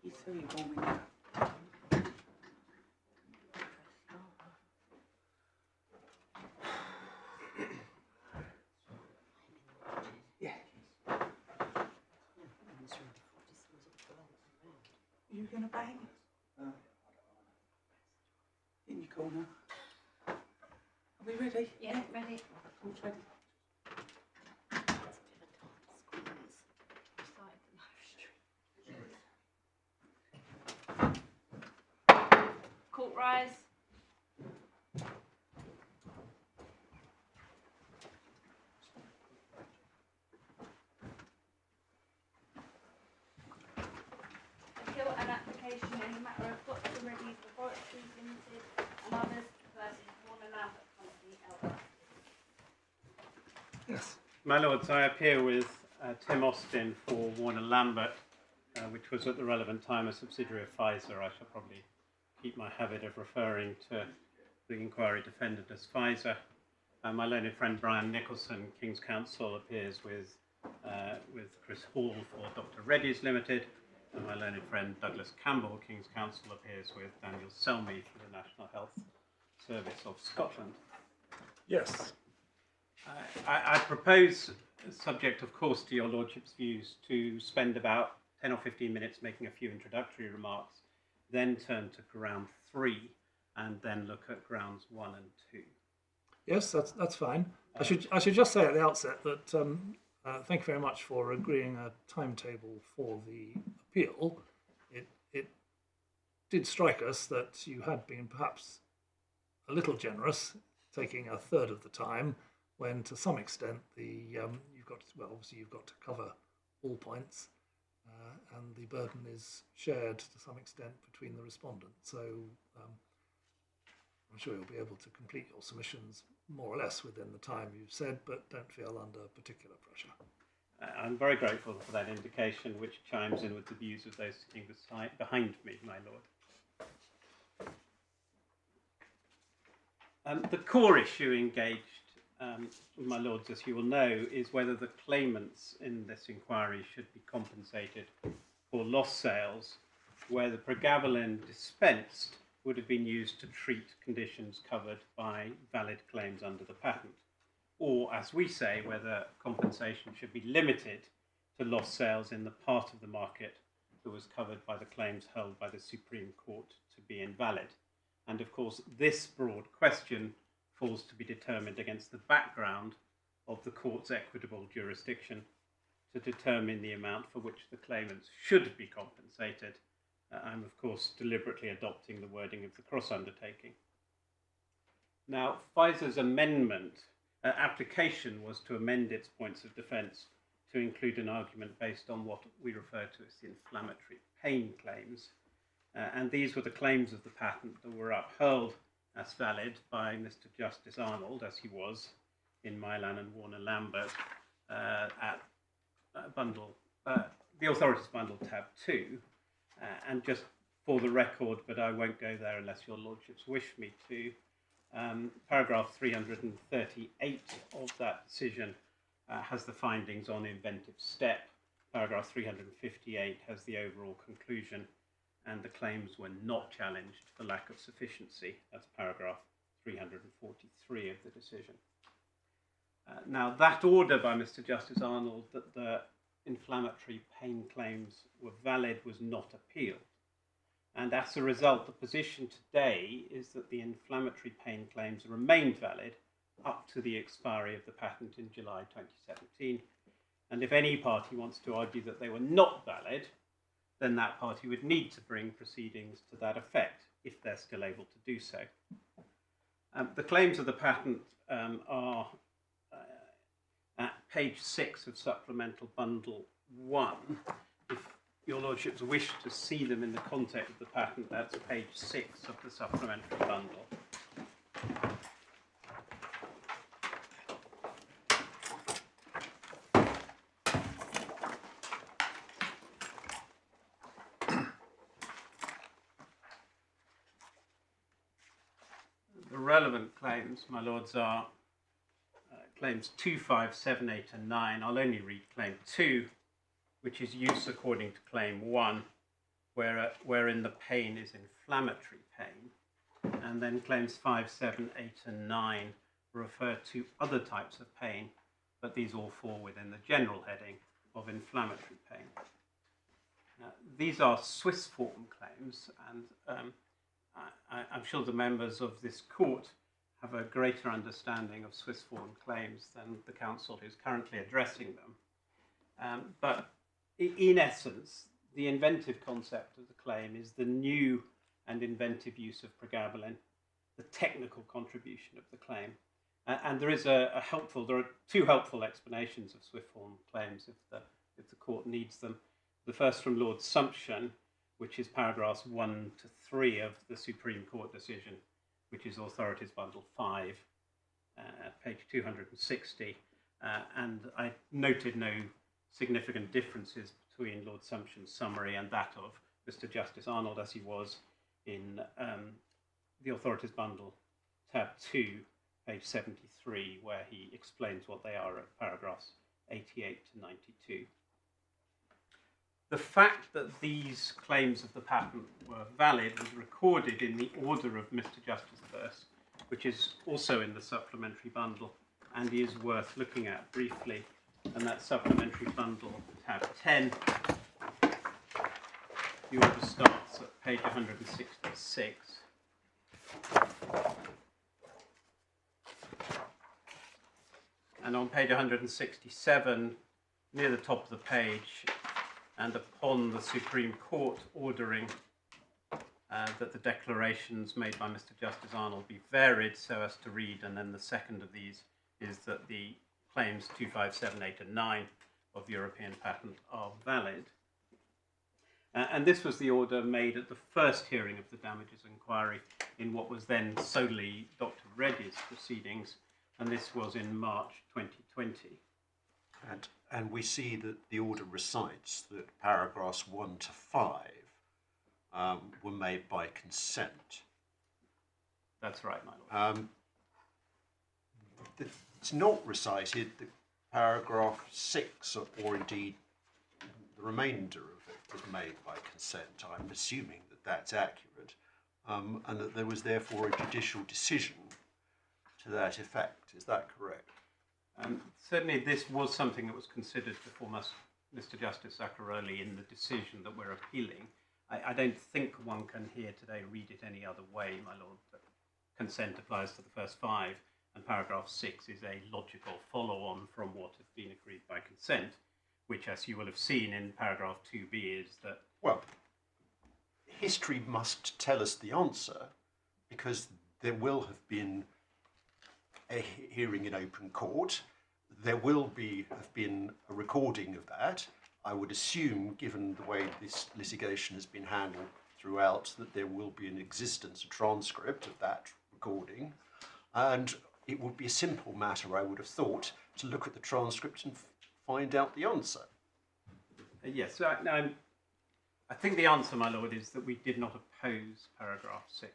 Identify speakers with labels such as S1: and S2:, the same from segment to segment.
S1: He's very warming up. Yeah. Are you going to bang? In your corner. Are we ready?
S2: Yeah, ready.
S1: All's ready.
S2: Court rise. Appeal an application in the matter of Dr. Reddy's Laboratories Limited and others versus Warner-Lambert Company LLC.
S3: Yes.
S4: My Lords, I appear with Tim Austin for Warner-Lambert, which was at the relevant time a subsidiary of Pfizer. I shall probably keep my habit of referring to the Inquiry Defendant as Pfizer. My learned friend Brian Nicholson, King's Counsel, appears with Chris Hall for Dr. Reddy's Limited, and my learned friend Douglas Campbell, King's Counsel, appears with Daniel Selmy for the National Health Service of Scotland.
S3: Yes.
S4: I propose, subject of course to your Lordship's views, to spend about 10 or 15 minutes making a few introductory remarks, then turn to ground 3, and then look at grounds 1 and 2.
S3: Yes, that's fine. I should just say at the outset that thank you very much for agreeing a timetable for the appeal. It did strike us that you had been perhaps a little generous, taking a third of the time, when to some extent obviously you've got to cover all points, and the burden is shared to some extent between the respondents. So I'm sure you'll be able to complete your submissions more or less within the time you've said, but don't feel under particular pressure.
S4: I'm very grateful for that indication, which chimes in with the views of those sitting behind me, my Lord. The core issue engaged, my Lords, as you will know, is whether the claimants in this inquiry should be compensated for lost sales where the pregabalin dispensed would have been used to treat conditions covered by valid claims under the patent, or, as we say, whether compensation should be limited to lost sales in the part of the market that was covered by the claims held by the Supreme Court to be invalid. And of course, this broad question falls to be determined against the background of the court's equitable jurisdiction to determine the amount for which the claimants should be compensated. I'm, of course, deliberately adopting the wording of the cross-undertaking. Now, Pfizer's application was to amend its points of defence to include an argument based on what we refer to as the inflammatory pain claims. And these were the claims of the patent that were upheld as valid by Mr. Justice Arnold, as he was in Milan and Warner-Lambert at the Authorities Bundle tab 2. And just for the record, but I won't go there unless your Lordships wish me to, paragraph 338 of that decision has the findings on inventive step. Paragraph 358 has the overall conclusion, and the claims were not challenged for lack of sufficiency. That's paragraph 343 of the decision. Now, that order by Mr. Justice Arnold that the inflammatory pain claims were valid was not appealed. And as a result, the position today is that the inflammatory pain claims remained valid up to the expiry of the patent in July 2017. And if any party wants to argue that they were not valid, then that party would need to bring proceedings to that effect, if they're still able to do so. The claims of the patent are at page 6 of Supplemental Bundle 1. If your Lordships wish to see them in the context of the patent, that's page 6 of the Supplementary Bundle. The relevant claims, my Lords, are claims 2, 5, 7, 8 and 9. I'll only read claim 2, which is use according to claim 1, wherein the pain is inflammatory pain. And then claims 5, 7, 8, and 9 refer to other types of pain, but these all fall within the general heading of inflammatory pain. These are Swiss form claims, and I'm sure the members of this court have a greater understanding of Swiss form claims than the counsel who's currently addressing them. But in essence, the inventive concept of the claim is the new and inventive use of pregabalin, the technical contribution of the claim. And there is there are two helpful explanations of Swiss form claims if the court needs them. The first from Lord Sumption, which is paragraphs 1 to 3 of the Supreme Court decision, which is Authorities Bundle 5, page 260. And I noted no significant differences between Lord Sumption's summary and that of Mr. Justice Arnold, as he was in the Authorities Bundle, tab 2, page 73, where he explains what they are at paragraphs 88 to 92. The fact that these claims of the patent were valid was recorded in the order of Mr. Justice First, which is also in the supplementary bundle and is worth looking at briefly. And that supplementary bundle, tab 10, the order starts at page 166. And on page 167, near the top of the page, and upon the Supreme Court ordering that the declarations made by Mr. Justice Arnold be varied so as to read, and then the second of these is that the claims 2, 5, 7, 8, and 9 of the European patent are valid. And this was the order made at the first hearing of the damages inquiry in what was then solely Dr. Reddy's proceedings, and this was in March 2020.
S5: And we see that the order recites that paragraphs 1 to 5 were made by consent.
S4: That's right, my lord.
S5: It's not recited that paragraph 6, or indeed the remainder of it, was made by consent. I'm assuming that that's accurate, and that there was therefore a judicial decision to that effect. Is that correct?
S4: Certainly this was something that was considered before Mr. Justice Zacaroli in the decision that we're appealing. I don't think one can here today read it any other way, my lord. But consent applies to the first 5, and paragraph 6 is a logical follow-on from what had been agreed by consent, which, as you will have seen in paragraph 2b, is that...
S5: Well, history must tell us the answer, because there will have been a hearing in open court. There will have been a recording of that. I would assume, given the way this litigation has been handled throughout, that there will be in existence a transcript of that recording. And it would be a simple matter, I would have thought, to look at the transcript and find out the answer.
S4: Yes, so I think the answer, my lord, is that we did not oppose paragraph 6.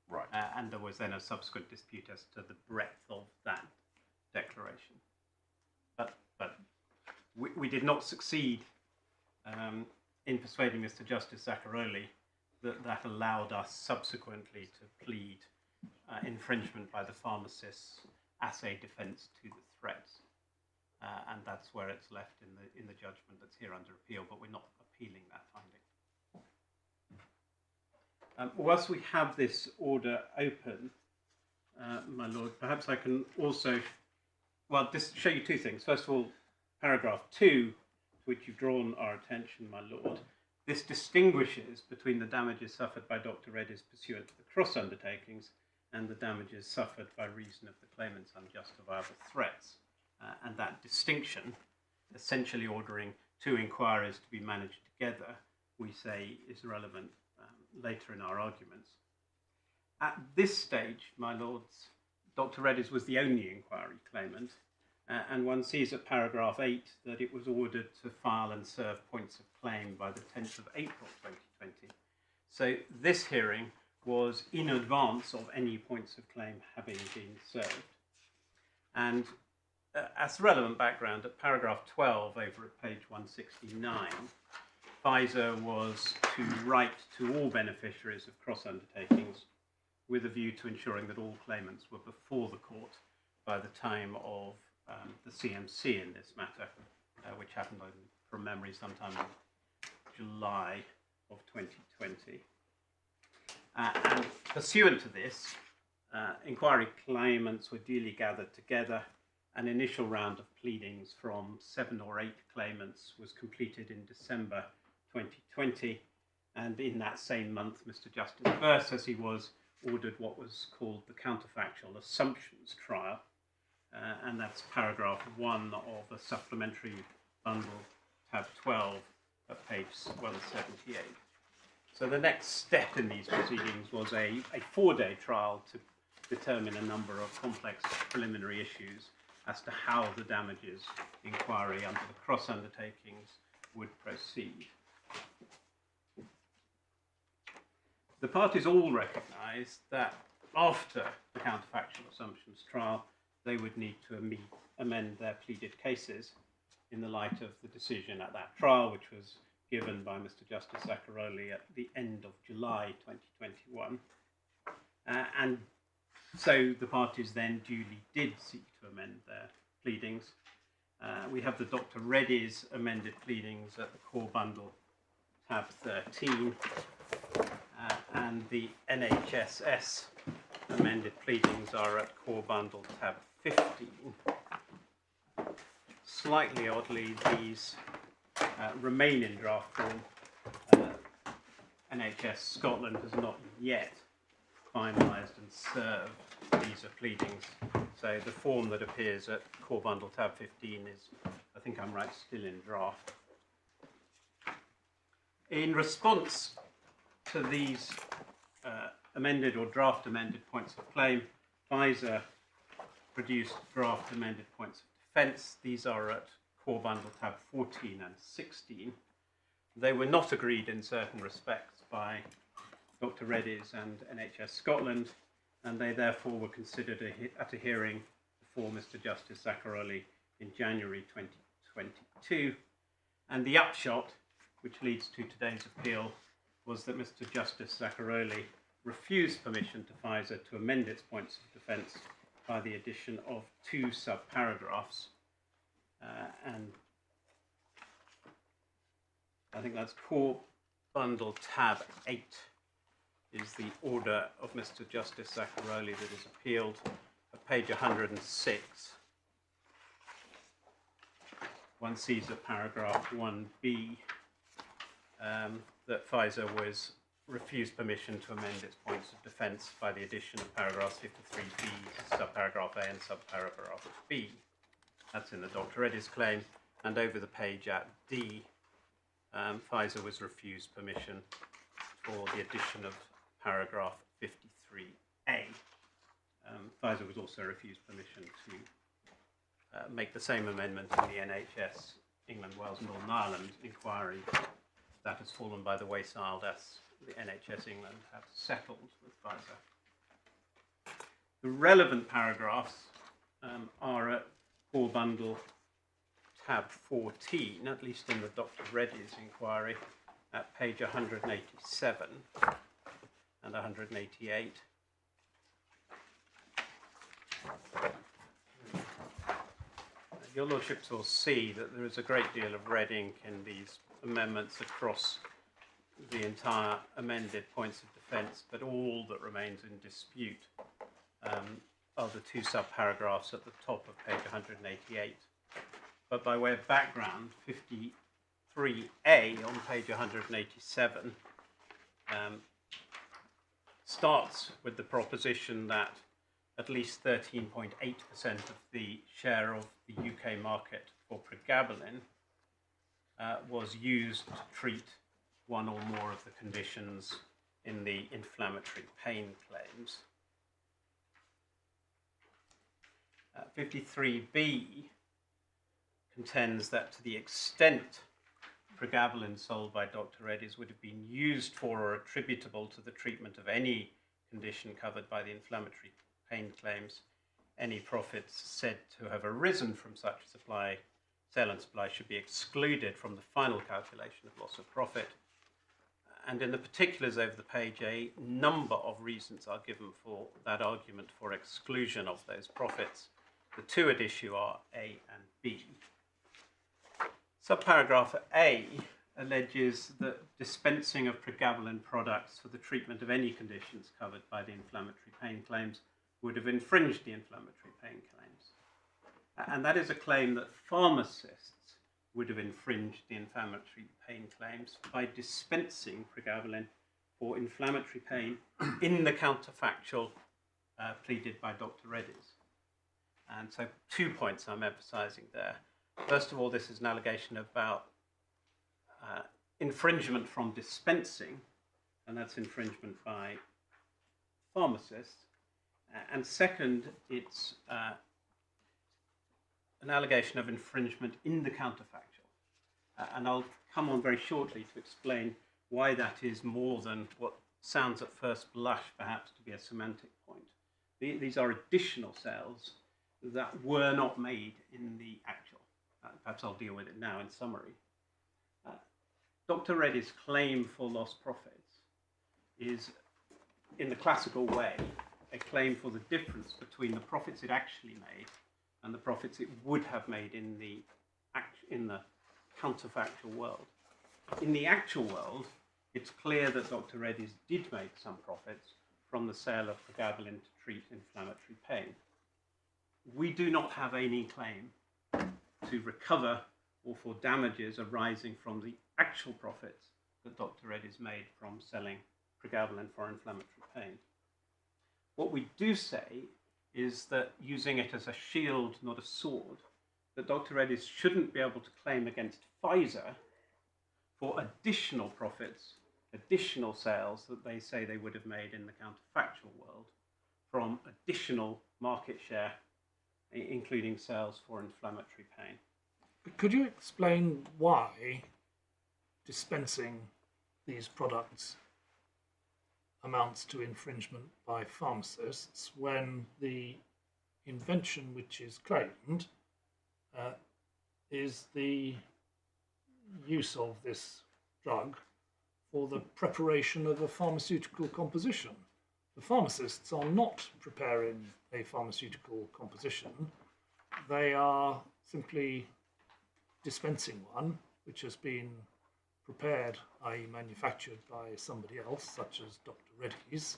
S5: Right.
S4: And there was then a subsequent dispute as to the breadth of that declaration. But we did not succeed in persuading Mr. Justice Zacaroli that allowed us subsequently to plead infringement by the pharmacists as a defence to the threats. And that's where it's left in the judgment that's here under appeal, but we're not appealing that finding. Whilst we have this order open, my lord, perhaps I can also, just show you two things. First of all, paragraph 2, to which you've drawn our attention, my lord, this distinguishes between the damages suffered by Dr. Reddy's pursuant to the cross-undertakings and the damages suffered by reason of the claimant's unjustifiable threats. And that distinction, essentially ordering 2 inquiries to be managed together, we say is relevant later in our arguments. At this stage, my lords, Dr. Reddy's was the only inquiry claimant, and one sees at paragraph 8 that it was ordered to file and serve points of claim by the 10th of April 2020. So this hearing was in advance of any points of claim having been served. And as relevant background, at paragraph 12 over at page 169, Pfizer was to write to all beneficiaries of cross-undertakings with a view to ensuring that all claimants were before the court by the time of the CMC in this matter, which happened, from memory, sometime in July of 2020. And pursuant to this, inquiry claimants were duly gathered together. An initial round of pleadings from 7 or 8 claimants was completed in December 2020, and in that same month, Mr. Justice Burse, as he was, ordered what was called the counterfactual assumptions trial, and that's paragraph 1 of a supplementary bundle, tab 12, at page 178. So the next step in these proceedings was a 4-day trial to determine a number of complex preliminary issues as to how the damages inquiry under the cross-undertakings would proceed. The parties all recognised that after the counterfactual assumptions trial, they would need to amend their pleaded cases in the light of the decision at that trial, which was given by Mr. Justice Zacaroli at the end of July 2021. And so the parties then duly did seek to amend their pleadings. We have the Dr. Reddy's amended pleadings at the core bundle, tab 13, and the NHSS amended pleadings are at core bundle, tab 15. Slightly oddly, these remain in draft form. NHS Scotland has not yet finalised and served these pleadings. So the form that appears at core bundle tab 15 is, I think I'm right, still in draft. In response to these amended or draft amended points of claim, Pfizer produced draft amended points of defence. These are at core bundle tab 14 and 16. They were not agreed in certain respects by Dr. Reddy's and NHS Scotland, and they therefore were considered at a hearing before Mr. Justice Zacaroli in January 2022. And the upshot, which leads to today's appeal, was that Mr. Justice Zacaroli refused permission to Pfizer to amend its points of defence by the addition of 2 subparagraphs. And I think that's core bundle tab 8 is the order of Mr. Justice Zacaroli that is appealed at page 106. One sees at paragraph 1b that Pfizer was refused permission to amend its points of defence by the addition of paragraphs 53b, subparagraph A and subparagraph B. That's in the Dr. Reddy's claim. And over the page at D, Pfizer was refused permission for the addition of paragraph 53A. Pfizer was also refused permission to make the same amendment in the NHS, England, Wales, Northern Ireland inquiry. That has fallen by the wayside as the NHS England have settled with Pfizer. The relevant paragraphs are at core bundle tab 14, at least in the Dr. Reddy's inquiry, at page 187 and 188. Your Lordships will see that there is a great deal of red ink in these amendments across the entire amended points of defence, but all that remains in dispute are the 2 subparagraphs at the top of page 188. But by way of background, 53A on page 187 starts with the proposition that at least 13.8% of the share of the UK market for pregabalin was used to treat one or more of the conditions in the inflammatory pain claims. 53B contends that to the extent pregabalin sold by Dr. Reddy's would have been used for or attributable to the treatment of any condition covered by the inflammatory pain claims, any profits said to have arisen from such supply sale and supply should be excluded from the final calculation of loss of profit. And in the particulars over the page, a number of reasons are given for that argument for exclusion of those profits. The two at issue are A and B. Subparagraph A alleges that dispensing of pregabalin products for the treatment of any conditions covered by the inflammatory pain claims would have infringed the inflammatory pain claims. And that is a claim that pharmacists would have infringed the inflammatory pain claims by dispensing pregabalin for inflammatory pain in the counterfactual pleaded by Dr. Reddy's. And so 2 points I'm emphasizing there. First of all, this is an allegation about infringement from dispensing, and that's infringement by pharmacists. And second, it's an allegation of infringement in the counterfactual. And I'll come on very shortly to explain why that is more than what sounds at first blush perhaps to be a semantic point. These are additional sales that were not made in the actual. Perhaps I'll deal with it now in summary. Dr. Reddy's claim for lost profits is, in the classical way, a claim for the difference between the profits it actually made and the profits it would have made in the counterfactual world. In the actual world, it's clear that Dr. Reddy's did make some profits from the sale of pregabalin to treat inflammatory pain. We do not have any claim to recover or for damages arising from the actual profits that Dr. Reddy's made from selling pregabalin for inflammatory pain. What we do say is that, using it as a shield, not a sword, that Dr. Reddy's shouldn't be able to claim against Pfizer for additional profits, additional sales that they say they would have made in the counterfactual world from additional market share, including sales for inflammatory pain.
S3: Could you explain why dispensing these products amounts to infringement by pharmacists when the invention which is claimed is the use of this drug for the preparation of a pharmaceutical composition? The pharmacists are not preparing a pharmaceutical composition. They are simply dispensing one which has been prepared, i.e. manufactured by somebody else, such as Dr. Reddy's,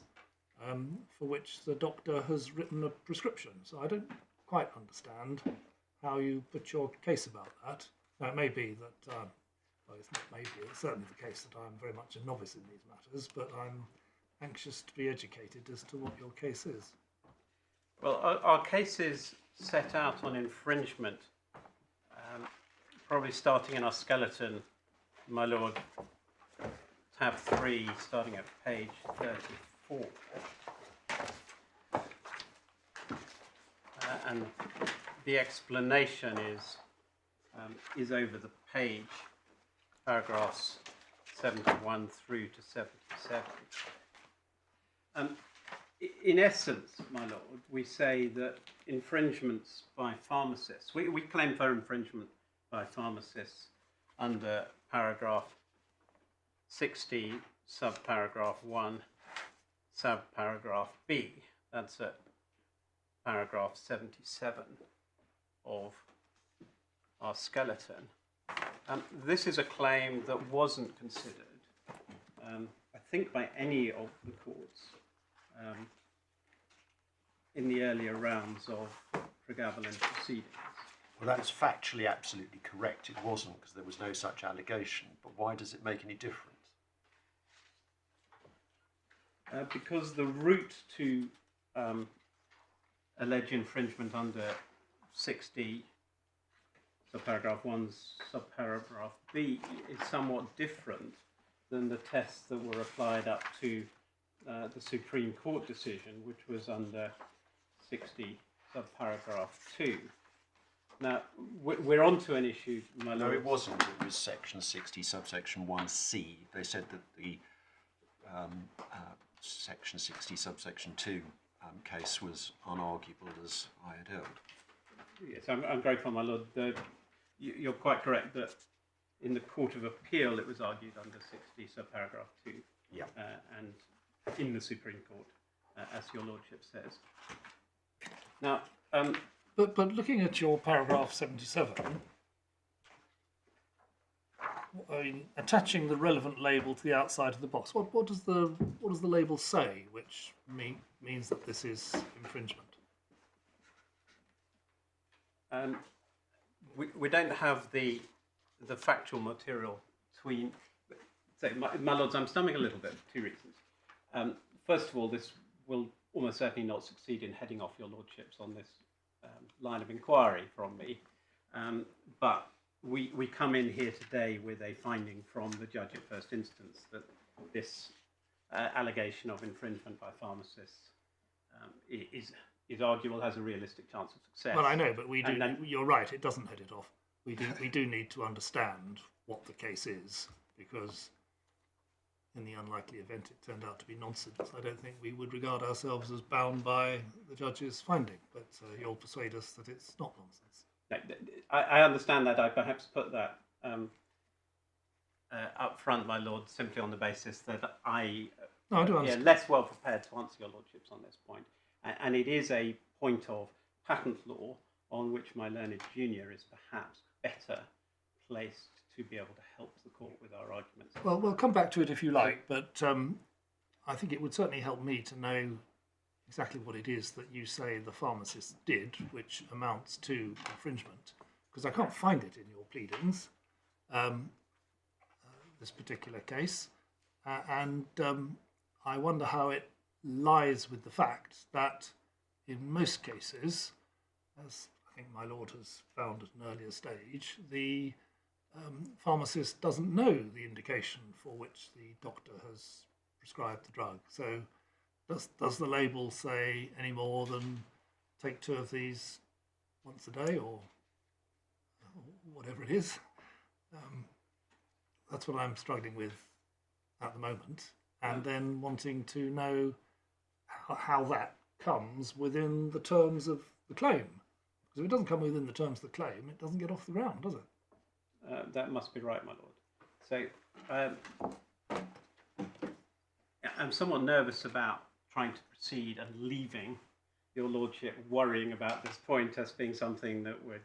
S3: for which the doctor has written a prescription. So I don't quite understand how you put your case about that. Now, it may be that, well, it's not maybe, it's certainly the case that I'm very much a novice in these matters, but I'm anxious to be educated as to what your case is.
S4: Well, our case is set out on infringement, probably starting in our skeleton, my lord, tab 3, starting at page 34. And the explanation is over the page, paragraphs 71 through to 77. In essence, my lord, we say that infringements by pharmacists, we claim for infringement by pharmacists under paragraph 60, subparagraph 1, subparagraph B. That's at paragraph 77 of our skeleton. This is a claim that wasn't considered, I think, by any of the courts in the earlier rounds of pregabalin proceedings.
S5: Well, that's factually absolutely correct. It wasn't, because there was no such allegation. But why does it make any difference?
S4: Because the route to allege infringement under 60, subparagraph 1, subparagraph B, is somewhat different than the tests that were applied up to the Supreme Court decision, which was under 60, subparagraph 2. Now, we're on to an issue, my lord.
S5: No, it wasn't. It was section 60, subsection 1C. They said that the section 60, subsection 2 case was unarguable, as I had held.
S4: Yes, I'm grateful, my lord. you're quite correct that in the Court of Appeal it was argued under 60 subparagraph 2.
S5: Yeah.
S4: And in the Supreme Court, as your lordship says. Now,
S3: But looking at your paragraph 77, I mean, attaching the relevant label to the outside of the box. What does the label say, which means that this is infringement?
S4: we don't have the factual material between. So, my lords, I'm stumbling a little bit for two reasons. First of all, this will almost certainly not succeed in heading off your lordships on this line of inquiry from me. But we come in here today with a finding from the judge at first instance that this allegation of infringement by pharmacists is arguable, has a realistic chance of success.
S3: Well, I know, but you're right, it doesn't head it off. We do need to understand what the case is, because in the unlikely event it turned out to be nonsense, I don't think we would regard ourselves as bound by the judge's finding, but you'll persuade us that it's not nonsense.
S4: I understand that. I perhaps put that up front, my lord, simply on the basis that I am less well prepared to answer your lordships on this point. And it is a point of patent law on which my learned junior is perhaps better placed to be able to help the court with our arguments.
S3: Well, we'll come back to it if you like, but I think it would certainly help me to know exactly what it is that you say the pharmacist did, which amounts to infringement, because I can't find it in your pleadings, this particular case, and I wonder how it lies with the fact that in most cases, as I think my lord has found at an earlier stage, the pharmacist doesn't know the indication for which the doctor has prescribed the drug. So does the label say any more than take 2 of these once a day or whatever it is? That's what I'm struggling with at the moment, and then wanting to know how that comes within the terms of the claim. Because if it doesn't come within the terms of the claim, it doesn't get off the ground, does it?
S4: That must be right, my lord. So I'm somewhat nervous about trying to proceed and leaving your lordship worrying about this point as being something that would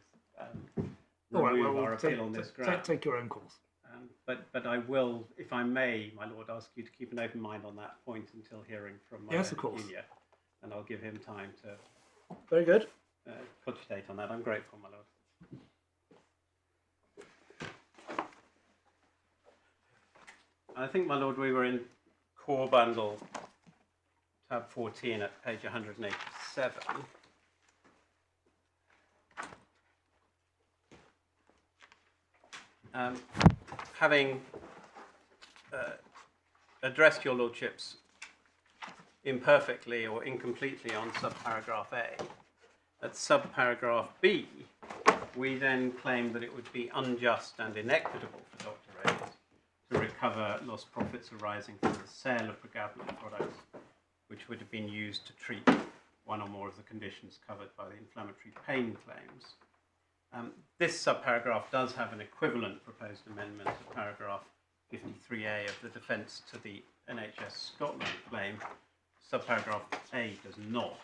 S4: remove our appeal on this ground.
S3: Take your own course.
S4: But I will, if I may, my lord, ask you to keep an open mind on that point until hearing from my junior, and I'll give him time to.
S3: Very good.
S4: Cogitate on that. I'm grateful, my lord. I think, my lord, we were in core bundle tab 14 at page 187. Having addressed your lordships imperfectly or incompletely on subparagraph A, at subparagraph B, we then claim that it would be unjust and inequitable for Dr. Reddy to recover lost profits arising from the sale of pregabalin products, which would have been used to treat one or more of the conditions covered by the inflammatory pain claims. This subparagraph does have an equivalent proposed amendment to paragraph 53A of the defence to the NHS Scotland claim. Subparagraph A does not.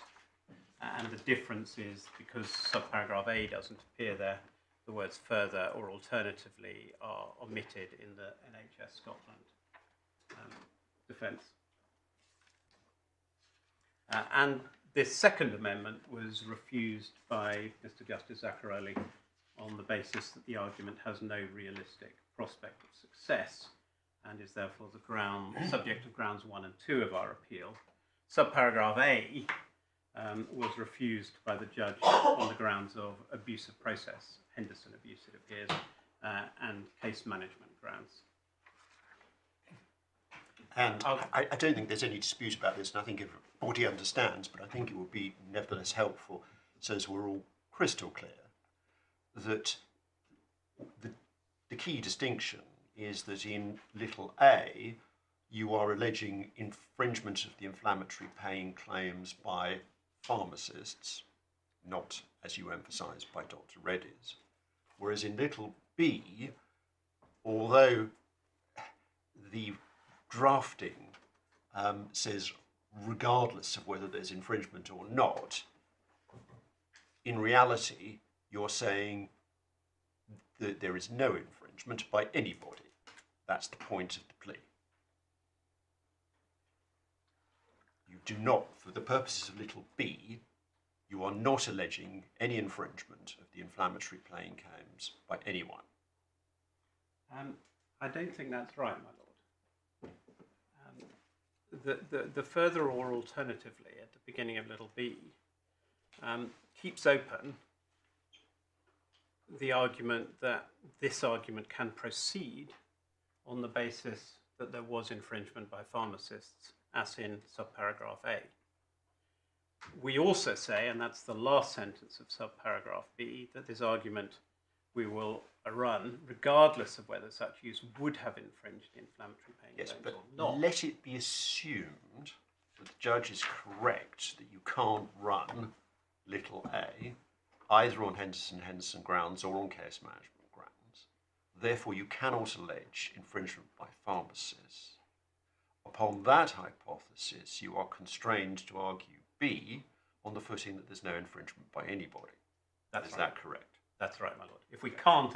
S4: And the difference is because subparagraph A doesn't appear there, the words further or alternatively are omitted in the NHS Scotland defence. And this second amendment was refused by Mr. Justice Zacaroli on the basis that the argument has no realistic prospect of success and is therefore the subject of grounds 1 and 2 of our appeal. Subparagraph A was refused by the judge on the grounds of abuse of process, Henderson abuse it appears, and case management grounds.
S5: And I don't think there's any dispute about this, and I think everybody understands, but I think it would be nevertheless helpful, so as we're all crystal clear, that the key distinction is that in little a, you are alleging infringement of the inflammatory pain claims by pharmacists, not, as you emphasise, by Dr. Reddy's. Whereas in little b, although the drafting says regardless of whether there's infringement or not, in reality, you're saying that there is no infringement by anybody. That's the point of the plea. You do not, for the purposes of little b, you are not alleging any infringement of the inflammatory playing claims by anyone.
S4: I don't think that's right, my lord. The further or alternatively at the beginning of little b keeps open the argument that this argument can proceed on the basis that there was infringement by pharmacists, as in subparagraph A. We also say, and that's the last sentence of subparagraph B, that this argument we will run regardless of whether such use would have infringed the inflammatory pain
S5: Yes,
S4: claims
S5: but
S4: or not.
S5: let it be assumed that the judge is correct that you can't run little a either on Henderson grounds or on case management grounds. Therefore, you cannot allege infringement by pharmacists. Upon that hypothesis, you are constrained to argue B on the footing that there's no infringement by anybody.
S4: That's
S5: Is
S4: right.
S5: that correct?
S4: That's right, my lord. If we can't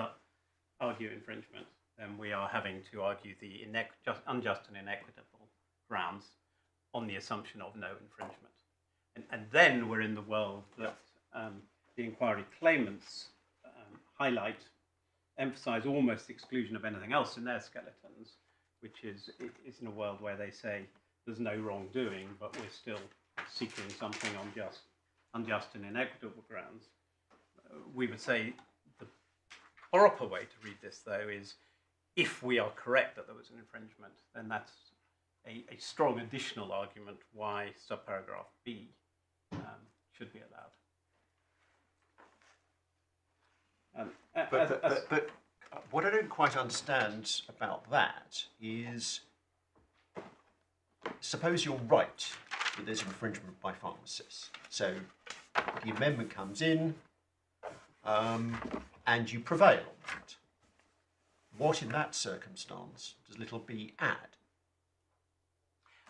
S4: argue infringement, then we are having to argue the unjust and inequitable grounds on the assumption of no infringement. And then we're in the world that the inquiry claimants highlight, emphasize almost the exclusion of anything else in their skeletons, which is in a world where they say there's no wrongdoing, but we're still seeking something on unjust and inequitable grounds. We would say the proper way to read this, though, is if we are correct that there was an infringement, then that's a strong additional argument why subparagraph B should be allowed.
S5: But what I don't quite understand about that is, suppose you're right that there's infringement by pharmacists. So the amendment comes in and you prevail on that. What in that circumstance does little b add?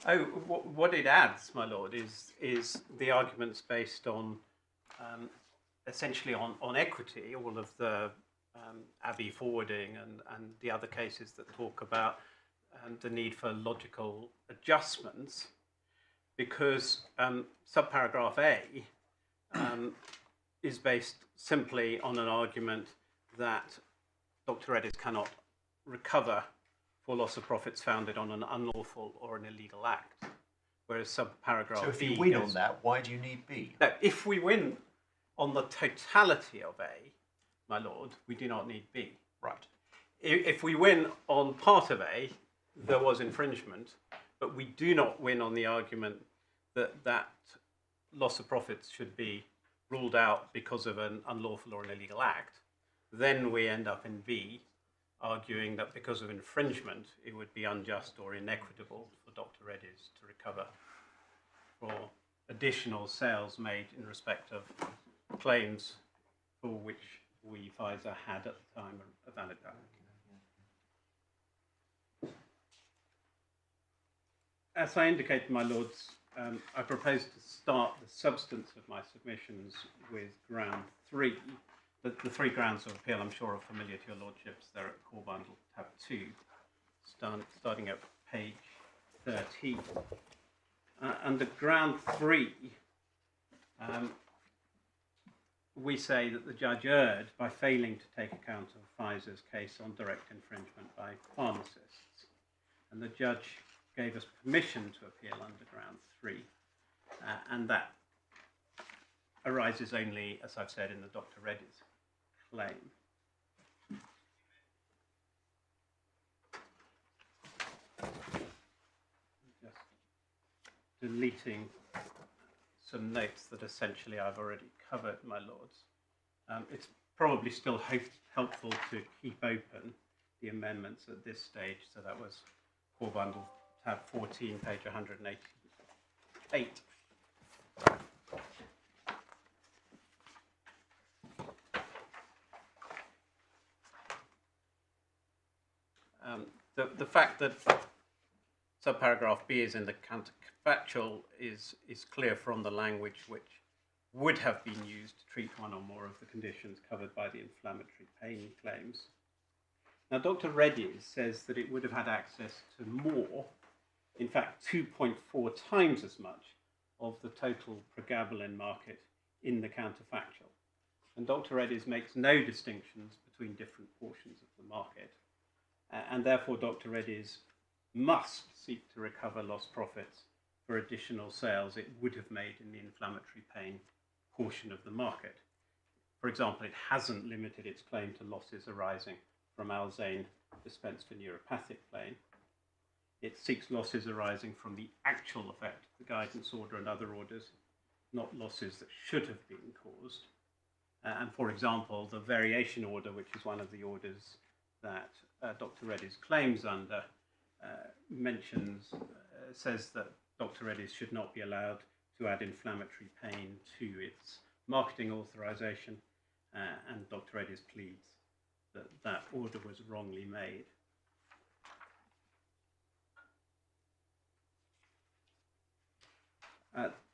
S4: Oh, what it adds, my lord, is the arguments based on essentially on equity, all of the Abbey forwarding and the other cases that talk about the need for logical adjustments, because subparagraph A is based simply on an argument that Dr. Reddy cannot recover for loss of profits founded on an unlawful or an illegal act, whereas subparagraph B.
S5: So if you win on that, why do you need B?
S4: No, if we win on the totality of A, my lord, we do not need B.
S5: Right.
S4: If we win on part of A, there was infringement, but we do not win on the argument that loss of profits should be ruled out because of an unlawful or an illegal act, then we end up in B, arguing that because of infringement, it would be unjust or inequitable for Dr. Reddy's to recover for additional sales made in respect of claims for which we, Pfizer, had at the time a valid value. As I indicated, my lords, I propose to start the substance of my submissions with ground 3. The 3 grounds of appeal, I'm sure, are familiar to your lordships. They're at Core Bundle tab 2, starting at page 13. Under ground 3, we say that the judge erred by failing to take account of Pfizer's case on direct infringement by pharmacists. And the judge gave us permission to appeal under ground 3, and that arises only, as I've said, in the Dr. Reddy's claim. Just deleting some notes that essentially I've already covered, my lords. It's probably still helpful to keep open the amendments at this stage. So that was Core Bundle tab 14, page 188. The fact that subparagraph B is in the counterfactual is clear from the language which would have been used to treat one or more of the conditions covered by the inflammatory pain claims. Now, Dr. Reddy says that it would have had access to more, in fact, 2.4 times as much of the total pregabalin market in the counterfactual. And Dr. Reddy makes no distinctions between different portions of the market. And therefore, Dr. Reddy must seek to recover lost profits for additional sales it would have made in the inflammatory pain portion of the market. For example, it hasn't limited its claim to losses arising from Alzane dispensed for neuropathic pain. It seeks losses arising from the actual effect of the guidance order and other orders, not losses that should have been caused. And for example, the variation order, which is one of the orders that Dr. Reddy's claims under, says that Dr. Reddy's should not be allowed to add inflammatory pain to its marketing authorization, and Dr. Reddy's pleads that that order was wrongly made.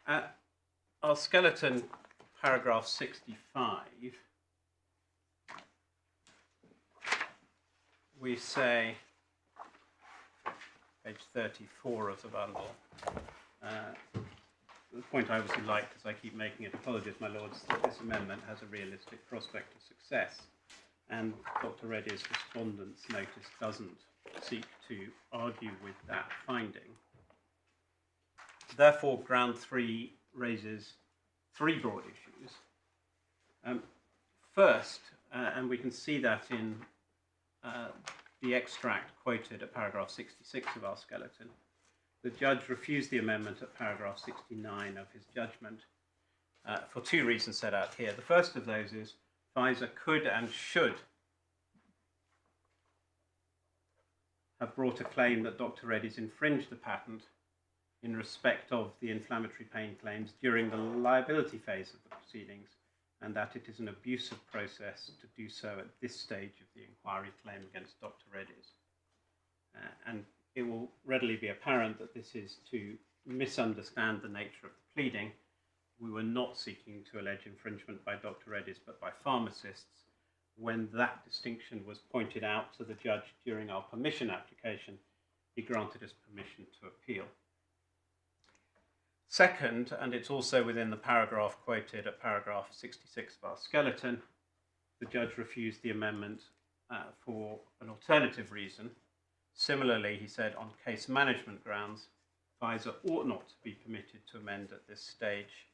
S4: At our skeleton, paragraph 65, we say, page 34 of the bundle, the point I obviously like, because I keep making it, apologies, my lords, that this amendment has a realistic prospect of success, and Dr. Reddy's respondent's notice doesn't seek to argue with that finding. Therefore, ground 3 raises 3 broad issues. First, and we can see that in the extract quoted at paragraph 66 of our skeleton, the judge refused the amendment at paragraph 69 of his judgment for 2 reasons set out here. The first of those is Pfizer could and should have brought a claim that Dr. Reddy's infringed the patent in respect of the inflammatory pain claims during the liability phase of the proceedings, and that it is an abusive process to do so at this stage of the inquiry claim against Dr. Reddy's. And it will readily be apparent that this is to misunderstand the nature of the pleading. We were not seeking to allege infringement by Dr. Reddy's, but by pharmacists, when that distinction was pointed out to the judge during our permission application. He granted us permission to appeal. Second, and it's also within the paragraph quoted at paragraph 66 of our skeleton, the judge refused the amendment for an alternative reason. Similarly, he said on case management grounds, Pfizer ought not to be permitted to amend at this stage.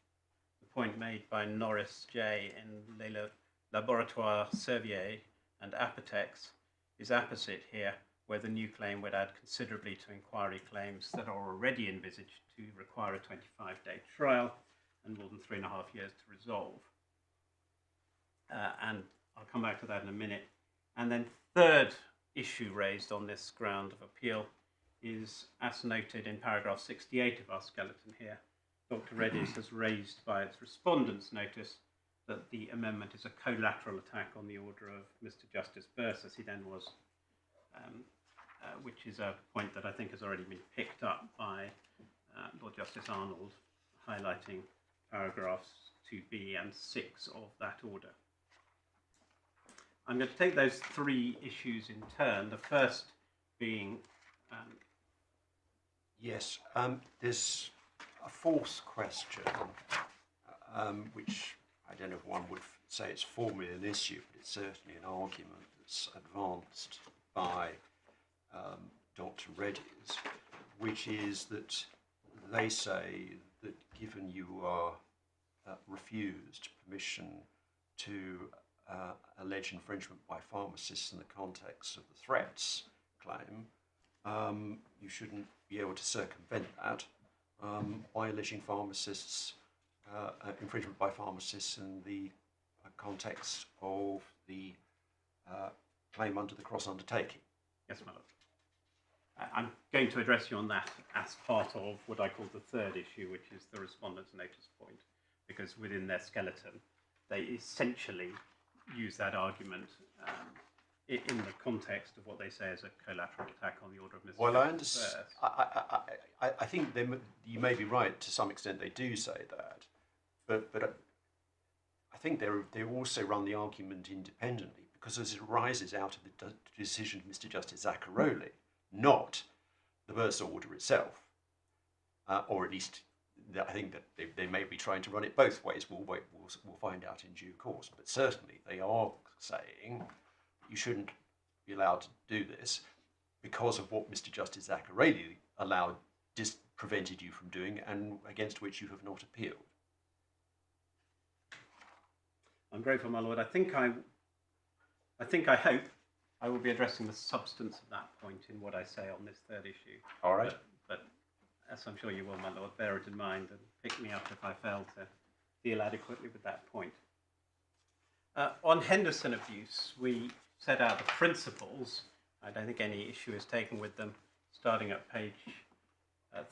S4: The point made by Norris J. in Les Laboratories Servier and Apotex is apposite here, where the new claim would add considerably to inquiry claims that are already envisaged to require a 25-day trial and more than 3.5 years to resolve. And I'll come back to that in a minute. And then third issue raised on this ground of appeal is, as noted in paragraph 68 of our skeleton here, Dr. Reddy's has raised by its respondent's notice that the amendment is a collateral attack on the order of Mr. Justice Burse, as he then was, which is a point that I think has already been picked up by Lord Justice Arnold, highlighting paragraphs 2b and 6 of that order. I'm going to take those 3 issues in turn, the first being...
S5: Yes, there's a fourth question, which I don't know if one would say it's formally an issue, but it's certainly an argument that's advanced by Dr. Reddy's, which is that they say that given you are refused permission to allege infringement by pharmacists in the context of the threats claim, you shouldn't be able to circumvent that by alleging pharmacists infringement by pharmacists in the context of the claim under the cross-undertaking.
S4: Yes, my lord. I'm going to address you on that as part of what I call the third issue, which is the respondent's notice point, because within their skeleton, they essentially use that argument in the context of what they say is a collateral attack on the order of Mr.
S5: Well, I
S4: Justice
S5: understand. I think you may be right to some extent. They do say that, but I think they also run the argument independently because as it arises out of the decision of Mr. Justice Zacaroli, not the Bursa order itself, or at least I think that they may be trying to run it both ways. We'll find out in due course. But certainly they are saying you shouldn't be allowed to do this because of what Mr. Justice Zacaroli prevented you from doing and against which you have not appealed.
S4: I'm grateful, my lord. I hope I will be addressing the substance of that point in what I say on this third issue.
S5: All right.
S4: But as I'm sure you will, my lord, bear it in mind and pick me up if I fail to deal adequately with that point. On Henderson abuse, we set out the principles. I don't think any issue is taken with them, starting at page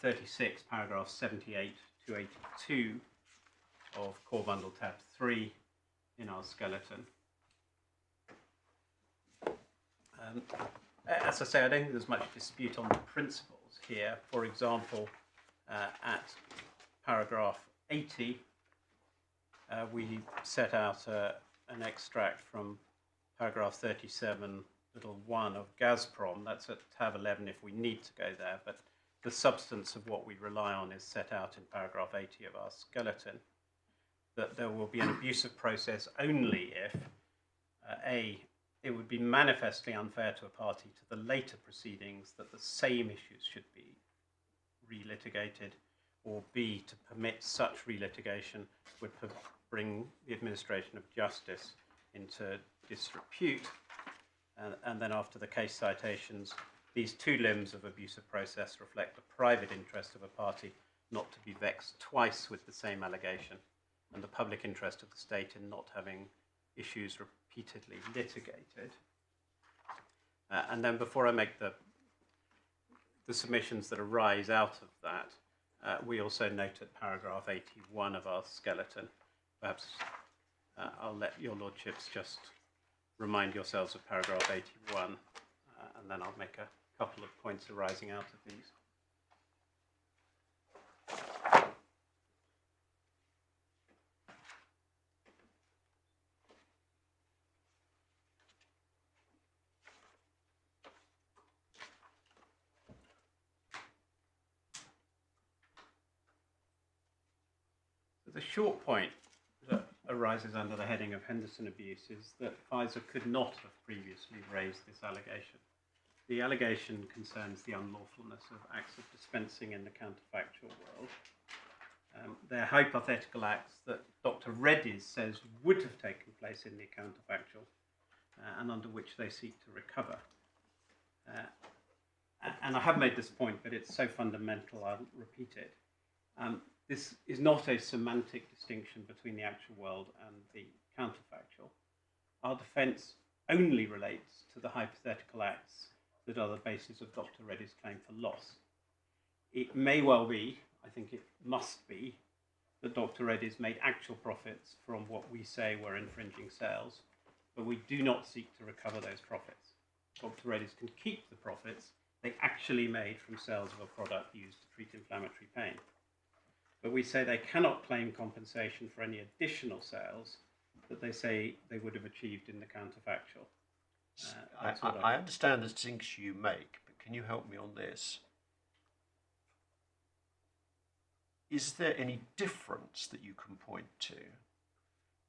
S4: 36, paragraph 78 to 82 of Core Bundle tab 3 in our skeleton. As I say, I don't think there's much dispute on the principles here. For example, at paragraph 80, we set out an extract from paragraph 37, little 1 of Gazprom. That's at tab 11 if we need to go there, but the substance of what we rely on is set out in paragraph 80 of our skeleton, that there will be an abusive process only if A, it would be manifestly unfair to a party to the later proceedings that the same issues should be relitigated, or B, to permit such relitigation would bring the administration of justice into disrepute. And then after the case citations, these two limbs of abusive process reflect the private interest of a party not to be vexed twice with the same allegation, and the public interest of the state in not having issues repeatedly litigated. And then before I make the submissions that arise out of that, we also note at paragraph 81 of our skeleton, perhaps I'll let your lordships just remind yourselves of paragraph 81, and then I'll make a couple of points arising out of these. The short point that arises under the heading of Henderson abuse is that Pfizer could not have previously raised this allegation. The allegation concerns the unlawfulness of acts of dispensing in the counterfactual world. They're hypothetical acts that Dr. Reddy says would have taken place in the counterfactual and under which they seek to recover. And I have made this point, but it's so fundamental I'll repeat it. This is not a semantic distinction between the actual world and the counterfactual. Our defence only relates to the hypothetical acts that are the basis of Dr. Reddy's claim for loss. It may well be, I think it must be, that Dr. Reddy's made actual profits from what we say were infringing sales, but we do not seek to recover those profits. Dr. Reddy's can keep the profits they actually made from sales of a product used to treat inflammatory pain. But we say they cannot claim compensation for any additional sales that they say they would have achieved in the counterfactual.
S5: I understand the distinction you make, but can you help me on this? Is there any difference that you can point to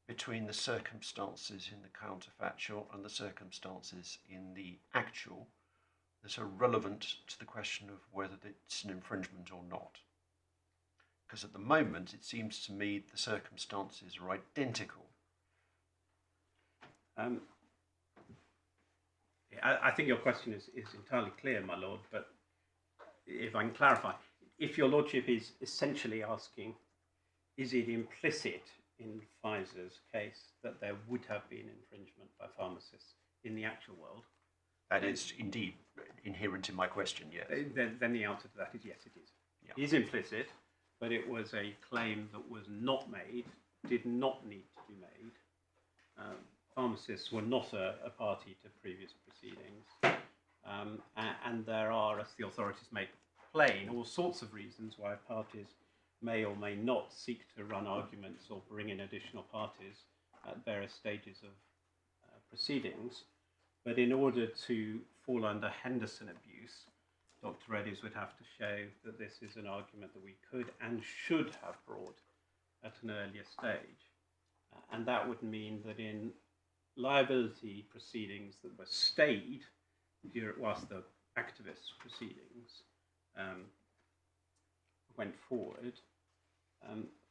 S5: between the circumstances in the counterfactual and the circumstances in the actual that are relevant to the question of whether it's an infringement or not? Because at the moment, it seems to me the circumstances are identical.
S4: I think your question is entirely clear, my lord, but if I can clarify, if your lordship is essentially asking, is it implicit in Pfizer's case that there would have been infringement by pharmacists in the actual world?
S5: That is indeed inherent in my question, yes.
S4: Then the answer to that is yes, it is.
S5: Yeah.
S4: It is implicit, but it was a claim that was not made, did not need to be made, pharmacists were not a party to previous proceedings. And there are, as the authorities make plain, all sorts of reasons why parties may or may not seek to run arguments or bring in additional parties at various stages of proceedings. But in order to fall under Henderson abuse, Dr. Reddy's would have to show that this is an argument that we could and should have brought at an earlier stage. And that would mean that in liability proceedings that were stayed whilst the activist proceedings went forward,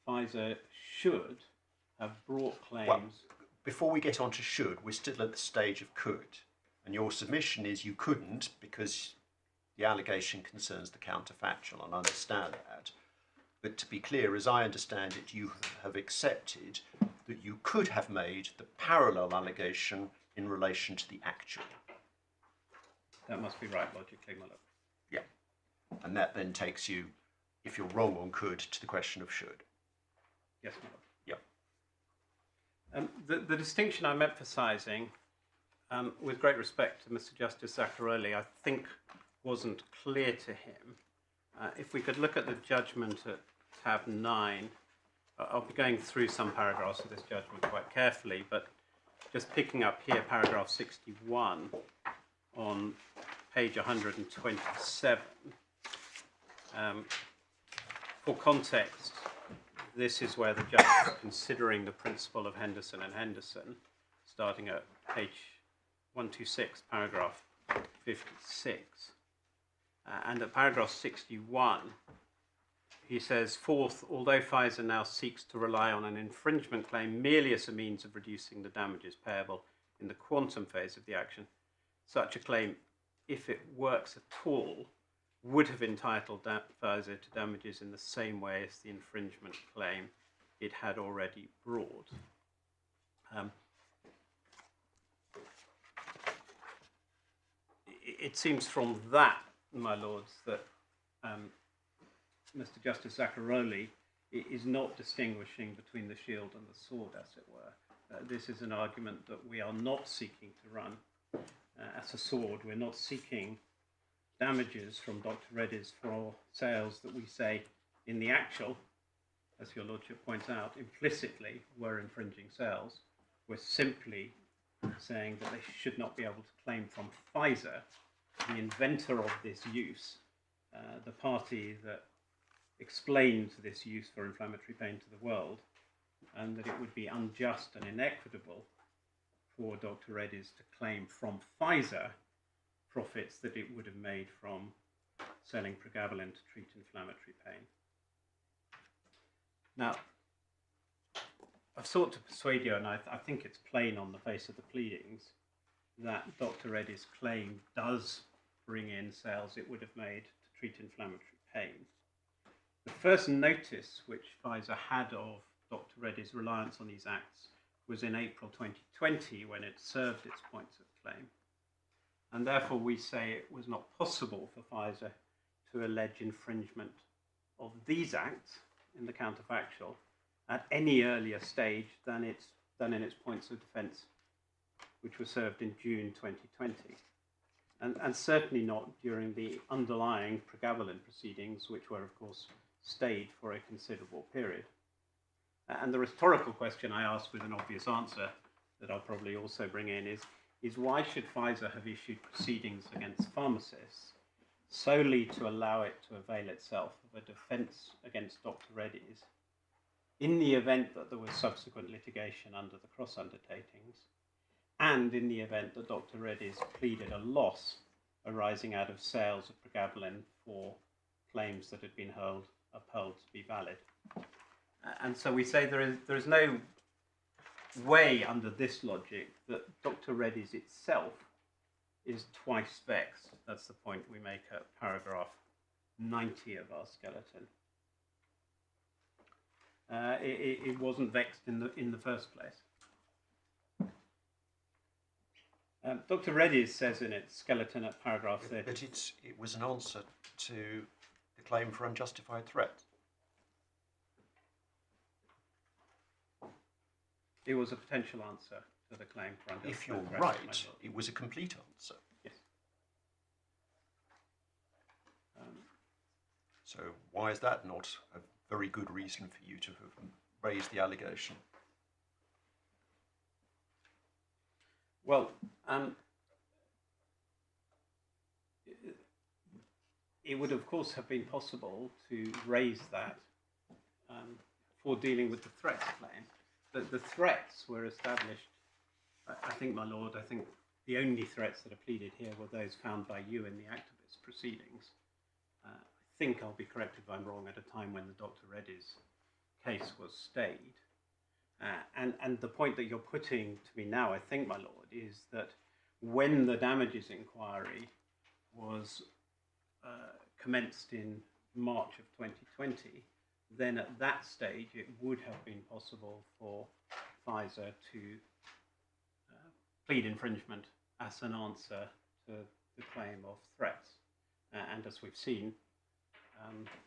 S4: Pfizer should have brought claims.
S5: Well, before we get on to should, we're still at the stage of could. And your submission is you couldn't because the allegation concerns the counterfactual, and I understand that. But to be clear, as I understand it, you have accepted that you could have made the parallel allegation in relation to the actual.
S4: That must be right logically, my lord.
S5: Yeah. And that then takes you, if you're wrong on could, to the question of should.
S4: Yes, my lord.
S5: Yeah.
S4: The distinction I'm emphasising, with great respect to Mr. Justice Zacaroli, I think wasn't clear to him. If we could look at the judgment at tab 9, I'll be going through some paragraphs of this judgment quite carefully, but just picking up here paragraph 61 on page 127. For context, this is where the judge is considering the principle of Henderson and Henderson, starting at page 126, paragraph 56. And at paragraph 61, he says, fourth, although Pfizer now seeks to rely on an infringement claim merely as a means of reducing the damages payable in the quantum phase of the action, such a claim, if it works at all, would have entitled Pfizer to damages in the same way as the infringement claim it had already brought. It seems from that, my lords, that Mr. Justice Zacaroli is not distinguishing between the shield and the sword, as it were. This is an argument that we are not seeking to run as a sword. We're not seeking damages from Dr. Reddy's for sales that we say in the actual, as your lordship points out, implicitly were infringing sales. We're simply saying that they should not be able to claim from Pfizer, the inventor of this use, the party that explained this use for inflammatory pain to the world, and that it would be unjust and inequitable for Dr. Reddy's to claim from Pfizer profits that it would have made from selling pregabalin to treat inflammatory pain. Now, I've sought to persuade you, and I think it's plain on the face of the pleadings, that Dr. Reddy's claim does bring in sales it would have made to treat inflammatory pain. The first notice which Pfizer had of Dr. Reddy's reliance on these acts was in April 2020 when it served its points of claim. And therefore we say it was not possible for Pfizer to allege infringement of these acts in the counterfactual at any earlier stage than in its points of defence, which were served in June 2020. And certainly not during the underlying pregabalin proceedings, which were, of course, stayed for a considerable period. And the rhetorical question I ask with an obvious answer that I'll probably also bring in is why should Pfizer have issued proceedings against pharmacists solely to allow it to avail itself of a defence against Dr. Reddy's in the event that there was subsequent litigation under the cross-undertakings, and in the event that Dr. Reddy's pleaded a loss arising out of sales of pregabalin for claims that had been upheld to be valid. And so we say there is no way under this logic that Dr. Reddy's itself is twice vexed. That's the point we make at paragraph 90 of our skeleton. It wasn't vexed in the first place. Dr. Reddy's says in its skeleton at paragraph 30.
S5: But it was an answer to the claim for unjustified threat.
S4: It was a potential answer to the claim for unjustified
S5: If you're
S4: threats,
S5: right,
S4: my lord.
S5: it was a complete answer.
S4: Yes.
S5: So why is that not a very good reason for you to have raised the allegation?
S4: Well, it would of course have been possible to raise that for dealing with the threats claim. But the threats were established, I think, my lord, I think the only threats that are pleaded here were those found by you in the activist proceedings. I think I'll be corrected if I'm wrong, at a time when the Dr. Reddy's case was stayed. And the point that you're putting to me now, I think, my lord, is that when the damages inquiry was commenced in March of 2020, then at that stage it would have been possible for Pfizer to plead infringement as an answer to the claim of threats. And as we've seen,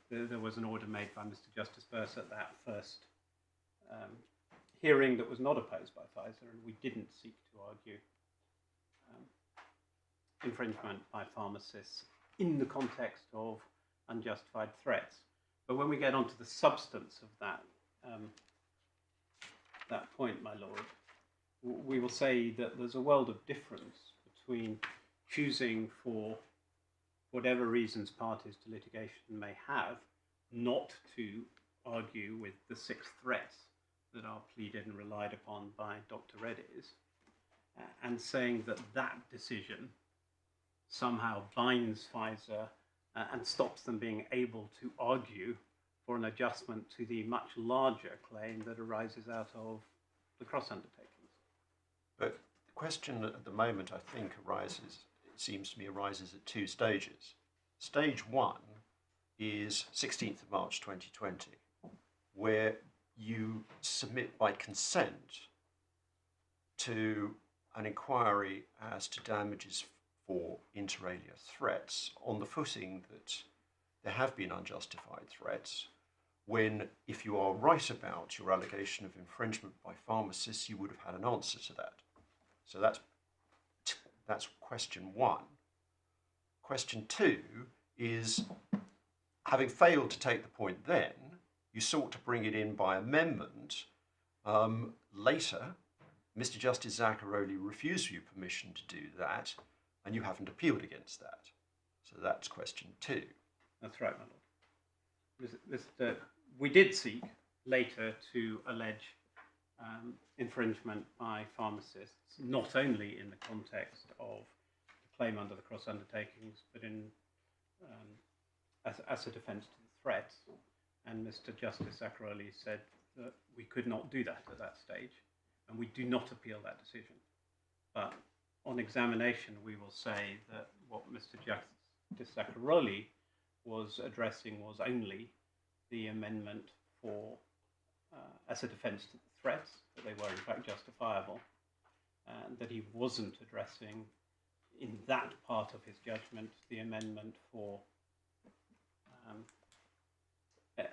S4: there was an order made by Mr. Justice Burse at that first hearing that was not opposed by Pfizer, and we didn't seek to argue infringement by pharmacists in the context of unjustified threats. But when we get onto the substance of that point, my lord, we will say that there's a world of difference between choosing, for whatever reasons parties to litigation may have, not to argue with the 6 threats that are pleaded and relied upon by Dr. Reddy's, and saying that that decision somehow binds Pfizer and stops them being able to argue for an adjustment to the much larger claim that arises out of the cross-undertakings.
S5: But the question at the moment, I think, arises, it seems to me, arises at 2 stages. Stage 1 is 16th of March 2020, where you submit by consent to an inquiry as to damages for inter alia threats on the footing that there have been unjustified threats, when, if you are right about your allegation of infringement by pharmacists, you would have had an answer to that. So that's question 1. Question 2 is, having failed to take the point then, you sought to bring it in by amendment. Later, Mr. Justice Zacaroli refused you permission to do that, and you haven't appealed against that. So that's question 2.
S4: That's right, my lord. We did seek later to allege infringement by pharmacists, not only in the context of the claim under the cross-undertakings, but in as a defence to the threats. And Mr. Justice Zacaroli said that we could not do that at that stage, and we do not appeal that decision. But on examination, we will say that what Mr. Justice Zacaroli was addressing was only the amendment for, as a defence to the threats, that they were in fact justifiable, and that he wasn't addressing, in that part of his judgment, the amendment for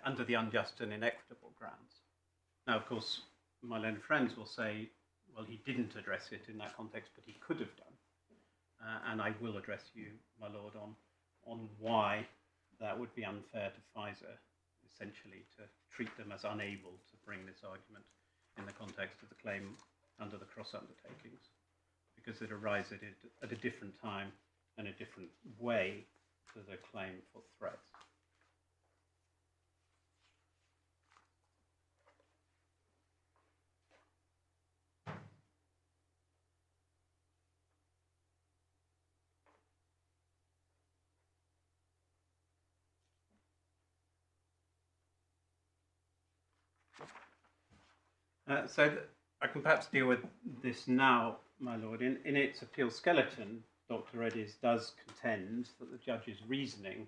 S4: under the unjust and inequitable grounds. Now, of course, my learned friends will say, well, he didn't address it in that context, but he could have done. And I will address you, my lord, on why that would be unfair to Pfizer, essentially to treat them as unable to bring this argument in the context of the claim under the cross-undertakings, because it arises at a different time and a different way to the claim for threats. So I can perhaps deal with this now, my lord. In its appeal skeleton, Dr. Reddy does contend that the judge's reasoning,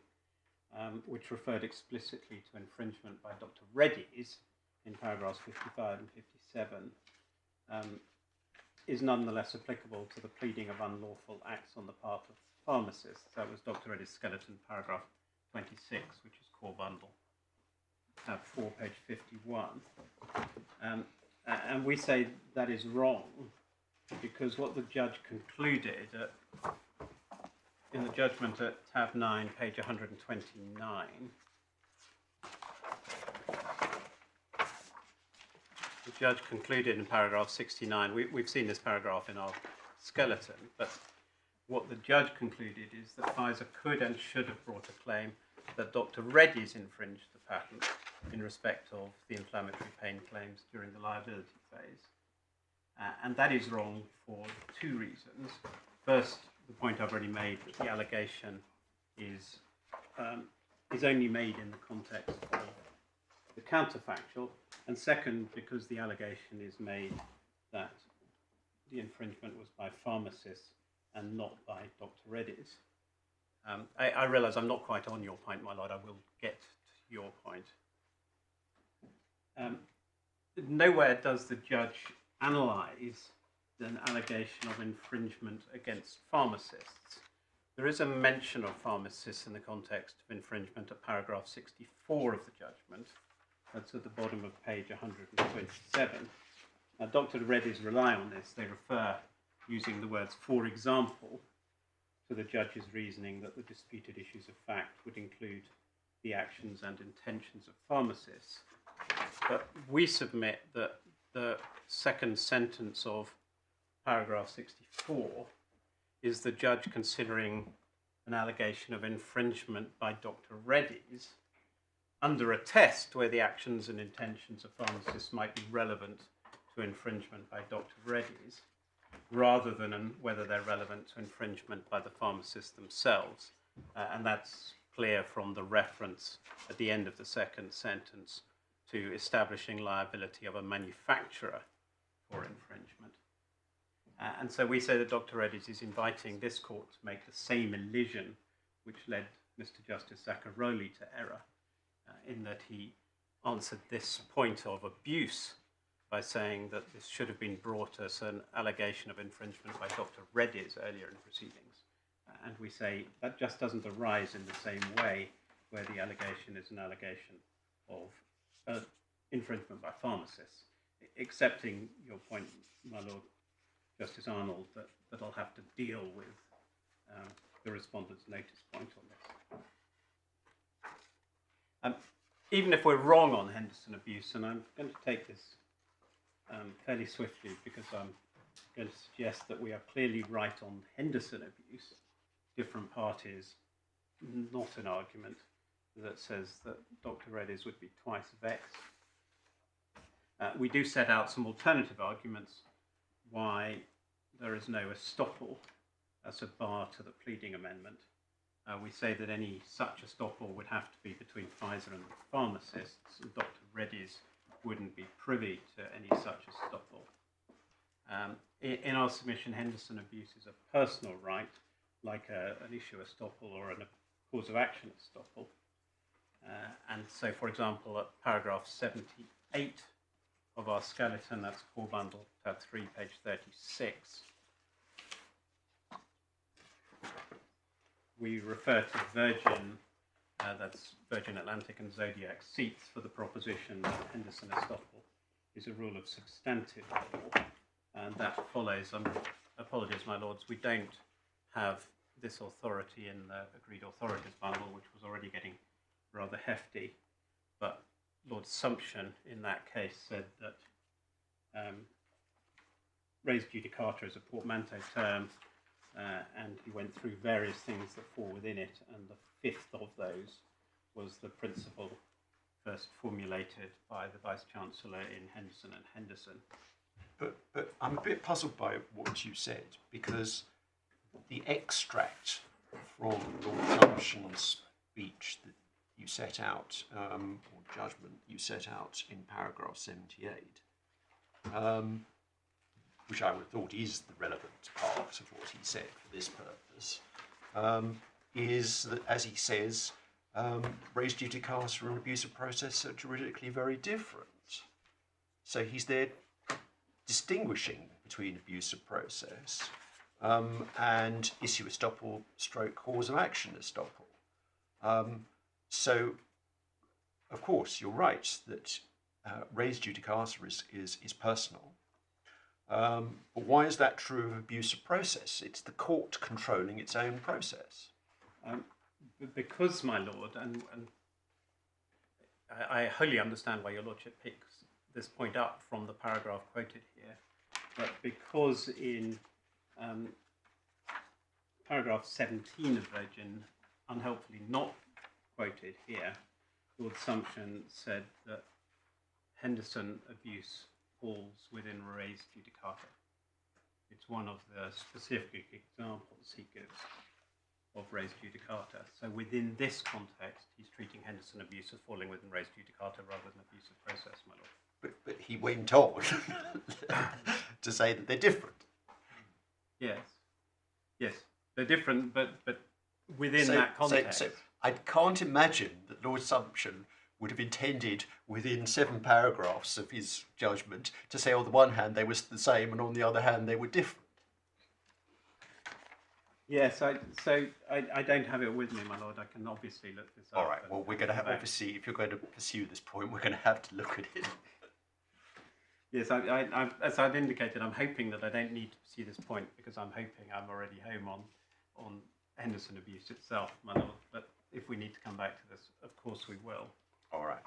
S4: which referred explicitly to infringement by Dr. Reddy's in paragraphs 55 and 57, is nonetheless applicable to the pleading of unlawful acts on the part of pharmacists. That was Dr. Reddy's skeleton, paragraph 26, which is core bundle, 4, page 51. And we say that is wrong because what the judge concluded in the judgment at tab 9, page 129, the judge concluded in paragraph 69, we've seen this paragraph in our skeleton, but what the judge concluded is that Pfizer could and should have brought a claim that Dr. Reddy's infringed the patent in respect of the inflammatory pain claims during the liability phase. And that is wrong for two reasons. First, the point I've already made, that the allegation is only made in the context of the counterfactual. And second, because the allegation is made that the infringement was by pharmacists and not by Dr. Reddy's. I realise I'm not quite on your point, my lord. I will get to your point. Nowhere does the judge analyse an allegation of infringement against pharmacists. There is a mention of pharmacists in the context of infringement at paragraph 64 of the judgment. That's at the bottom of page 127. Now, Dr. Reddy's rely on this. They refer, using the words "for example," to the judge's reasoning that the disputed issues of fact would include the actions and intentions of pharmacists. But we submit that the second sentence of paragraph 64 is the judge considering an allegation of infringement by Dr. Reddy's under a test where the actions and intentions of pharmacists might be relevant to infringement by Dr. Reddy's, rather than whether they're relevant to infringement by the pharmacists themselves. And that's clear from the reference at the end of the second sentence to establishing liability of a manufacturer for infringement. And so we say that Dr. Reddy's is inviting this court to make the same elision which led Mr. Justice Zacaroli to error, in that he answered this point of abuse by saying that this should have been brought as an allegation of infringement by Dr. Reddy's earlier in proceedings. And we say that just doesn't arise in the same way where the allegation is an allegation of infringement by pharmacists, accepting your point, my Lord Justice Arnold, that I'll have to deal with the respondent's notice point on this. Even if we're wrong on Henderson abuse, and I'm going to take this fairly swiftly because I'm going to suggest that we are clearly right on Henderson abuse, different parties, not an argument that says that Dr. Reddy's would be twice vexed. We do set out some alternative arguments why there is no estoppel as a bar to the pleading amendment. We say that any such estoppel would have to be between Pfizer and the pharmacists, and Dr. Reddy's wouldn't be privy to any such estoppel. In our submission, Henderson abuse is a personal right, like an issue estoppel or a cause of action estoppel. And so, for example, at paragraph 78 of our skeleton, that's core bundle, tab 3, page 36, we refer to Virgin, that's Virgin Atlantic and Zodiac seats, for the proposition that Henderson estoppel is a rule of substantive law, and that follows. Apologies, my lords, we don't have this authority in the agreed authorities bundle, which was already getting rather hefty, but Lord Sumption in that case said that res judicata is a portmanteau term, and he went through various things that fall within it, and the fifth of those was the principle first formulated by the Vice-Chancellor in Henderson and Henderson.
S5: But I'm a bit puzzled by what you said, because the extract from Lord Sumption's speech that you set out, or judgment you set out in paragraph 78, which I would have thought is the relevant part of what he said for this purpose, is that, as he says, res judicata and abuse of process are juridically very different. So he's there distinguishing between abuse of process and issue estoppel stroke cause of action estoppel. So, of course, you're right that res judicata is personal. But why is that true of abuse of process? It's the court controlling its own process.
S4: Because, my lord, and I wholly understand why your lordship picks this point up from the paragraph quoted here, but because in paragraph 17 of Virgin, unhelpfully not quoted here, Lord Sumption said that Henderson abuse falls within res judicata. It's one of the specific examples he gives of res judicata. So within this context, he's treating Henderson abuse as falling within res judicata rather than abuse of process, my lord.
S5: But he went on to say that they're different.
S4: Yes. Yes, they're different, but within that context.
S5: So I can't imagine that Lord Sumption would have intended within 7 paragraphs of his judgment to say on the one hand they were the same and on the other hand they were different.
S4: Yes, I don't have it with me, my lord. I can obviously look this up.
S5: All right, well, we're going to have, obviously, if you're going to pursue this point, we're going to have to look at it.
S4: Yes, I, as I've indicated, I'm hoping that I don't need to pursue this point because I'm hoping I'm already home on Henderson abuse itself, my lord. But if we need to come back to this, of course we will.
S5: All right.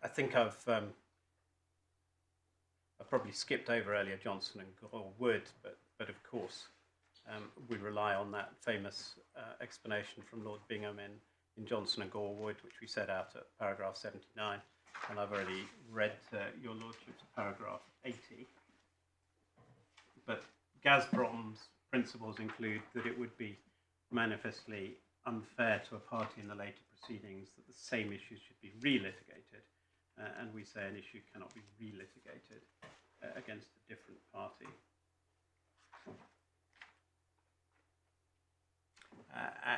S4: I think I've probably skipped over earlier Johnson and Gore Wood, but of course we rely on that famous explanation from Lord Bingham in Johnson and Gore Wood, which we set out at paragraph 79, and I've already read your lordship's paragraph 80. But Gazprom's principles include that it would be manifestly unfair to a party in the later proceedings that the same issues should be relitigated, and we say an issue cannot be relitigated against a different party.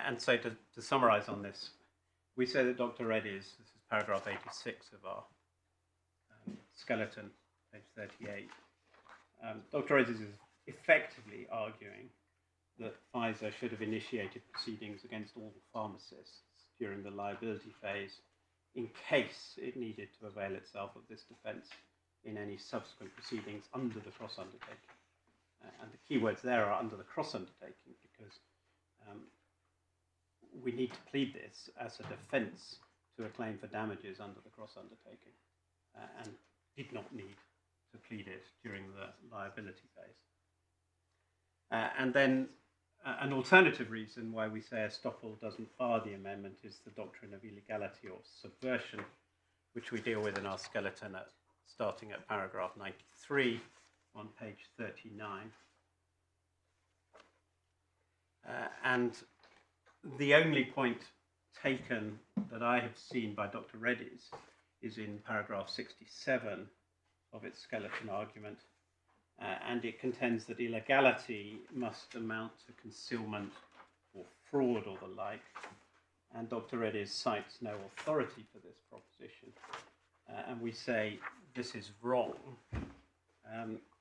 S4: And so to summarise on this, we say that Dr. Reddy's, this is paragraph 86 of our skeleton, page 38, Dr. Reddy's is effectively arguing that Pfizer should have initiated proceedings against all pharmacists during the liability phase in case it needed to avail itself of this defence in any subsequent proceedings under the cross-undertaking. And the key words there are under the cross-undertaking because we need to plead this as a defence to a claim for damages under the cross-undertaking and did not need to plead it during the liability phase. And then an alternative reason why we say estoppel doesn't bar the amendment is the doctrine of illegality or subversion, which we deal with in our skeleton starting at paragraph 93 on page 39. And the only point taken that I have seen by Dr. Reddy's is in paragraph 67 of its skeleton argument, and it contends that illegality must amount to concealment or fraud or the like, and Dr. Reddy's cites no authority for this proposition, and we say this is wrong,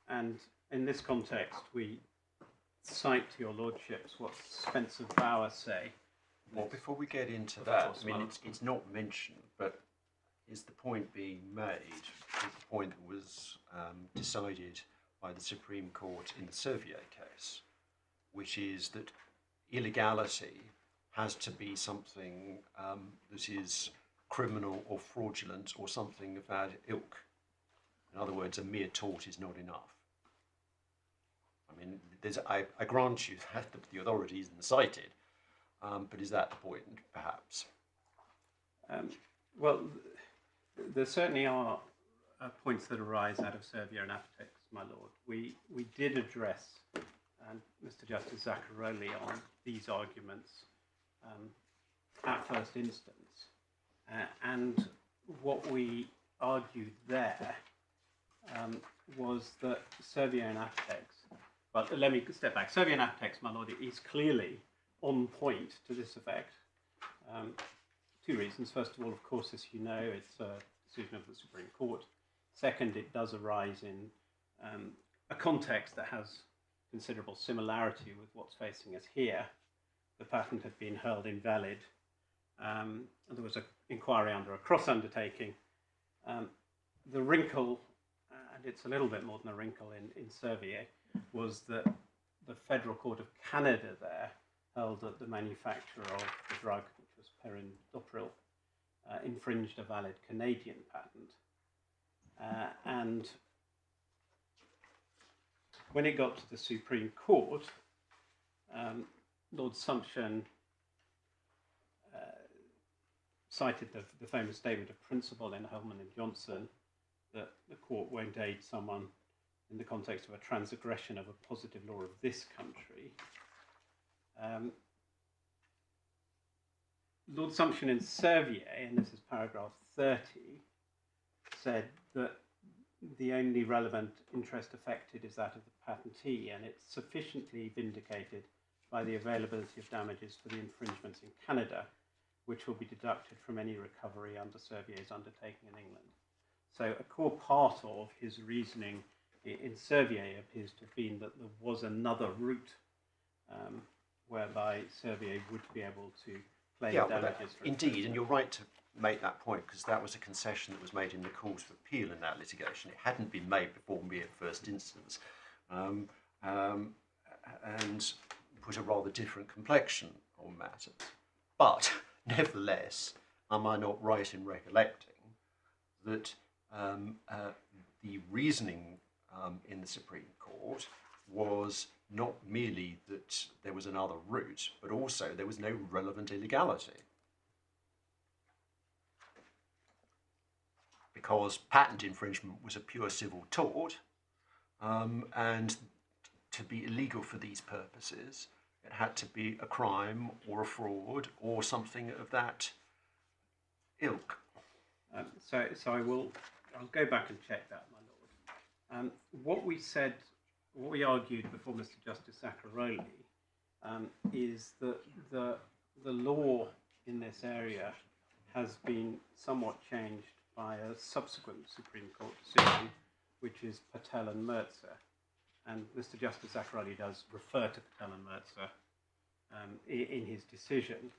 S4: and in this context we cite to your lordships what Spencer Bauer say.
S5: Well, before we get into that, I mean, it's not mentioned, but is the point being made, is the point that was decided by the Supreme Court in the Servier case, which is that illegality has to be something that is criminal or fraudulent or something of that ilk. In other words, a mere tort is not enough. I mean, I grant you that the authority isn't cited, but is that the point, perhaps?
S4: Well, there certainly are points that arise out of Servier and Appellant, my lord. We did address Mr. Justice Zacaroli on these arguments at first instance, and what we argued there was that Servier and Appellant, well, let me step back. Servier and Appellant, my lord, is clearly on point to this effect. 2 reasons. First of all, of course, as you know, it's a decision of the Supreme Court. Second, it does arise in a context that has considerable similarity with what's facing us here. The patent had been held invalid. There was an inquiry under a cross-undertaking. the wrinkle, and it's a little bit more than a wrinkle in Servier, was that the Federal Court of Canada there held that the manufacturer of the drug, which was perindopril, infringed a valid Canadian patent. And when it got to the Supreme Court, Lord Sumption cited the famous statement of principle in Holman and Johnson that the court won't aid someone in the context of a transgression of a positive law of this country. Lord Sumption in Servier, and this is paragraph 30, said that the only relevant interest affected is that of the patentee, and it's sufficiently vindicated by the availability of damages for the infringements in Canada, which will be deducted from any recovery under Servier's undertaking in England. So a core part of his reasoning in Servier appears to have been that there was another route whereby Servier would be able to claim damages.
S5: Indeed, and you're right to make that point, because that was a concession that was made in the Cause of Appeal in that litigation. It hadn't been made before me at first instance, and put a rather different complexion on matters. But nevertheless, am I not right in recollecting that the reasoning in the Supreme Court was not merely that there was another route, but also there was no relevant illegality? Because patent infringement was a pure civil tort, and to be illegal for these purposes, it had to be a crime or a fraud or something of that ilk.
S4: So I'll go back and check that, my lord. What we argued before Mr. Justice Zacaroli is that the law in this area has been somewhat changed by a subsequent Supreme Court decision, which is Patel and Mercer. And Mr. Justice Zacaroli does refer to Patel and Mercer in his decision.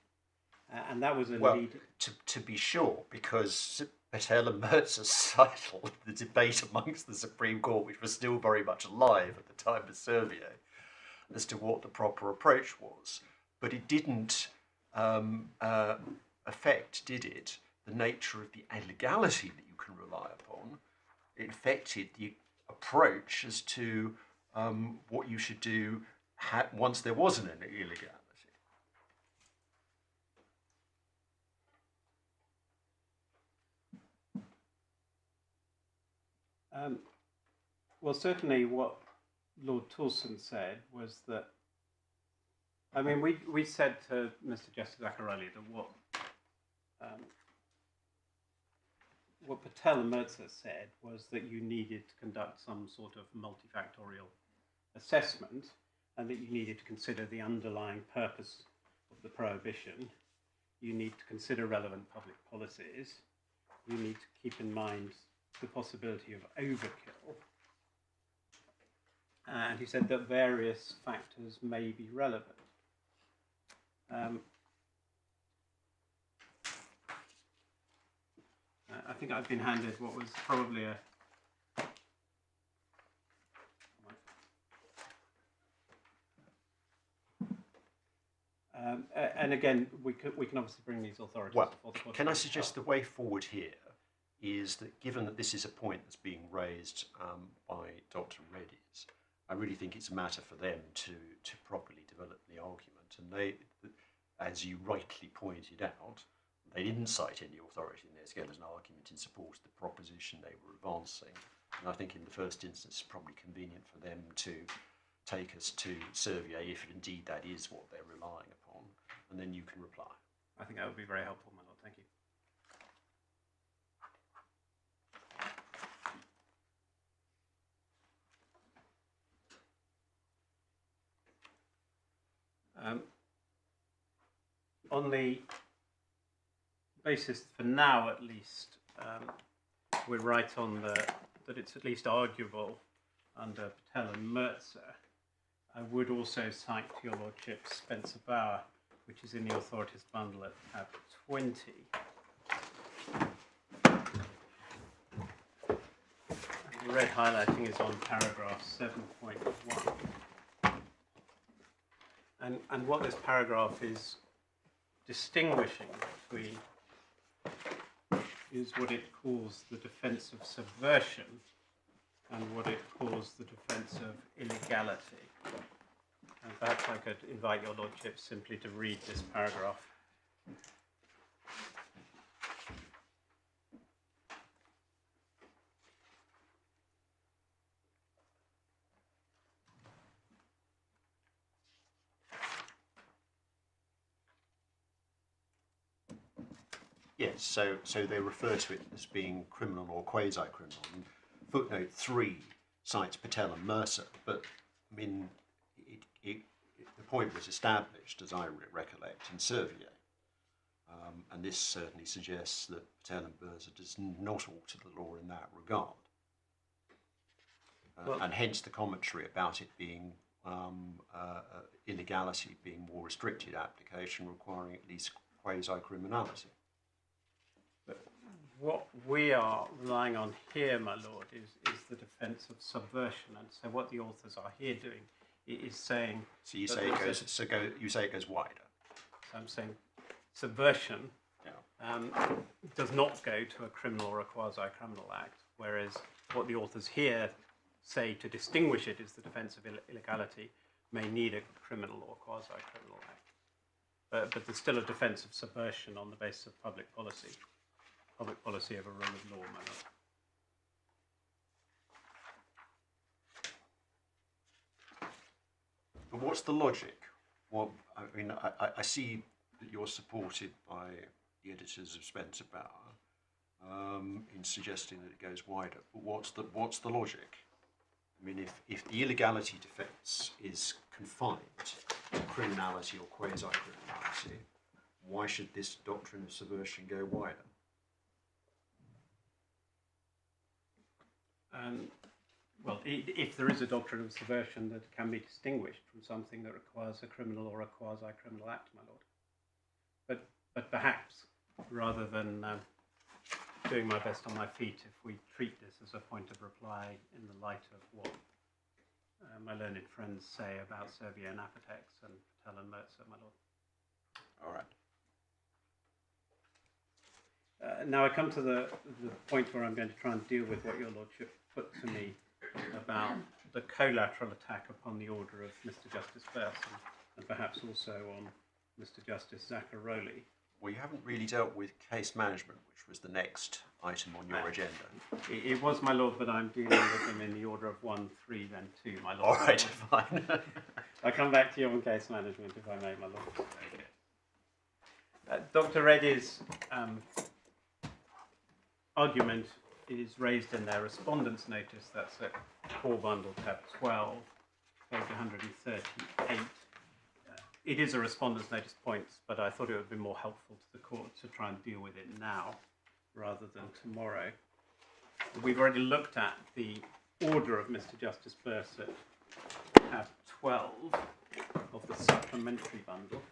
S4: And that was a lead.
S5: To be sure, because Patel and Mercer settled the debate amongst the Supreme Court, which was still very much alive at the time of Servier, as to what the proper approach was. But it didn't affect, did it, the nature of the illegality that you can rely upon. It affected the approach as to what you should do once there wasn't an illegality.
S4: Well, certainly what Lord Toulson said was that, I mean, we said to Mr. Justice Zacaroli that what Patel and Mercer said was that you needed to conduct some sort of multifactorial assessment, and that you needed to consider the underlying purpose of the prohibition. You need to consider relevant public policies. You need to keep in mind the possibility of overkill. And he said that various factors may be relevant. I think I've been handed what was probably a... and again, we can obviously bring these authorities.
S5: Well, can I suggest the way forward here is that, given that this is a point that's being raised by Dr. Reddy's, I really think it's a matter for them to properly develop the argument. And they, as you rightly pointed out, they didn't cite any authority in there to get as an argument in support of the proposition they were advancing. And I think in the first instance, it's probably convenient for them to take us to Servier, if indeed that is what they're relying upon, and then you can reply.
S4: I think that would be very helpful, my lord. Thank you. On the basis, for now at least, we're right on that it's at least arguable under Patel and Mercer. I would also cite to your lordship Spencer Bauer, which is in the authorities bundle at tab 20. red highlighting is on paragraph 7.1. And what this paragraph is distinguishing between is what it calls the defence of subversion and what it calls the defence of illegality. And perhaps I could invite your lordship simply to read this paragraph.
S5: Yes, so they refer to it as being criminal or quasi-criminal. And footnote 3 cites Patel and Mercer, but I mean, the point was established, as I recollect, in Servier. And this certainly suggests that Patel and Mercer does not alter the law in that regard. And hence the commentary about it being illegality being more restricted application requiring at least quasi-criminality.
S4: What we are relying on here, my lord, is the defence of subversion, and so what the authors are here doing is saying.
S5: So you say it goes. You say it goes wider.
S4: So I'm saying subversion does not go to a criminal or a quasi-criminal act, whereas what the authors here say to distinguish it as the defence of illegality may need a criminal or quasi-criminal act, but there's still a defence of subversion on the basis of public policy. Public policy of a rule of law, my lord.
S5: But what's the logic? Well, I mean, I see that you're supported by the editors of Spencer Bauer in suggesting that it goes wider. But what's the logic? I mean, if the illegality defence is confined to criminality or quasi-criminality, why should this doctrine of subversion go wider?
S4: Well, if there is a doctrine of subversion that can be distinguished from something that requires a criminal or a quasi-criminal act, my lord. But perhaps, rather than doing my best on my feet, if we treat this as a point of reply in the light of what my learned friends say about Servier and Apotex and Patel and Mercer, my lord.
S5: All right.
S4: Now I come to the point where I'm going to try and deal with what your lordship put to me about the collateral attack upon the order of Mr. Justice Burson and perhaps also on Mr. Justice Zacaroli.
S5: Well, you haven't really dealt with case management, which was the next item on your agenda.
S4: It was, my lord, but I'm dealing with them in the order of 1, 3, then 2, my lord.
S5: All right, fine.
S4: I'll come back to you on case management, if I may, my lord. Okay. Dr. Reddy's argument is raised in their respondents' notice. That's at core bundle tab 12, page 138. It is a respondents' notice points, but I thought it would be more helpful to the court to try and deal with it now rather than tomorrow. We've already looked at the order of Mr. Justice Burson, tab 12 of the supplementary bundle.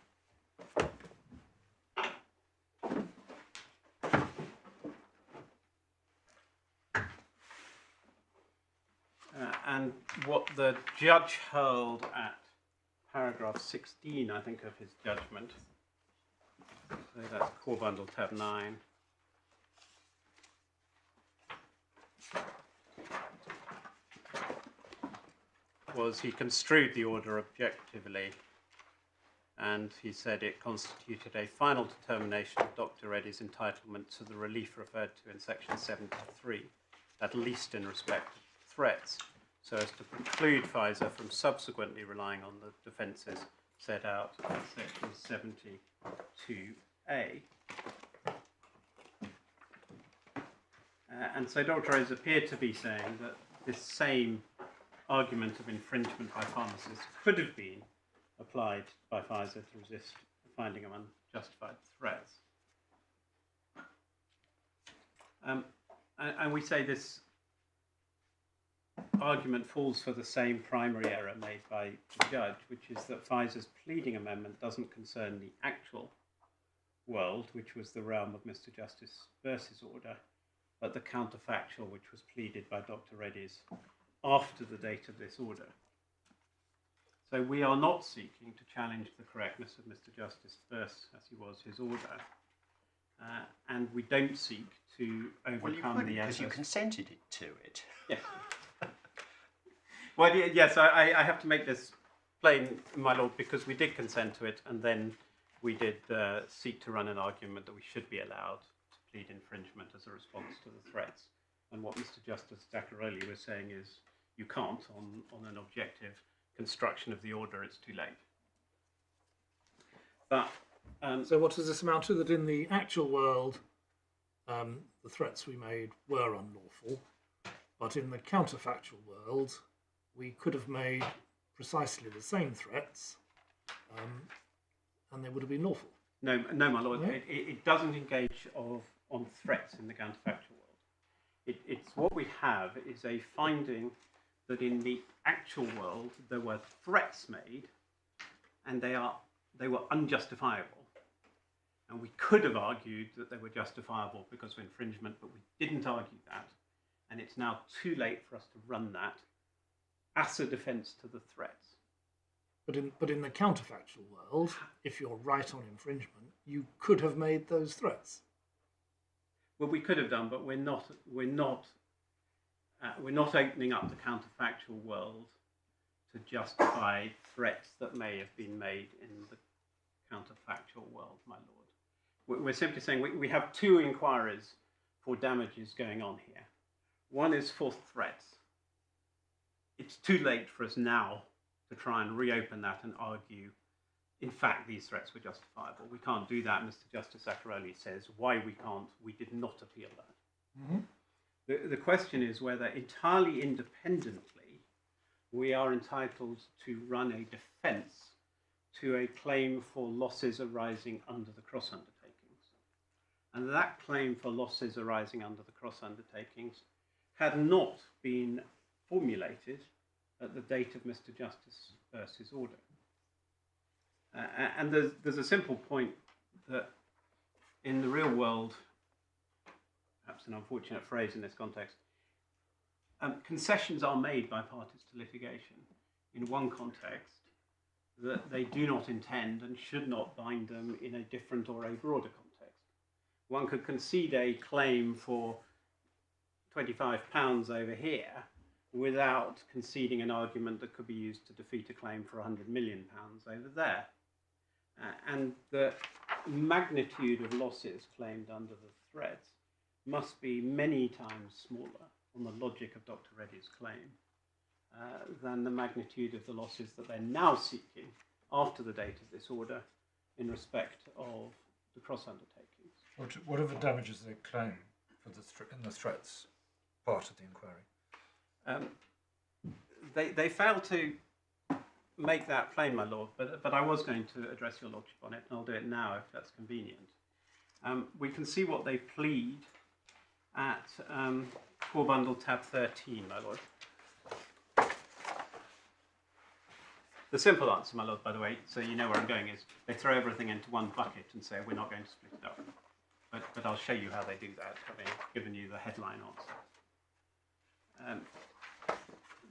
S4: And what the judge held at paragraph 16, I think, of his judgment, so that's core bundle tab 9, was he construed the order objectively, and he said it constituted a final determination of Dr. Reddy's entitlement to the relief referred to in section 73, at least in respect of threats, so as to preclude Pfizer from subsequently relying on the defences set out in section 72A. And so Dr. Rose appeared to be saying that this same argument of infringement by pharmacists could have been applied by Pfizer to resist finding of unjustified threats. And we say this argument falls for the same primary error made by the judge, which is that Pfizer's pleading amendment doesn't concern the actual world, which was the realm of Mr. Justice Burse's order, but the counterfactual which was pleaded by Dr. Reddy's after the date of this order. So we are not seeking to challenge the correctness of Mr. Justice Burse, as he was, his order, and we don't seek to overcome the
S5: because you consented to it.
S4: Yes. Well, yes, I have to make this plain, my lord, because we did consent to it, and then we did seek to run an argument that we should be allowed to plead infringement as a response to the threats. And what Mr. Justice Zacaroli was saying is you can't, on an objective construction of the order, it's too late. But
S3: So what does this amount to? That in the actual world, the threats we made were unlawful, but in the counterfactual world, we could have made precisely the same threats, and they would have been lawful.
S4: no, my lord,
S3: No?
S4: it doesn't engage on threats in the counterfactual world. It's what we have is a finding that in the actual world there were threats made, and they were unjustifiable. And we could have argued that they were justifiable because of infringement, but we didn't argue that. And it's now too late for us to run that as a defence to the threats.
S3: But in the counterfactual world, if you're right on infringement, you could have made those threats.
S4: Well, we could have done, but we're not opening up the counterfactual world to justify threats that may have been made in the counterfactual world, my lord. We're simply saying we have two inquiries for damages going on here. One is for threats. It's too late for us now to try and reopen that and argue, in fact, these threats were justifiable. We can't do that. Mr. Justice Zacaroli says why we can't. We did not appeal that. Mm-hmm. The question is whether entirely independently we are entitled to run a defence to a claim for losses arising under the cross-undertakings. And that claim for losses arising under the cross-undertakings had not been formulated at the date of Mr. Justice Burse's order. And there's a simple point that in the real world, perhaps an unfortunate phrase in this context, concessions are made by parties to litigation in one context that they do not intend and should not bind them in a different or a broader context. One could concede a claim for £25 over here without conceding an argument that could be used to defeat a claim for £100 million over there. And the magnitude of losses claimed under the threats must be many times smaller on the logic of Dr. Reddy's claim than the magnitude of the losses that they're now seeking after the date of this order in respect of the cross-undertakings.
S6: What are the damages they claim for in the threats part of the inquiry?
S4: They failed to make that plain, my lord, but I was going to address your lordship on it, and I'll do it now if that's convenient. We can see what they plead at Core Bundle tab 13, my lord. The simple answer, my lord, by the way, so you know where I'm going, is they throw everything into one bucket and say we're not going to split it up. But I'll show you how they do that, having given you the headline answer.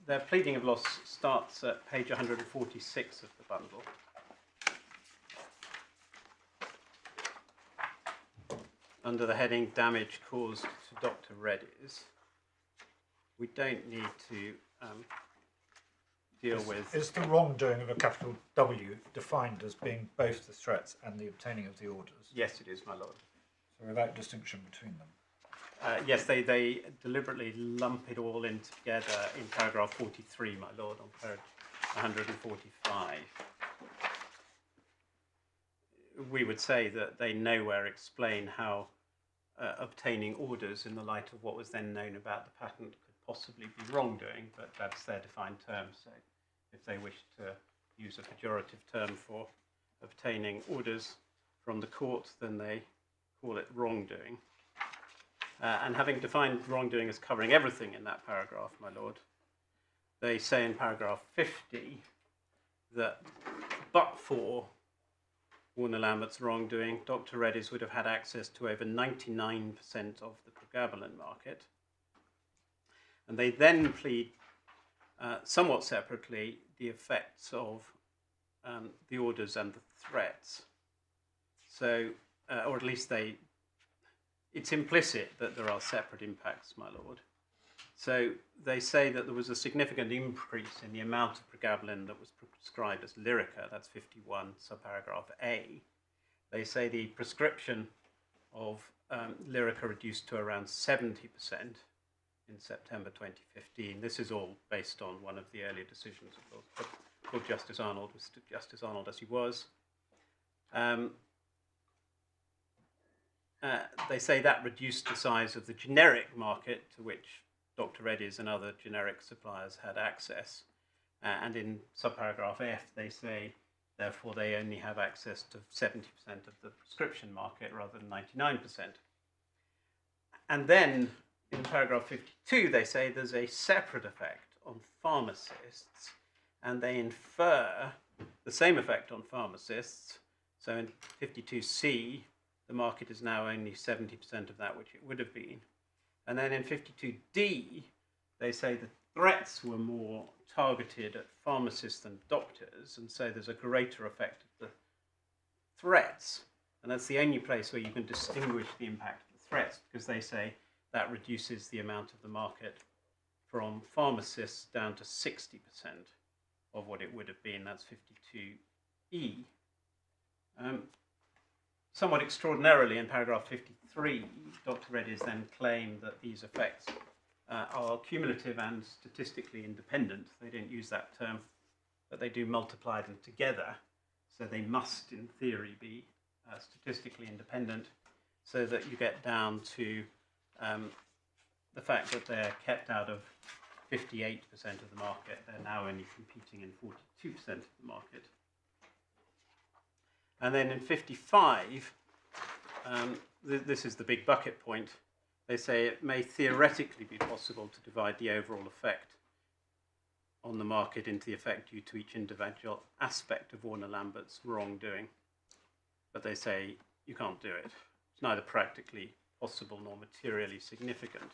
S4: Their pleading of loss starts at page 146 of the bundle. Under the heading Damage Caused to Dr. Reddy's. We don't need to deal with...
S6: Is the wrongdoing of a capital W defined as being both the threats and the obtaining of the orders?
S4: Yes, it is, my lord.
S6: So without distinction between them?
S4: Yes, they deliberately lump it all in together in paragraph 43, my lord, on page 145. We would say that they nowhere explain how obtaining orders in the light of what was then known about the patent could possibly be wrongdoing, but that's their defined term. So if they wish to use a pejorative term for obtaining orders from the court, then they call it wrongdoing. And having defined wrongdoing as covering everything in that paragraph, my lord, they say in paragraph 50 that but for Warner-Lambert's wrongdoing, Dr. Reddy's would have had access to over 99% of the pregabalin market. And they then plead somewhat separately the effects of the orders and the threats. So, or at least it's implicit that there are separate impacts, my lord. So they say that there was a significant increase in the amount of pregabalin that was prescribed as Lyrica, that's 51 subparagraph A. They say the prescription of Lyrica reduced to around 70% in September 2015. This is all based on one of the earlier decisions, of course, but for Justice Arnold, Justice Arnold as he was. They say that reduced the size of the generic market to which Dr. Reddy's and other generic suppliers had access. And in subparagraph F, they say, therefore, they only have access to 70% of the prescription market rather than 99%. And then in paragraph 52, they say there's a separate effect on pharmacists, and they infer the same effect on pharmacists. So in 52C, the market is now only 70% of that which it would have been. And then in 52D, they say the threats were more targeted at pharmacists than doctors, and so there's a greater effect of the threats. And that's the only place where you can distinguish the impact of the threats, because they say that reduces the amount of the market from pharmacists down to 60% of what it would have been. That's 52E. Somewhat extraordinarily, in paragraph 53, Dr. Reddy's then claimed that these effects are cumulative and statistically independent. They don't use that term, but they do multiply them together. So they must, in theory, be statistically independent, so that you get down to the fact that they're kept out of 58% of the market. They're now only competing in 42% of the market. And then in 55, this is the big bucket point, they say it may theoretically be possible to divide the overall effect on the market into the effect due to each individual aspect of Warner-Lambert's wrongdoing. But they say you can't do it. It's neither practically possible nor materially significant.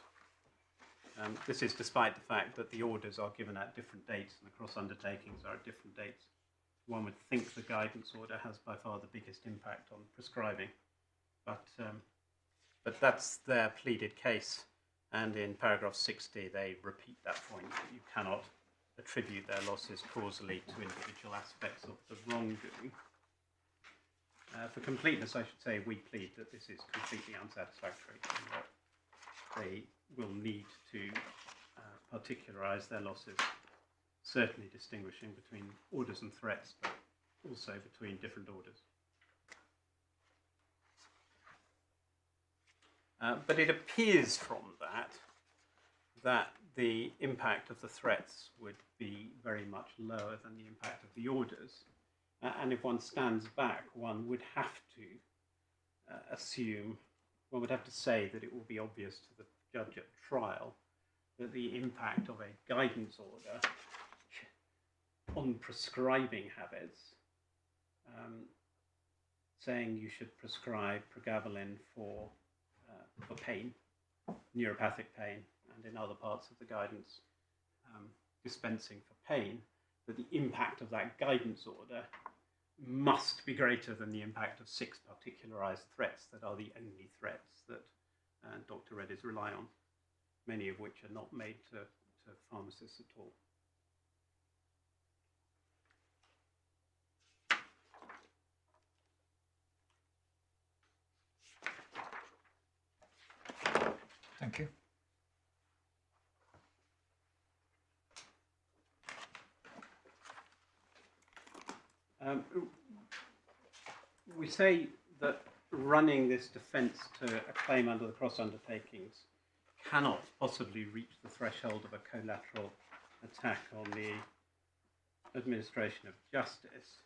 S4: This is despite the fact that the orders are given at different dates and the cross-undertakings are at different dates. One would think the guidance order has by far the biggest impact on prescribing, but that's their pleaded case, and in paragraph 60 they repeat that point, that you cannot attribute their losses causally to individual aspects of the wrongdoing. For completeness, I should say we plead that this is completely unsatisfactory, and that they will need to particularise their losses, certainly distinguishing between orders and threats, but also between different orders. But it appears from that the impact of the threats would be very much lower than the impact of the orders. And if one stands back, one would have to one would have to say that it will be obvious to the judge at trial that the impact of a guidance order on prescribing habits, saying you should prescribe pregabalin for pain, neuropathic pain, and in other parts of the guidance dispensing for pain, that the impact of that guidance order must be greater than the impact of 6 particularized threats that are the only threats that Dr. Reddy's rely on, many of which are not made to pharmacists at all.
S6: Thank you.
S4: We say that running this defence to a claim under the cross-undertakings cannot possibly reach the threshold of a collateral attack on the administration of justice.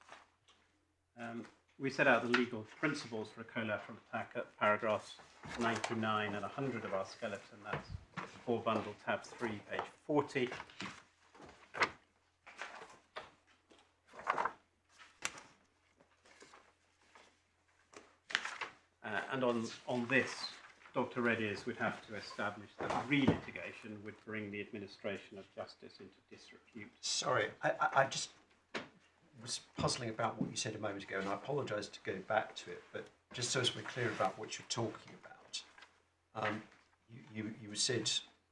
S4: We set out the legal principles for a collateral attack at paragraphs 99 and 100 of our skeleton. That's 4 bundle tab 3, page 40. And on this, Dr. Reddy's would have to establish that re-litigation would bring the administration of justice into disrepute.
S5: Sorry, I just was puzzling about what you said a moment ago, and I apologise to go back to it, but just so as we're clear about what you're talking about, you said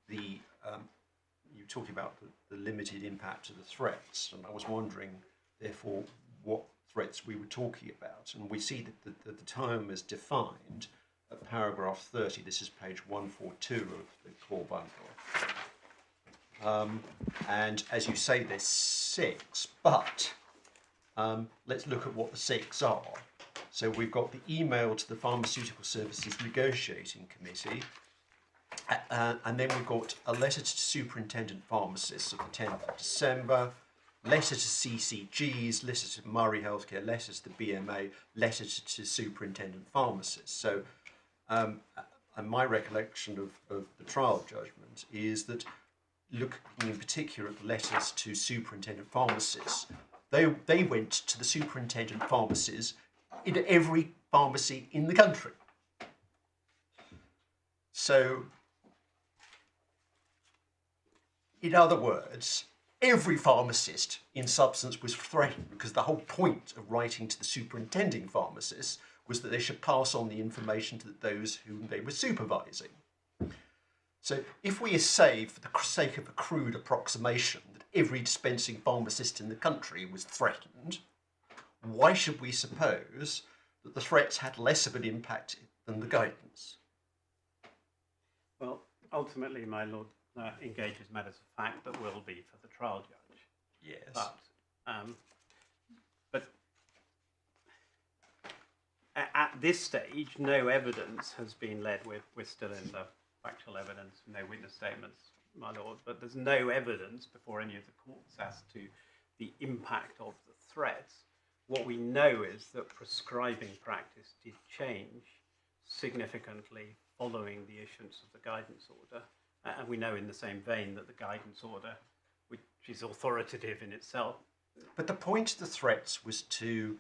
S5: you were talking about the limited impact of the threats, and I was wondering, therefore, what threats we were talking about. And we see that the term is defined at paragraph 30. This is page 142 of the core bundle. And as you say, there's 6, but let's look at what the 6 are. So we've got the email to the Pharmaceutical Services Negotiating Committee, and then we've got a letter to Superintendent Pharmacists of the 10th of December, letter to CCGs, letter to Murray Healthcare, letter to the BMA, letter to Superintendent Pharmacists. So and my recollection of the trial judgment is that, looking in particular at the letters to Superintendent Pharmacists, they went to the Superintendent Pharmacies in every pharmacy in the country. So, in other words, every pharmacist in substance was threatened, because the whole point of writing to the superintending pharmacists was that they should pass on the information to those whom they were supervising. So if we say, for the sake of a crude approximation, that every dispensing pharmacist in the country was threatened, why should we suppose that the threats had less of an impact than the guidance?
S4: Well, ultimately, my lord, engages matters of fact that will be for the trial judge.
S5: Yes.
S4: But at this stage, no evidence has been led. We're still in the factual evidence, no witness statements, my lord, but there's no evidence before any of the courts as to the impact of the threats. What we know is that prescribing practice did change significantly following the issuance of the guidance order. And we know in the same vein that the guidance order, which is authoritative in itself.
S5: But the point of the threats was to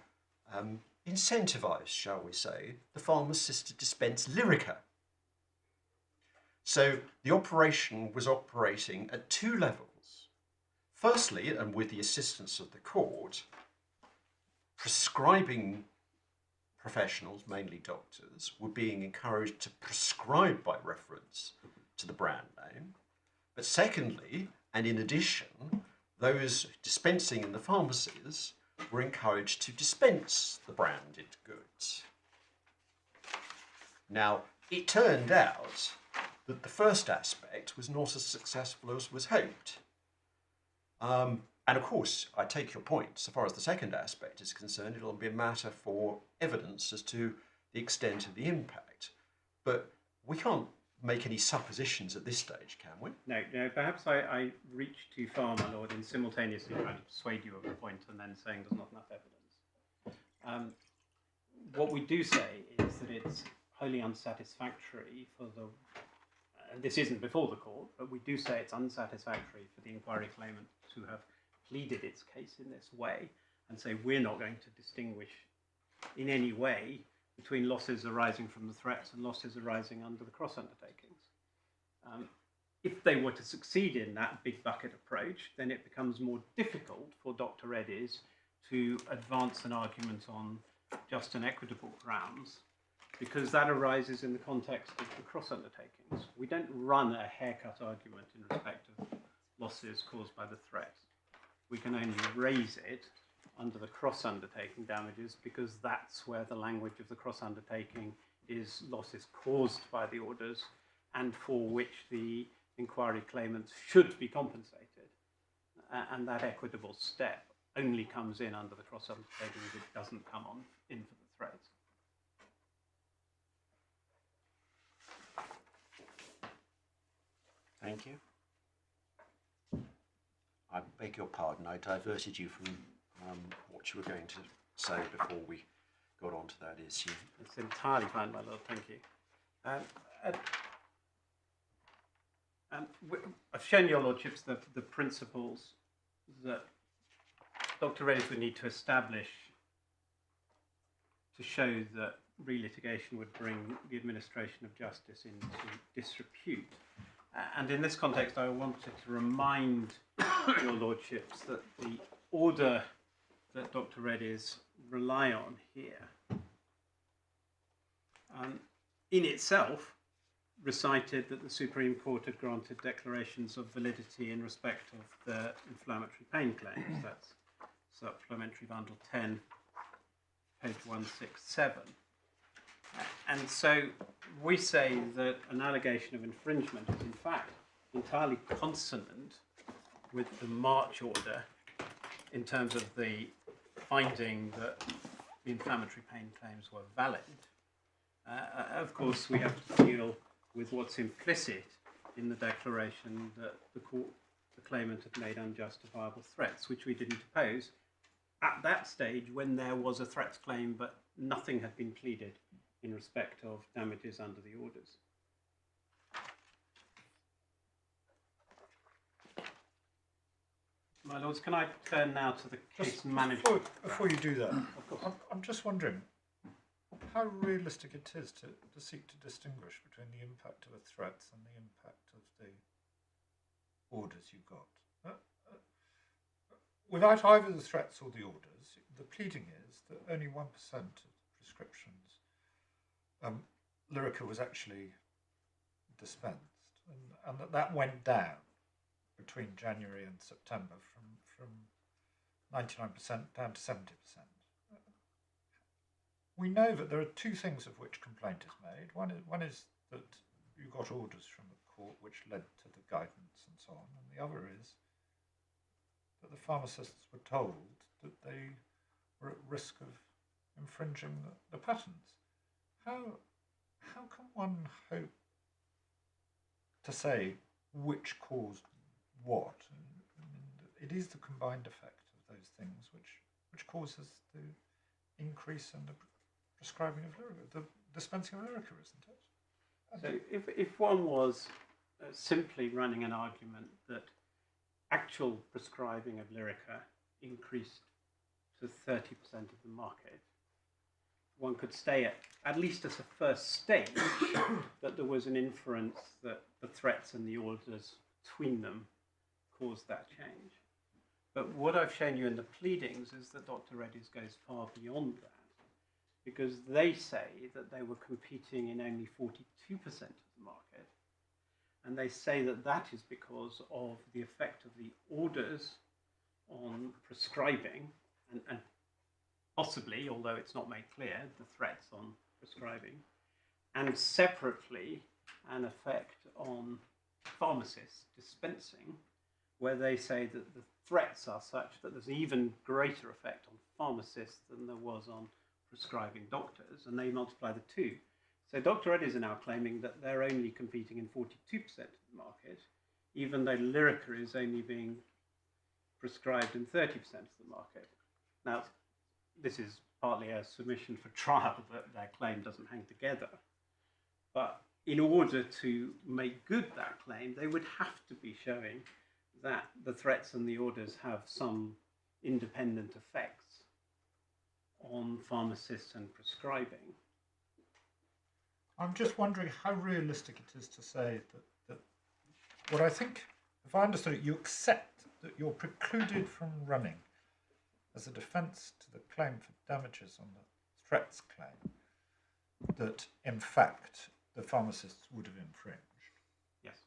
S5: incentivise, shall we say, the pharmacist to dispense Lyrica. So the operation was operating at 2 levels. Firstly, and with the assistance of the court, prescribing professionals, mainly doctors, were being encouraged to prescribe by reference to the brand name. But secondly, and in addition, those dispensing in the pharmacies were encouraged to dispense the branded goods. Now, it turned out that the first aspect was not as successful as was hoped. And of course, I take your point. So far as the second aspect is concerned, it'll be a matter for evidence as to the extent of the impact. But we can't make any suppositions at this stage, can we?
S4: No, perhaps I reached too far, my lord, in simultaneously trying to persuade you of a point and then saying there's not enough evidence. What we do say is that it's wholly unsatisfactory for the, and this isn't before the court, but we do say it's unsatisfactory for the inquiry claimant to have pleaded its case in this way and say we're not going to distinguish in any way between losses arising from the threats and losses arising under the cross-undertakings. If they were to succeed in that big bucket approach, then it becomes more difficult for Dr. Reddy's to advance an argument on just and equitable grounds, because that arises in the context of the cross-undertakings. We don't run a haircut argument in respect of losses caused by the threat. We can only raise it under the cross-undertaking damages, because that's where the language of the cross-undertaking is losses caused by the orders and for which the inquiry claimants should be compensated. And that equitable step only comes in under the cross-undertakings. It doesn't come on in for the threats.
S5: Thank you. I beg your pardon, I diverted you from what you were going to say before we got onto that issue.
S4: It's entirely fine, my lord, thank you. I've shown your lordships the principles that Dr. Reddy would need to establish to show that relitigation would bring the administration of justice into disrepute. And in this context, I wanted to remind your lordships that the order that Dr. Reddy's rely on here, in itself, recited that the Supreme Court had granted declarations of validity in respect of the inflammatory pain claims. That's Supplementary Bundle 10, page 167. And so we say that an allegation of infringement is in fact entirely consonant with the March order in terms of the finding that the inflammatory pain claims were valid. Of course, we have to deal with what's implicit in the declaration that the claimant had made unjustifiable threats, which we didn't oppose at that stage when there was a threats claim, but nothing had been pleaded in respect of damages under the orders. My lords, can I turn now to the case management?
S6: Before you do that, I'm just wondering how realistic it is to seek to distinguish between the impact of the threats and the impact of the orders you got. Without either the threats or the orders, the pleading is that only 1% of prescriptions Lyrica was actually dispensed, and that went down between January and September from 99% down to 70%. We know that there are two things of which complaint is made. One is that you got orders from the court which led to the guidance and so on, and the other is that the pharmacists were told that they were at risk of infringing the patents. How can one hope to say which caused what? It is the combined effect of those things which causes the increase in the prescribing of Lyrica, the dispensing of Lyrica, isn't it?
S4: So if one was simply running an argument that actual prescribing of Lyrica increased to 30% of the market, one could stay at least as a first stage that there was an inference that the threats and the orders between them caused that change. But what I've shown you in the pleadings is that Dr. Reddy's goes far beyond that, because they say that they were competing in only 42% of the market, and they say that that is because of the effect of the orders on prescribing and possibly, although it's not made clear, the threats on prescribing, and separately an effect on pharmacists dispensing, where they say that the threats are such that there's an even greater effect on pharmacists than there was on prescribing doctors, and they multiply the two. So Dr. Reddy's are now claiming that they're only competing in 42% of the market, even though Lyrica is only being prescribed in 30% of the market. Now, this is partly a submission for trial that their claim doesn't hang together. But in order to make good that claim, they would have to be showing that the threats and the orders have some independent effects on pharmacists and prescribing.
S6: I'm just wondering how realistic it is to say that what I think, if I understood it, you accept that you're precluded from running as a defence to the claim for damages on the threats claim, that in fact the pharmacists would have infringed.
S4: Yes.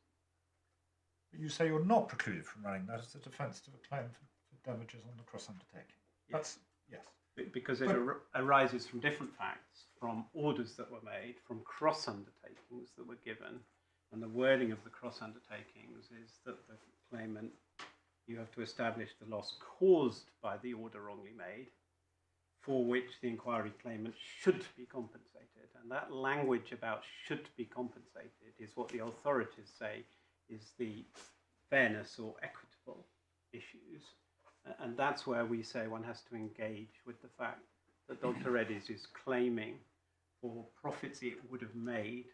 S6: But you say you're not precluded from running that as a defence to the claim for damages on the cross-undertaking.
S4: Yes.
S6: Yes.
S4: Because it arises from different facts, from orders that were made, from cross-undertakings that were given, and the wording of the cross-undertakings is that the claimant, you have to establish the loss caused by the order wrongly made, for which the inquiry claimant should be compensated. And that language about should be compensated is what the authorities say is the fairness or equitable issues. And that's where we say one has to engage with the fact that Dr. Reddy's is claiming for profits it would have made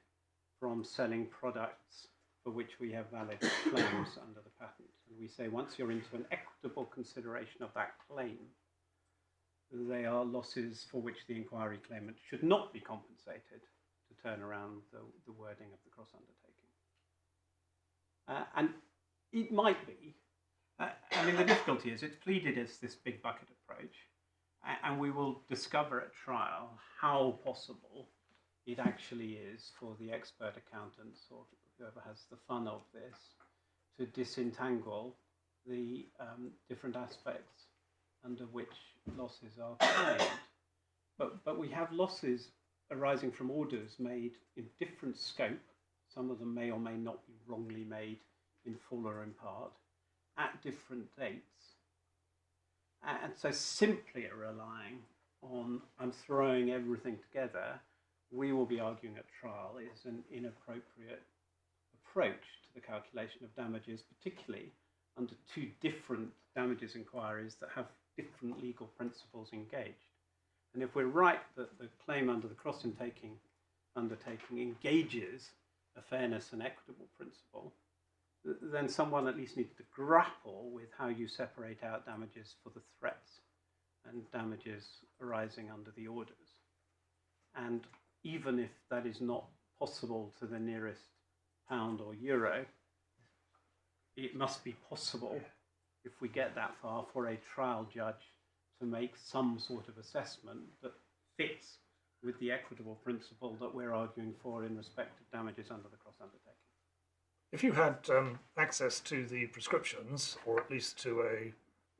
S4: from selling products for which we have valid claims under the patent. And we say once you're into an equitable consideration of that claim, they are losses for which the inquiry claimant should not be compensated, to turn around the wording of the cross-undertaking. And it might be, I mean, the difficulty is it's pleaded as this big bucket approach, and we will discover at trial how possible it actually is for the expert accountants or whoever has the fun of this to disentangle the different aspects under which losses are claimed. But we have losses arising from orders made in different scope. Some of them may or may not be wrongly made in full or in part at different dates. And so simply relying on I'm throwing everything together, we will be arguing at trial is an inappropriate approach to the calculation of damages, particularly under two different damages inquiries that have different legal principles engaged. And if we're right that the claim under the cross-undertaking engages a fairness and equitable principle, then someone at least needs to grapple with how you separate out damages for the threats and damages arising under the orders. And even if that is not possible to the nearest pound or euro, it must be possible, if we get that far, for a trial judge to make some sort of assessment that fits with the equitable principle that we're arguing for in respect of damages under the cross-undertaking.
S3: If you had access to the prescriptions, or at least to a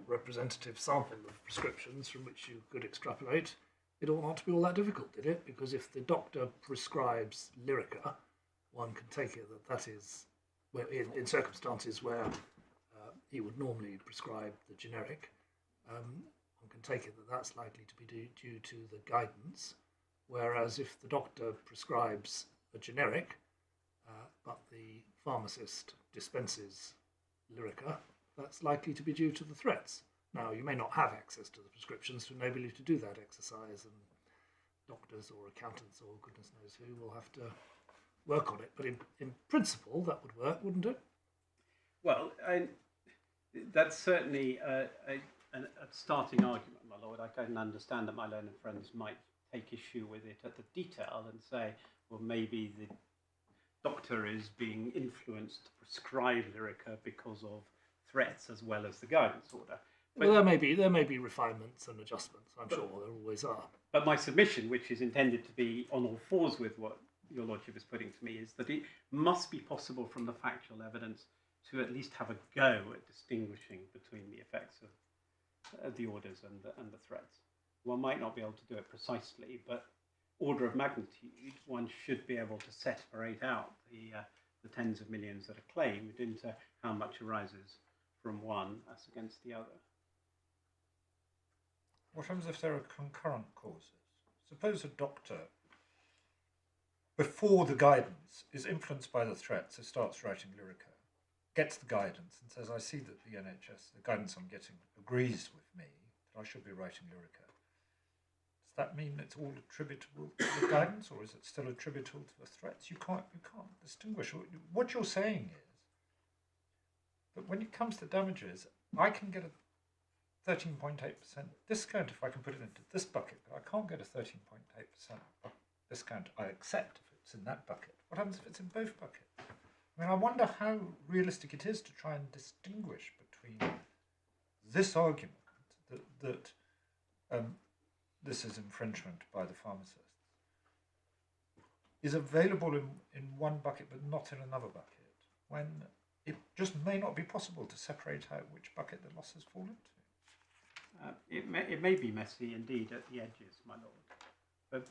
S3: representative sample of prescriptions from which you could extrapolate, it ought not to be all that difficult, did it? Because if the doctor prescribes Lyrica, one can take it that that is, well, in circumstances where he would normally prescribe the generic, one can take it that that's likely to be due to the guidance, whereas if the doctor prescribes a generic, but the pharmacist dispenses Lyrica, that's likely to be due to the threats. Now, you may not have access to the prescriptions to enable you to do that exercise, and doctors or accountants or goodness knows who will have to work on it. But in principle, that would work, wouldn't it?
S4: Well, that's certainly a starting argument, my lord. I can understand that my learned friends might take issue with it at the detail and say, well, maybe the doctor is being influenced to prescribe Lyrica because of threats as well as the guidance order. But,
S3: well, there may be refinements and adjustments. I'm sure there always are.
S4: But my submission, which is intended to be on all fours with what your lordship is putting to me, is that it must be possible from the factual evidence to at least have a go at distinguishing between the effects of the orders and the threats. One might not be able to do it precisely, but order of magnitude, one should be able to separate out the tens of millions that are claimed into how much arises from one as against the other.
S6: What happens if there are concurrent causes? Suppose a doctor, before the guidance, is influenced by the threat, so starts writing Lyrica, gets the guidance and says, I see that the NHS, the guidance I'm getting, agrees with me that I should be writing Lyrica. Does that mean it's all attributable to the guidance, or is it still attributable to the threats? You can't distinguish. What you're saying is that when it comes to damages, I can get a 13.8% discount if I can put it into this bucket, but I can't get a 13.8% discount I accept if it's in that bucket. What happens if it's in both buckets? I mean, I wonder how realistic it is to try and distinguish between this argument that this is infringement by the pharmacist is available in one bucket but not in another bucket, when it just may not be possible to separate out which bucket the losses fall into.
S4: It may be messy indeed at the edges, my lord, but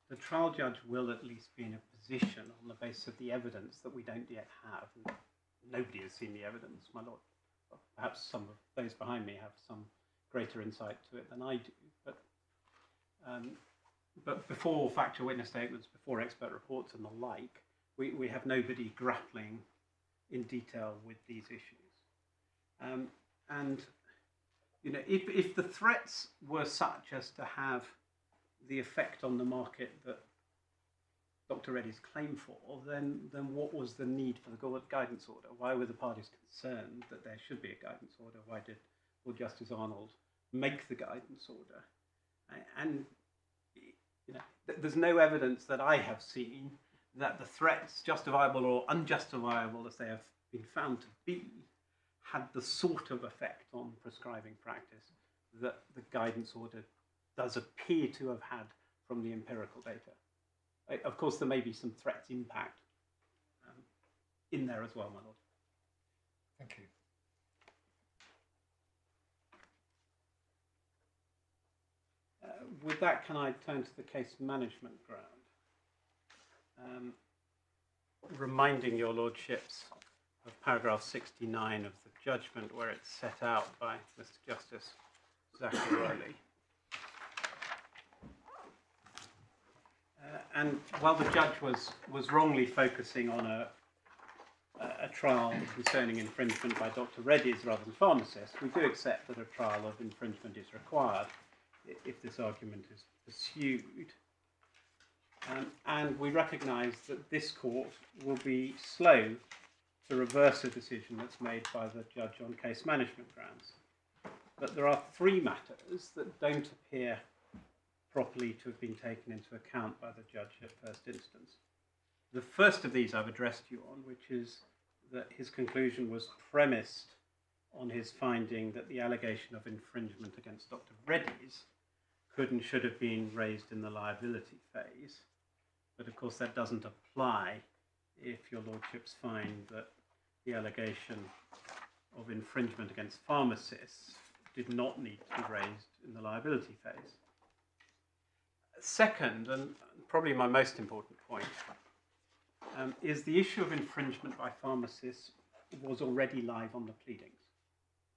S4: the trial judge will at least be in a position on the basis of the evidence that we don't yet have. Nobody has seen the evidence, my lord. Well, perhaps some of those behind me have some greater insight to it than I do, but before factual witness statements, before expert reports and the like, we have nobody grappling in detail with these issues. And you know, if the threats were such as to have the effect on the market that Dr. Reddy's claimed for, then what was the need for the guidance order? Why were the parties concerned that there should be a guidance order? Why did Lord Justice Arnold make the guidance order? And you know, there's no evidence that I have seen that the threats, justifiable or unjustifiable as they have been found to be, had the sort of effect on prescribing practice that the guidance order does appear to have had from the empirical data. Of course, there may be some threats impact in there as well, my lord.
S6: Thank you.
S4: With that, can I turn to the case management ground? Reminding your lordships of paragraph 69 of the judgment, where it's set out by Mr. Justice Zacaroli. And while the judge was wrongly focusing on a trial concerning infringement by Dr. Reddy's rather than pharmacists, we do accept that a trial of infringement is required if this argument is pursued. And we recognise that this court will be slow to reverse a decision that's made by the judge on case management grounds. But there are three matters that don't appear properly to have been taken into account by the judge at first instance. The first of these I've addressed you on, which is that his conclusion was premised on his finding that the allegation of infringement against Dr. Reddy's could and should have been raised in the liability phase. But of course that doesn't apply if your lordships find that the allegation of infringement against pharmacists did not need to be raised in the liability phase. Second, and probably my most important point, is the issue of infringement by pharmacists was already live on the pleadings.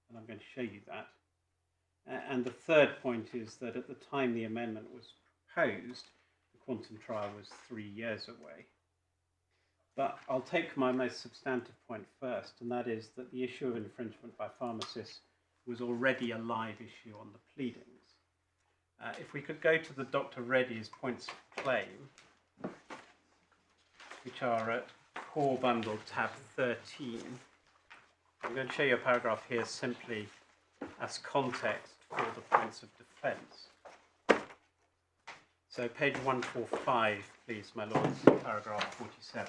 S4: And I'm going to show you that. And the third point is that at the time the amendment was proposed, the quantum trial was 3 years away. But I'll take my most substantive point first, and that is that the issue of infringement by pharmacists was already a live issue on the pleadings. If we could go to the Dr. Reddy's points of claim, which are at core bundle tab 13. I'm going to show you a paragraph here simply as context for the points of defence. So page 145, please, my lords, paragraph 47.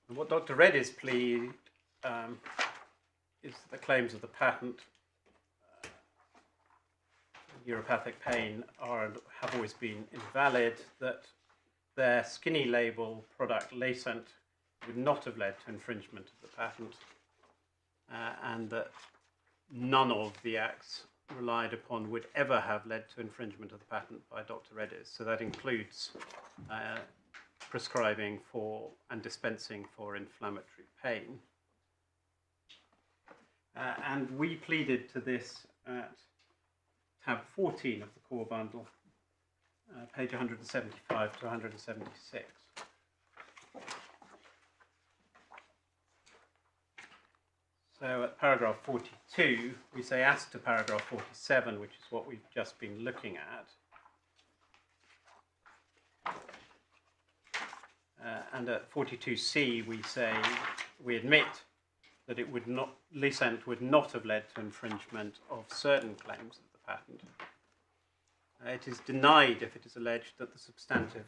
S4: And what Dr. Reddy's plea is that the claims of the patent, neuropathic pain, have always been invalid, that their skinny label product, Lacent, would not have led to infringement of the patent, and that none of the acts relied upon would ever have led to infringement of the patent by Dr. Reddy's. So that includes prescribing for and dispensing for inflammatory pain. And we pleaded to this at tab 14 of the core bundle, page 175 to 176. So at paragraph 42, we say as to paragraph 47, which is what we've just been looking at. And at 42C, we say, we admit that it would not, Lacent would not have led to infringement of certain claims of the patent. It is denied if it is alleged that the substantive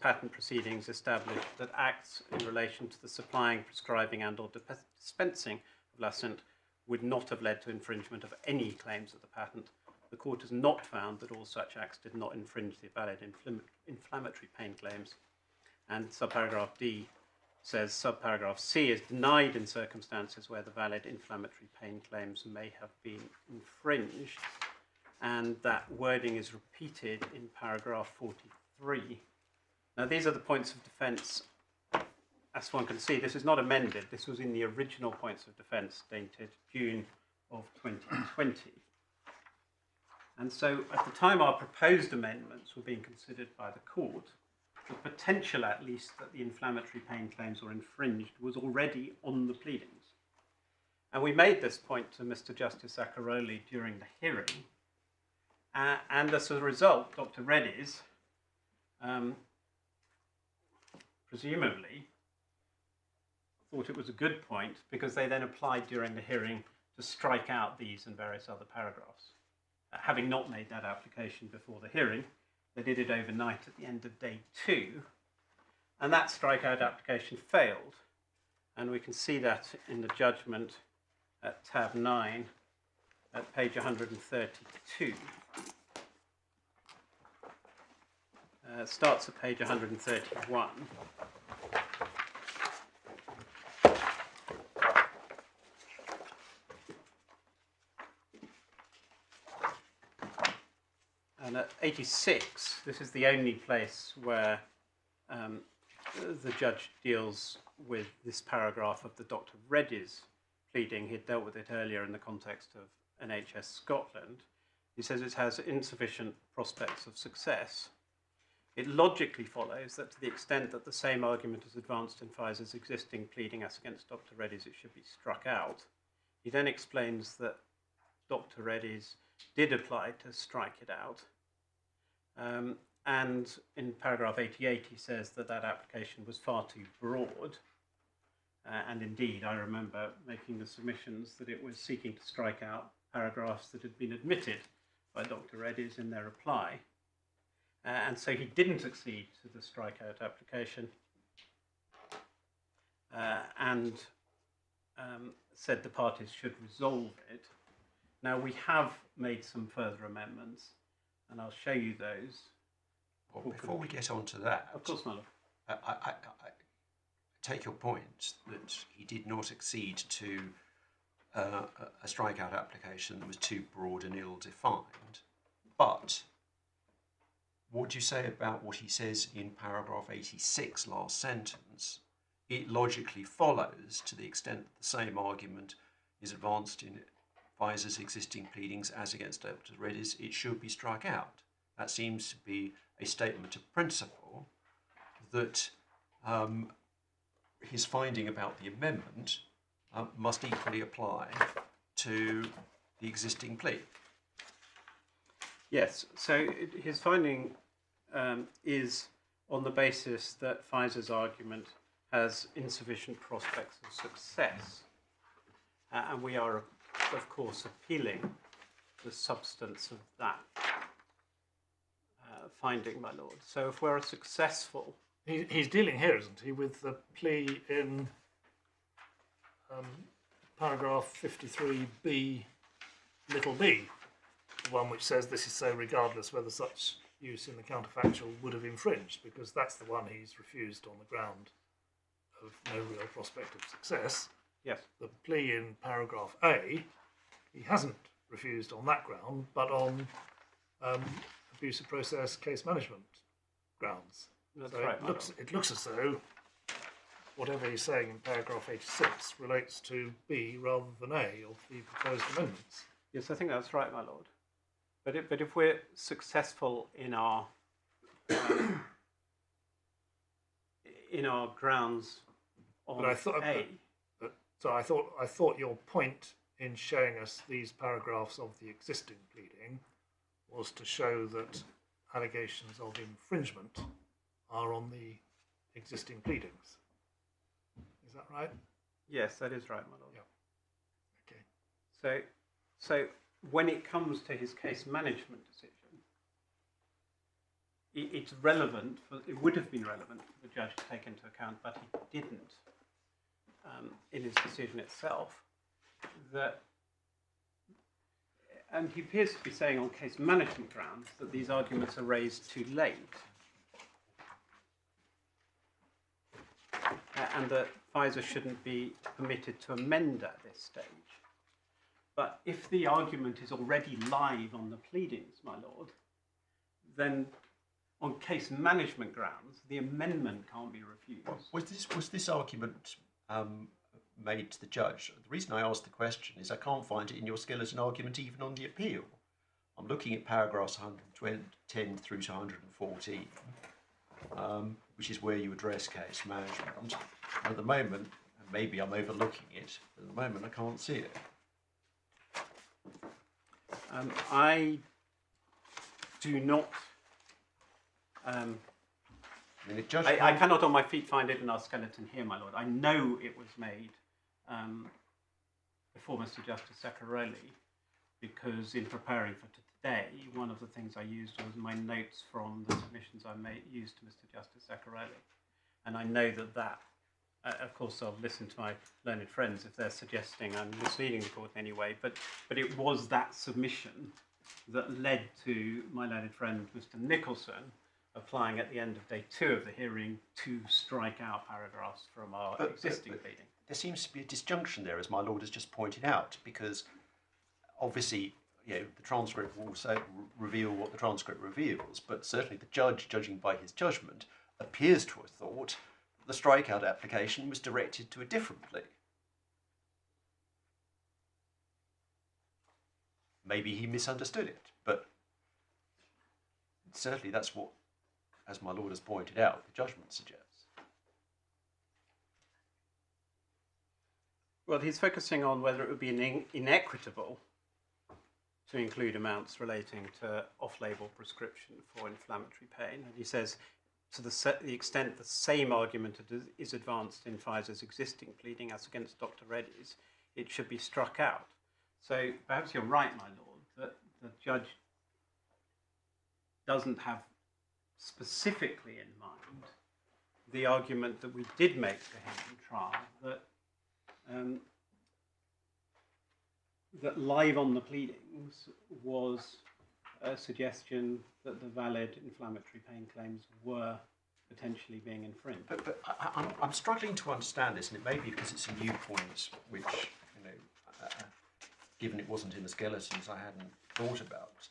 S4: patent proceedings established that acts in relation to the supplying, prescribing and or dispensing of Lacent would not have led to infringement of any claims of the patent. The court has not found that all such acts did not infringe the valid inflammatory pain claims. And subparagraph D says subparagraph C is denied in circumstances where the valid inflammatory pain claims may have been infringed. And that wording is repeated in paragraph 43. Now these are the points of defence. As one can see, this is not amended. This was in the original points of defence dated June of 2020. And so at the time our proposed amendments were being considered by the court, the potential at least that the inflammatory pain claims were infringed was already on the pleadings. And we made this point to Mr. Justice Zacaroli during the hearing. And as a result, Dr. Reddy's, presumably, thought it was a good point because they then applied during the hearing to strike out these and various other paragraphs. Having not made that application before the hearing, they did it overnight at the end of day 2, and that strikeout application failed. And we can see that in the judgment at tab 9 at page 132. Starts at page 131. And at 86, this is the only place where the judge deals with this paragraph of the Dr. Reddy's pleading. He'd dealt with it earlier in the context of NHS Scotland. He says it has insufficient prospects of success. It logically follows that to the extent that the same argument is advanced in Pfizer's existing pleading as against Dr. Reddy's, it should be struck out. He then explains that Dr. Reddy's did apply to strike it out. And in paragraph 88, he says that that application was far too broad. And indeed, I remember making the submissions that it was seeking to strike out paragraphs that had been admitted by Dr. Reddy's in their reply. And so he didn't accede to the strikeout application and said the parties should resolve it. Now, we have made some further amendments, and I'll show you those.
S5: Well, before we get on to that,
S4: Of course, my lord.
S5: I take your point that he did not accede to a strikeout application that was too broad and ill-defined, but what do you say about what he says in paragraph 86, last sentence? It logically follows, to the extent that the same argument is advanced in Pfizer's existing pleadings as against Dr. Reddy's, it should be struck out. That seems to be a statement of principle that his finding about the amendment must equally apply to the existing plea.
S4: Yes, so his finding is on the basis that Pfizer's argument has insufficient prospects of success. And we are, of course, appealing the substance of that finding, my lord. So if we're successful...
S3: He's dealing here, isn't he, with the plea in paragraph 53b, little b, the one which says this is so regardless whether such use in the counterfactual would have infringed, because that's the one he's refused on the ground of no real prospect of success.
S4: Yes.
S3: The plea in paragraph A, he hasn't refused on that ground, but on abuse of process case management grounds.
S4: That's
S3: So
S4: right,
S3: it looks as though whatever he's saying in paragraph 86 relates to B rather than A of the proposed amendments.
S4: Yes, I think that's right, my lord. But if we're successful in our grounds on
S3: But I thought,
S4: A,
S3: I thought your point in showing us these paragraphs of the existing pleading was to show that allegations of infringement are on the existing pleadings. Is that right?
S4: yes, that is right, my lord.
S3: Yeah. Okay.
S4: So when it comes to his case management decision, it's relevant. It would have been relevant for the judge to take into account, but he didn't in his decision itself. And he appears to be saying on case management grounds that these arguments are raised too late, and that Pfizer shouldn't be permitted to amend at this stage. But if the argument is already live on the pleadings, my lord, then on case management grounds, the amendment can't be refused.
S5: Was this argument made to the judge? The reason I asked the question is I can't find it in your skeleton argument even on the appeal. I'm looking at paragraphs 110 through to 114, which is where you address case management. And at the moment, and maybe I'm overlooking it, but at the moment I can't see it.
S4: I do not
S5: I mean, the judge.
S4: I cannot on my feet find it in our skeleton here, my lord. I know it was made before Mr. Justice Zacaroli, because in preparing for today, one of the things I used was my notes from the submissions I used to Mr. Justice Zacaroli. And I know that of course, I'll listen to my learned friends if they're suggesting I'm misleading the court in any way, but it was that submission that led to my learned friend, Mr. Nicholson, applying at the end of day 2 of the hearing to strike out paragraphs from our existing pleading.
S5: There seems to be a disjunction there, as my lord has just pointed out, because obviously, the transcript will reveal what the transcript reveals, but certainly the judge, judging by his judgment, appears to have thought that the strikeout application was directed to a different plea. Maybe he misunderstood it, but certainly that's what, as my lord has pointed out, the judgment suggests.
S4: Well, he's focusing on whether it would be inequitable to include amounts relating to off-label prescription for inflammatory pain. And he says, to the extent the same argument is advanced in Pfizer's existing pleading as against Dr. Reddy's, it should be struck out. So perhaps you're right, my lord, that the judge doesn't have specifically in mind the argument that we did make to him in trial, that live on the pleadings was a suggestion that the valid inflammatory pain claims were potentially being infringed.
S5: But I'm struggling to understand this, and it may be because it's a new point, which, given it wasn't in the skeletons, I hadn't thought about.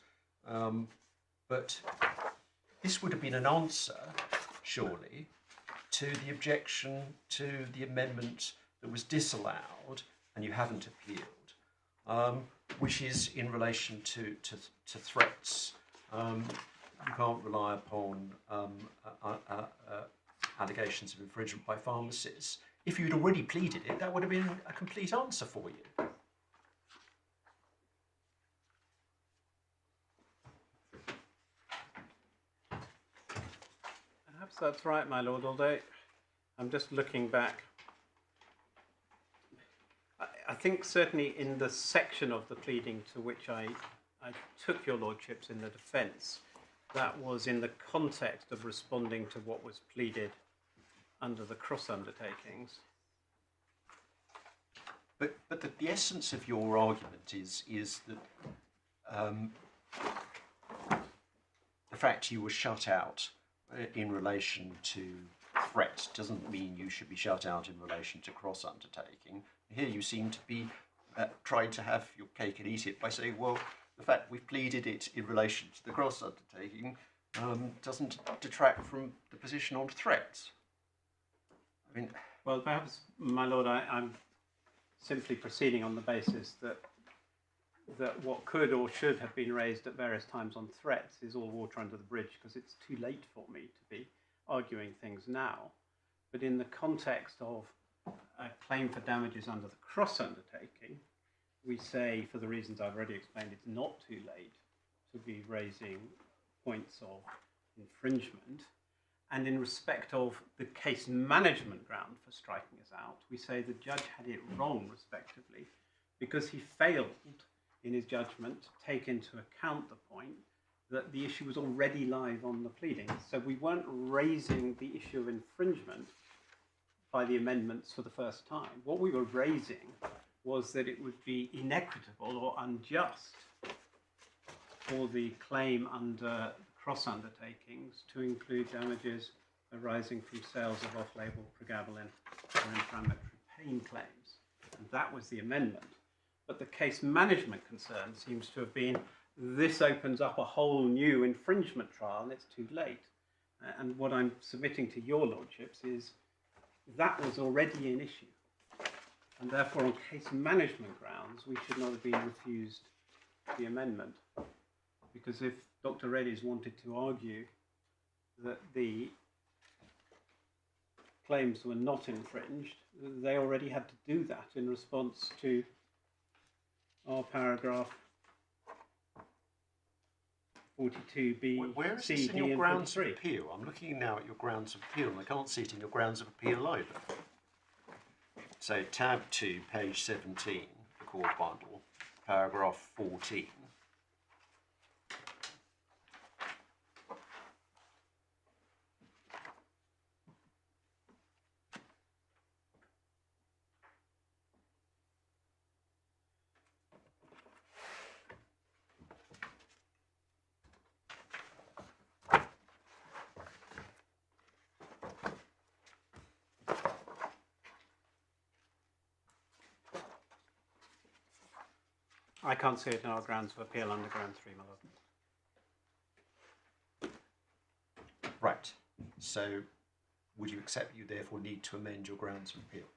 S5: But this would have been an answer, surely, to the objection to the amendment that was disallowed, and you haven't appealed, which is in relation to threats. You can't rely upon allegations of infringement by pharmacists. If you'd already pleaded it, that would have been a complete answer for you.
S4: Perhaps that's right, my lord, although I'm just looking back. I think certainly in the section of the pleading to which I took your lordships in the defence, that was in the context of responding to what was pleaded under the cross-undertakings.
S5: But the essence of your argument is that the fact you were shut out in relation to threat doesn't mean you should be shut out in relation to cross-undertaking. Here you seem to be trying to have your cake and eat it by saying, well, the fact we've pleaded it in relation to the cross-undertaking doesn't detract from the position on threats. I mean,
S4: well, perhaps, my lord, I'm simply proceeding on the basis that what could or should have been raised at various times on threats is all water under the bridge, because it's too late for me to be arguing things now. But in the context of a claim for damages under the cross-undertaking, we say, for the reasons I've already explained, it's not too late to be raising points of infringement. And in respect of the case management ground for striking us out, we say the judge had it wrong, respectively, because he failed in his judgment to take into account the point that the issue was already live on the pleadings. So we weren't raising the issue of infringement by the amendments for the first time. What we were raising was that it would be inequitable or unjust for the claim under cross-undertakings to include damages arising from sales of off-label pregabalin or inflammatory pain claims. And that was the amendment. But the case management concern seems to have been, this opens up a whole new infringement trial and it's too late. And what I'm submitting to your lordships is that was already an issue. And therefore, on case management grounds, we should not have been refused the amendment. Because if Dr. Reddy's wanted to argue that the claims were not infringed, they already had to do that in response to our paragraph 42B,
S5: Where is
S4: C,
S5: this in
S4: D,
S5: your
S4: and
S5: grounds
S4: 43.
S5: of appeal? I'm looking now at your grounds of appeal, and I can't see it in your grounds of appeal either. So tab 2, page 17, the court bundle, paragraph 14.
S4: I can't see it in our grounds of appeal under ground 3, my lord.
S5: Right. So would you accept you therefore need to amend your grounds of appeal?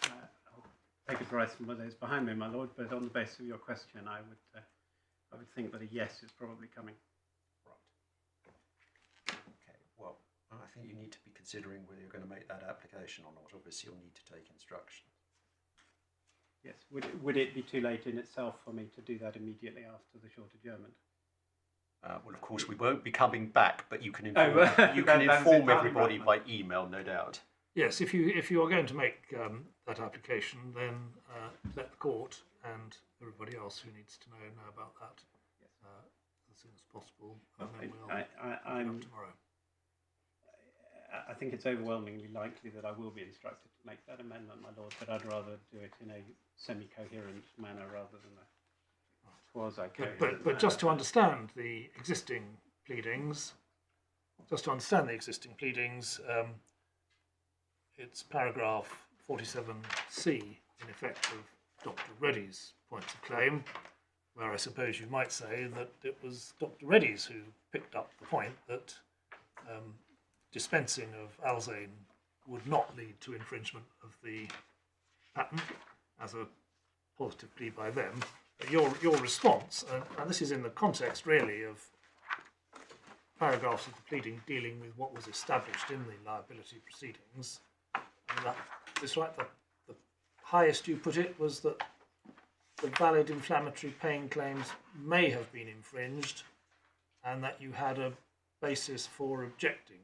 S4: I'll take advice from those behind me, my lord, but on the basis of your question, I would think that a yes is probably coming.
S5: Right. Okay, well, I think you need to be considering whether you're going to make that application or not. Obviously, you'll need to take instruction.
S4: Yes. Would it be too late in itself for me to do that immediately after the short adjournment?
S5: Well, of course, we won't be coming back, but you can
S4: Oh,
S5: inform, you can
S4: that's
S5: inform
S4: entirely
S5: everybody
S4: right.
S5: by email, no doubt.
S3: Yes, if you are going to make that application, then let the court and everybody else who needs to know about that as soon as possible, and then we'll
S4: I'm
S3: tomorrow.
S4: I think it's overwhelmingly likely that I will be instructed to make that amendment, my lord, but I'd rather do it in a semi-coherent manner rather than a quasi-coherent
S3: But just to understand the existing pleadings, it's paragraph 47C in effect of Dr. Reddy's points of claim, where I suppose you might say that it was Dr. Reddy's who picked up the point that dispensing of Alzane would not lead to infringement of the patent as a positive plea by them. But your response, and this is in the context really of paragraphs of the pleading dealing with what was established in the liability proceedings, and that is right, the highest you put it was that the valid inflammatory pain claims may have been infringed and that you had a basis for objecting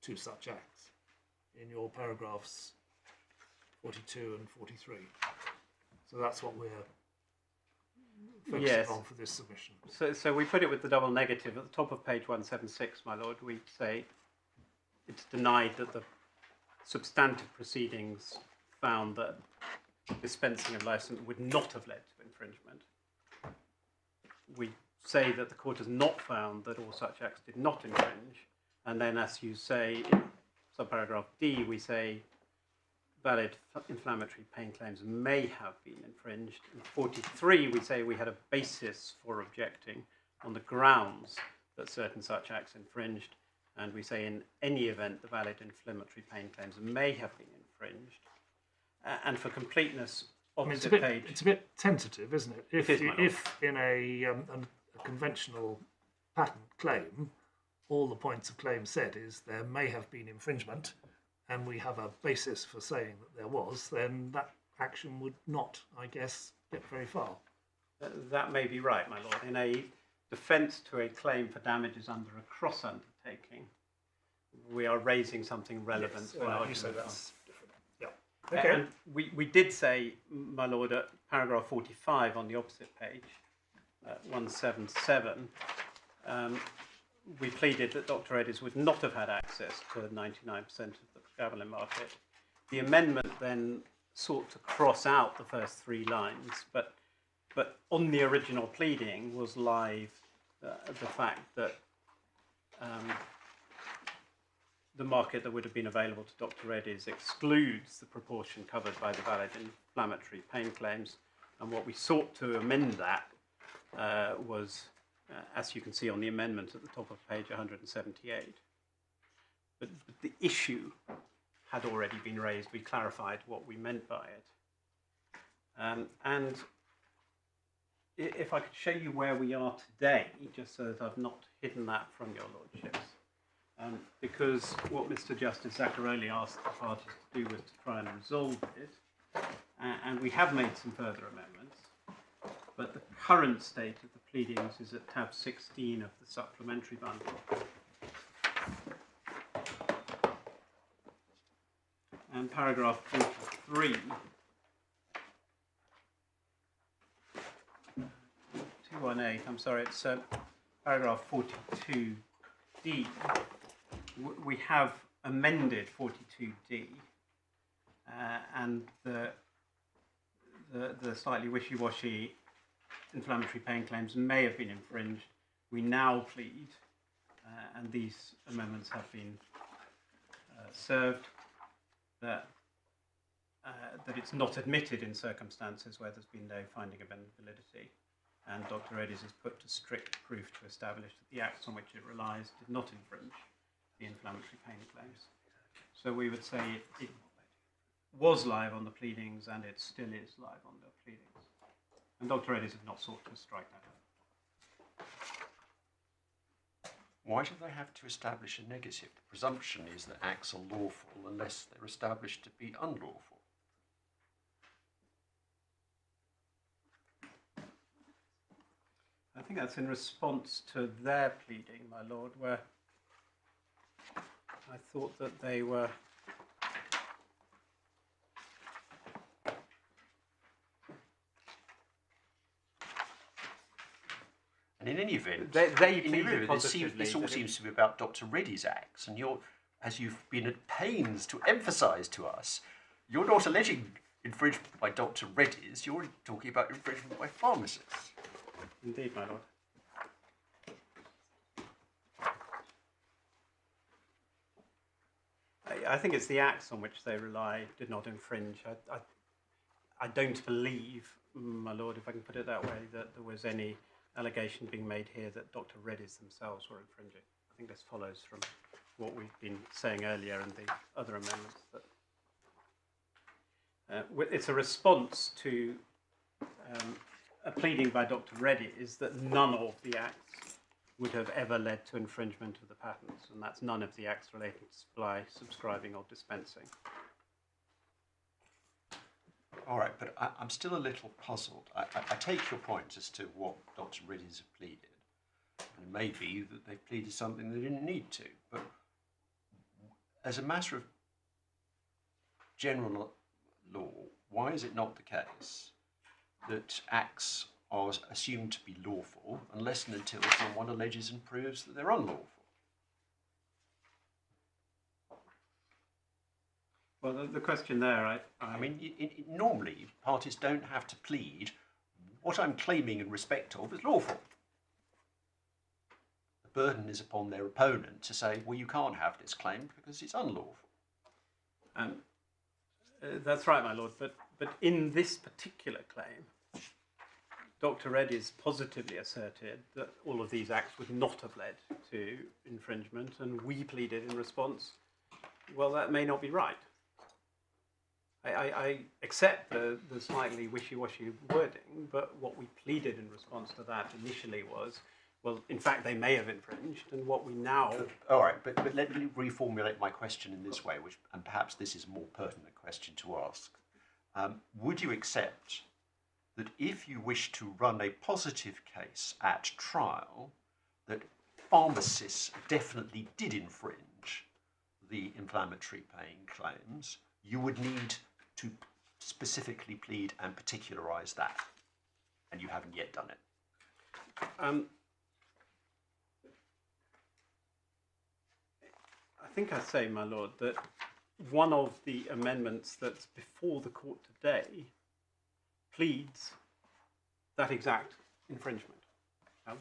S3: to such acts in your paragraphs 42 and 43. So that's what we're focusing on for this submission.
S4: So we put it with the double negative. At the top of page 176, my lord, we say it's denied that the substantive proceedings found that dispensing of license would not have led to infringement. We say that the court has not found that all such acts did not infringe. And then, as you say, in subparagraph D, we say valid inflammatory pain claims may have been infringed. In 43, we say we had a basis for objecting on the grounds that certain such acts infringed. And we say in any event, the valid inflammatory pain claims may have been infringed. And for completeness, opposite page...
S3: It's a bit tentative, isn't it?
S4: It is, my lord.
S3: If in a conventional patent claim, all the points of claim said is there may have been infringement, and we have a basis for saying that there was, then that action would not, I guess, get very far.
S4: That may be right, my lord. In a defence to a claim for damages under a cross-undertaking, we are raising something relevant to an argument.
S3: So that's different. Yeah. Okay.
S4: And we did say, my lord, at paragraph 45 on the opposite page, 177, we pleaded that Dr. Reddy's would not have had access to 99% of the pregabalin market. The amendment then sought to cross out the first three lines, but on the original pleading was live the fact that the market that would have been available to Dr. Reddy's excludes the proportion covered by the valid inflammatory pain claims, and what we sought to amend that was, as you can see on the amendment at the top of page 178. But the issue had already been raised. We clarified what we meant by it. And if I could show you where we are today, just so that I've not hidden that from your lordships. Because what Mr. Justice Zacaroli asked the parties to do was to try and resolve it. And we have made some further amendments. But the current state of the pleadings is at tab 16 of the supplementary bundle. And paragraph 43. 218, I'm sorry, it's paragraph 42D. We have amended 42D, and the slightly wishy-washy inflammatory pain claims may have been infringed. We now plead, and these amendments have been served, that it's not admitted in circumstances where there's been no finding of invalidity, and Dr. Reddy's is put to strict proof to establish that the acts on which it relies did not infringe the inflammatory pain claims. So we would say it was live on the pleadings, and it still is live on the pleadings. And Dr. Reddy's have not sought to strike that out.
S5: Why do they have to establish a negative? The presumption is that acts are lawful unless they're established to be unlawful.
S4: I think that's in response to their pleading, my lord, where I thought that they were...
S5: And in any event,
S4: They
S5: in any
S4: pleaded
S5: event,
S4: positively
S5: this all
S4: that
S5: seems to be about Dr. Reddy's acts, and as you've been at pains to emphasise to us, you're not alleging infringement by Dr. Reddy's, you're talking about infringement by pharmacists.
S4: Indeed, my lord. I think it's the acts on which they rely did not infringe. I don't believe, my lord, if I can put it that way, that there was any allegation being made here that Dr. Reddy's themselves were infringing. I think this follows from what we've been saying earlier and the other amendments. That it's a response to a pleading by Dr. Reddy's that none of the acts would have ever led to infringement of the patents, and that's none of the acts relating to supply, subscribing, or dispensing.
S5: All right, but I'm still a little puzzled. I take your point as to what Dr. Reddy's have pleaded. And it may be that they pleaded something they didn't need to, but as a matter of general law, why is it not the case that acts are assumed to be lawful unless and until someone alleges and proves that they're unlawful?
S4: Well, the question there,
S5: I mean, normally parties don't have to plead what I'm claiming in respect of is lawful. The burden is upon their opponent to say, well, you can't have this claim because it's unlawful.
S4: That's right, my lord, but in this particular claim, Dr. Reddy's positively asserted that all of these acts would not have led to infringement, and we pleaded in response, well, that may not be right. I accept the slightly wishy-washy wording, but what we pleaded in response to that initially was, well, in fact, they may have infringed, and what we now...
S5: All right, but let me reformulate my question in this way, and perhaps this is a more pertinent question to ask. Would you accept that if you wish to run a positive case at trial, that pharmacists definitely did infringe the inflammatory pain claims, you would need to specifically plead and particularise that, and you haven't yet done it?
S4: I think I say, my lord, that one of the amendments that's before the court today pleads that exact infringement,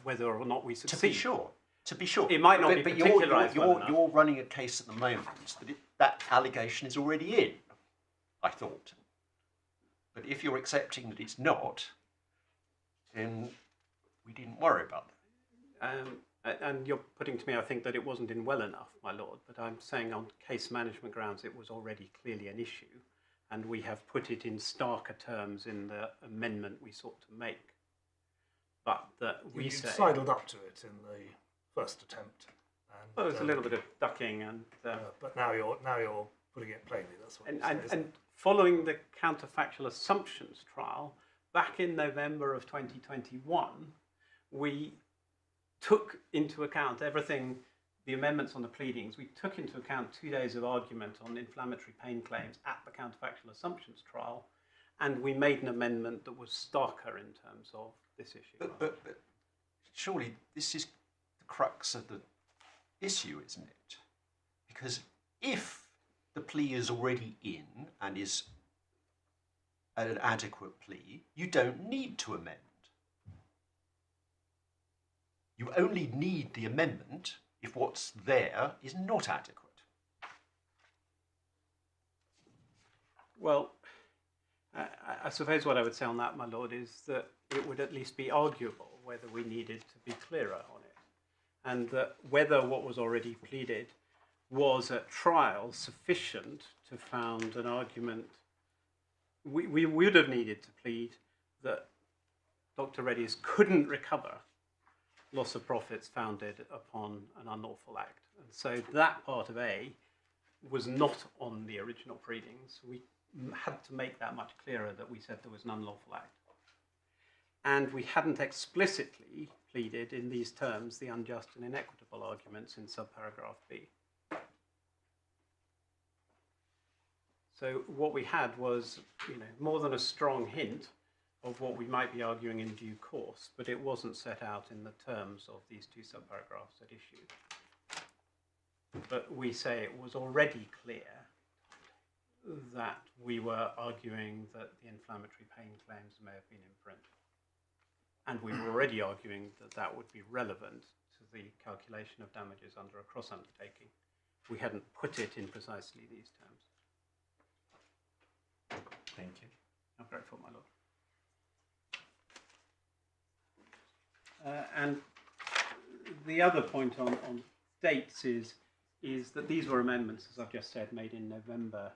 S4: whether or not we succeed.
S5: To be sure.
S4: It might not be
S5: but
S4: particularised
S5: you're running a case at the moment that allegation is already in, I thought. But if you're accepting that it's not, then we didn't worry about that.
S4: And you're putting to me, I think, that it wasn't in well enough, my lord, but I'm saying on case management grounds it was already clearly an issue, and we have put it in starker terms in the amendment we sought to make. But that
S3: You sidled up to it in the first attempt. And,
S4: well, there's a little bit of ducking, and
S3: but now you're putting it plainly. That's what.
S4: and following the counterfactual assumptions trial back in November of 2021, we took into account everything, the amendments on the pleadings. We took into account 2 days of argument on inflammatory pain claims at the counterfactual assumptions trial, and we made an amendment that was starker in terms of this issue.
S5: But surely this is the crux of the issue, isn't it? Because if the plea is already in and is an adequate plea, you don't need to amend. You only need the amendment if what's there is not adequate.
S4: Well, I suppose what I would say on that, my lord, is that it would at least be arguable whether we needed to be clearer on it, and that whether what was already pleaded was at trial sufficient to found an argument. We would have needed to plead that Dr. Reddy's couldn't recover loss of profits founded upon an unlawful act. And so that part of A was not on the original pleadings. We had to make that much clearer that we said there was an unlawful act. And we hadn't explicitly pleaded in these terms the unjust and inequitable arguments in subparagraph B. So what we had was, more than a strong hint of what we might be arguing in due course, but it wasn't set out in the terms of these two subparagraphs at issue. But we say it was already clear that we were arguing that the inflammatory pain claims may have been infringed. And we were already arguing that that would be relevant to the calculation of damages under a cross-undertaking. We hadn't put it in precisely these terms.
S5: Thank you.
S4: I'm grateful, my lord. And the other point on dates is that these were amendments, as I've just said, made in November,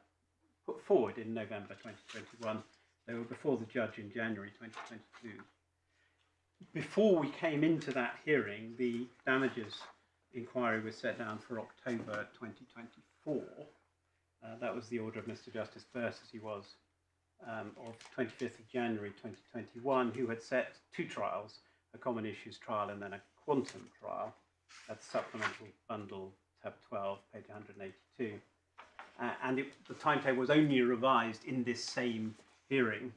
S4: put forward in November 2021. They were before the judge in January 2022. Before we came into that hearing, the damages inquiry was set down for October 2024. That was the order of Mr. Justice Burse, as he was, of 25th of January 2021, who had set two trials, a common issues trial and then a quantum trial. That's supplemental bundle, tab 12, page 182. And the timetable was only revised in this same hearing,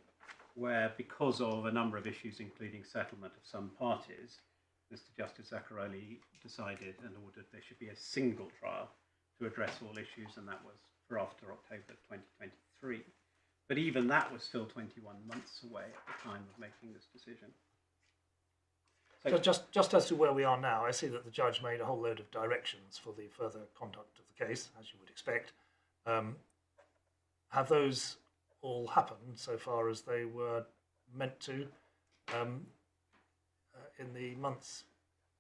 S4: where because of a number of issues, including settlement of some parties, Mr. Justice Zacaroli decided and ordered there should be a single trial to address all issues, and that was for after October 2023. But even that was still 21 months away at the time of making this decision.
S3: So just as to where we are now, I see that the judge made a whole load of directions for the further conduct of the case, as you would expect. Have those all happened so far as they were meant to in the months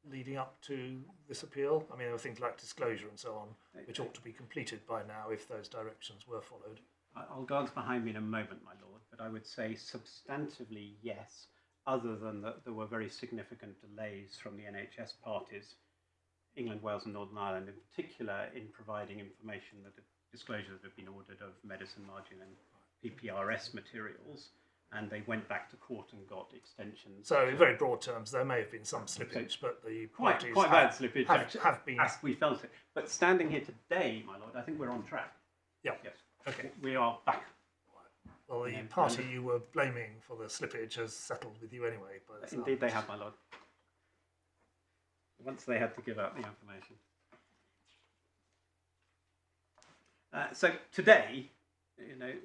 S3: leading up to this appeal? I mean, there were things like disclosure and so on, which ought to be completed by now if those directions were followed.
S4: I'll glance behind me in a moment, my lord, but I would say substantively yes, other than that there were very significant delays from the NHS parties, England, Wales and Northern Ireland in particular, in providing information that disclosure that had been ordered of medicine margin and PPRS materials, and they went back to court and got extensions.
S3: So in very broad terms, there may have been some slippage, but the parties
S4: quite bad slippage
S3: have been...
S4: as we felt it. But standing here today, my lord, I think we're on track.
S3: Yeah.
S4: Yes.
S3: Okay.
S4: We are back.
S3: Well, the party you were blaming for the slippage has settled with you anyway.
S4: Indeed they have, my lord. Once they had to give out the information. So today,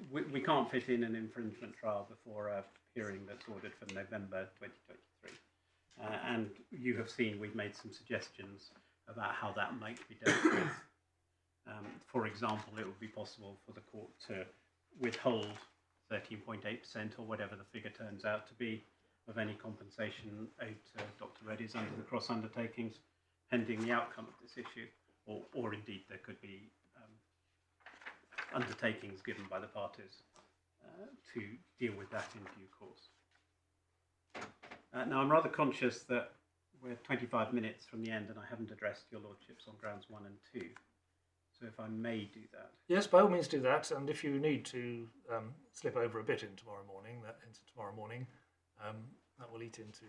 S4: we can't fit in an infringement trial before a hearing that's ordered for November 2023. And you have seen we've made some suggestions about how that might be dealt with. For example, it would be possible for the court to withhold 13.8% or whatever the figure turns out to be of any compensation owed to Dr. Reddy's under the cross-undertakings pending the outcome of this issue, or indeed there could be undertakings given by the parties to deal with that in due course. Now I'm rather conscious that we're 25 minutes from the end and I haven't addressed your lordships on grounds 1 and 2. So if I may do that.
S3: Yes, by all means do that. And if you need to slip over a bit into tomorrow morning, that will eat into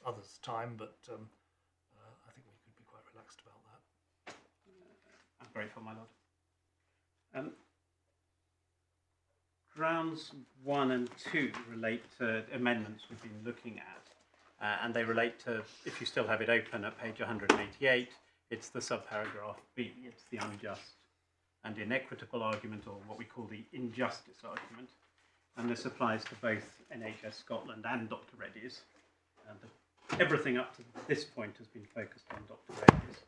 S3: others' time, but I think we could be quite relaxed about that.
S4: I'm grateful, my lord. Grounds 1 and 2 relate to amendments we've been looking at, and they relate to, if you still have it open at page 188, it's the subparagraph B, it's the unjust and inequitable argument, or what we call the injustice argument. And this applies to both NHS Scotland and Dr. Reddy's. And everything up to this point has been focused on Dr. Reddy's.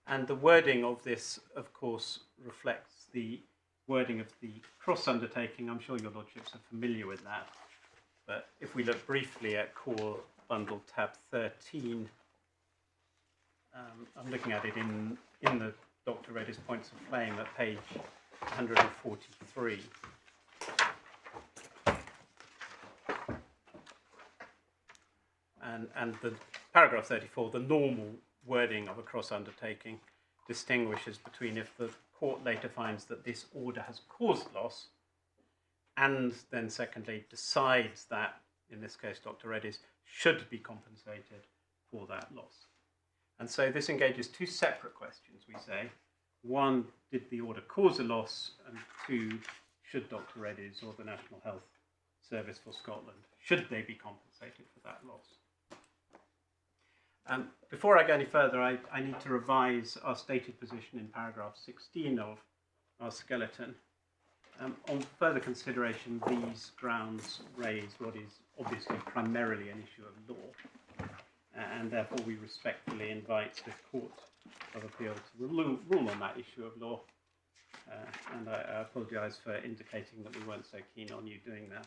S4: And the wording of this, of course, reflects the wording of the cross-undertaking. I'm sure your lordships are familiar with that. But if we look briefly at core bundle tab 13, I'm looking at it in the Dr. Reddy's points of claim at page 143. And the paragraph 34, the normal wording of a cross-undertaking, distinguishes between if the court later finds that this order has caused loss, and then secondly decides that, in this case Dr. Reddy's, should be compensated for that loss. And so this engages two separate questions, we say. One, did the order cause a loss? And two, should Dr. Reddy's or the National Health Service for Scotland, should they be compensated for that loss? Before I go any further, I need to revise our stated position in paragraph 16 of our skeleton. On further consideration, these grounds raise what is obviously primarily an issue of law, and therefore we respectfully invite the Court of Appeal to rule on that issue of law. And I apologise for indicating that we weren't so keen on you doing that.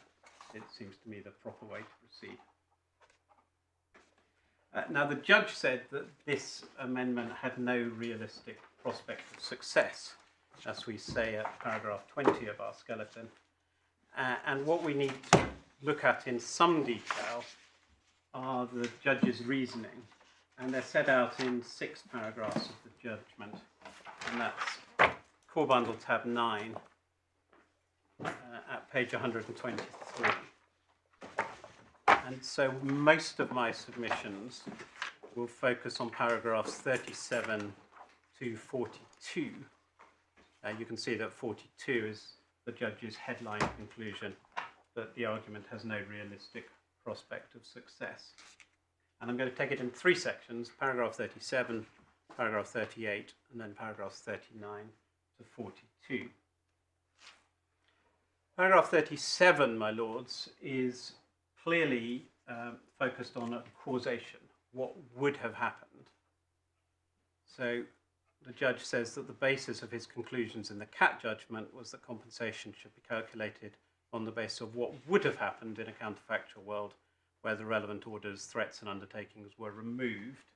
S4: It seems to me the proper way to proceed. Now, the judge said that this amendment had no realistic prospect of success, as we say at paragraph 20 of our skeleton. And what we need to look at in some detail are the judge's reasoning. And they're set out in 6 paragraphs of the judgment. And that's Core Bundle tab 9 at page 123. And so most of my submissions will focus on paragraphs 37 to 42. You can see that 42 is the judge's headline conclusion that the argument has no realistic prospect of success. And I'm going to take it in 3 sections, paragraph 37, paragraph 38, and then paragraphs 39 to 42. Paragraph 37, my lords, is clearly focused on a causation, what would have happened. So the judge says that the basis of his conclusions in the CAT judgment was that compensation should be calculated on the basis of what would have happened in a counterfactual world where the relevant orders, threats and undertakings were removed,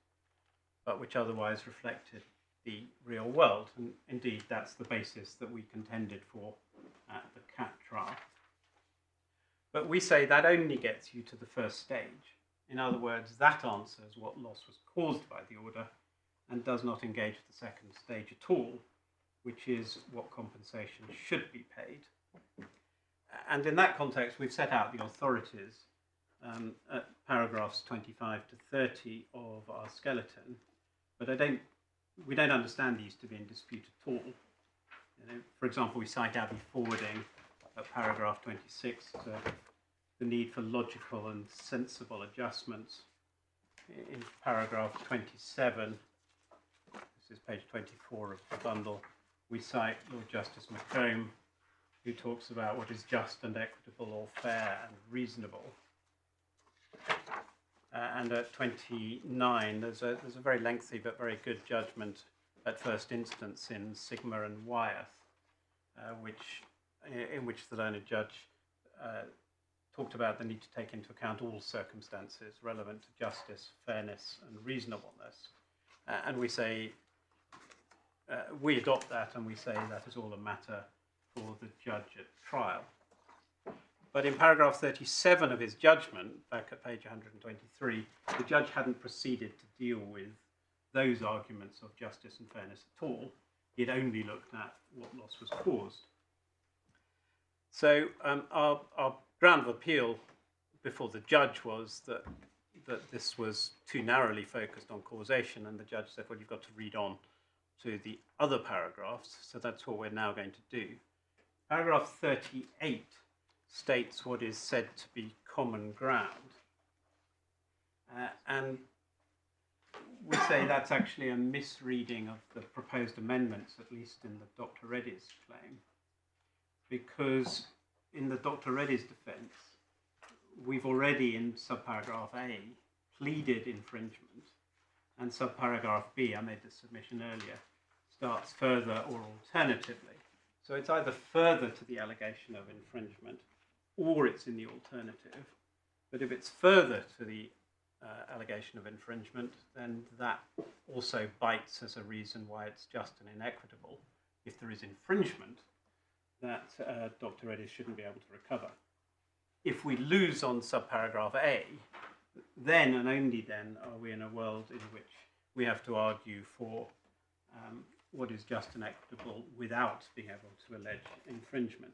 S4: but which otherwise reflected the real world. And indeed, that's the basis that we contended for at the CAT trial. But we say that only gets you to the first stage. In other words, that answers what loss was caused by the order and does not engage the second stage at all, which is what compensation should be paid. And in that context, we've set out the authorities at paragraphs 25 to 30 of our skeleton, but we don't understand these to be in dispute at all. For example, we cite Abbey Forwarding at paragraph 26 to the need for logical and sensible adjustments. In paragraph 27, this is page 24 of the bundle, we cite Lord Justice McComb, who talks about what is just and equitable or fair and reasonable. And at 29, there's a very lengthy but very good judgment at first instance in Sigma and Wyeth, in which the learned judge talked about the need to take into account all circumstances relevant to justice, fairness, and reasonableness. And we say, we adopt that and we say that is all a matter for the judge at trial. But in paragraph 37 of his judgment, back at page 123, the judge hadn't proceeded to deal with those arguments of justice and fairness at all. He'd only looked at what loss was caused. So our ground of appeal before the judge was that that this was too narrowly focused on causation, and the judge said, well, you've got to read on to the other paragraphs, so that's what we're now going to do. Paragraph 38 states what is said to be common ground, and we say that's actually a misreading of the proposed amendments, at least in the Dr. Reddy's claim, because in the Dr. Reddy's defence, we've already in subparagraph A pleaded infringement, and subparagraph B, I made this submission earlier, starts further or alternatively. So it's either further to the allegation of infringement or it's in the alternative. But if it's further to the allegation of infringement, then that also bites as a reason why it's just and inequitable. If there is infringement, that Dr. Reddy shouldn't be able to recover. If we lose on subparagraph A, then and only then are we in a world in which we have to argue for what is just and equitable without being able to allege infringement.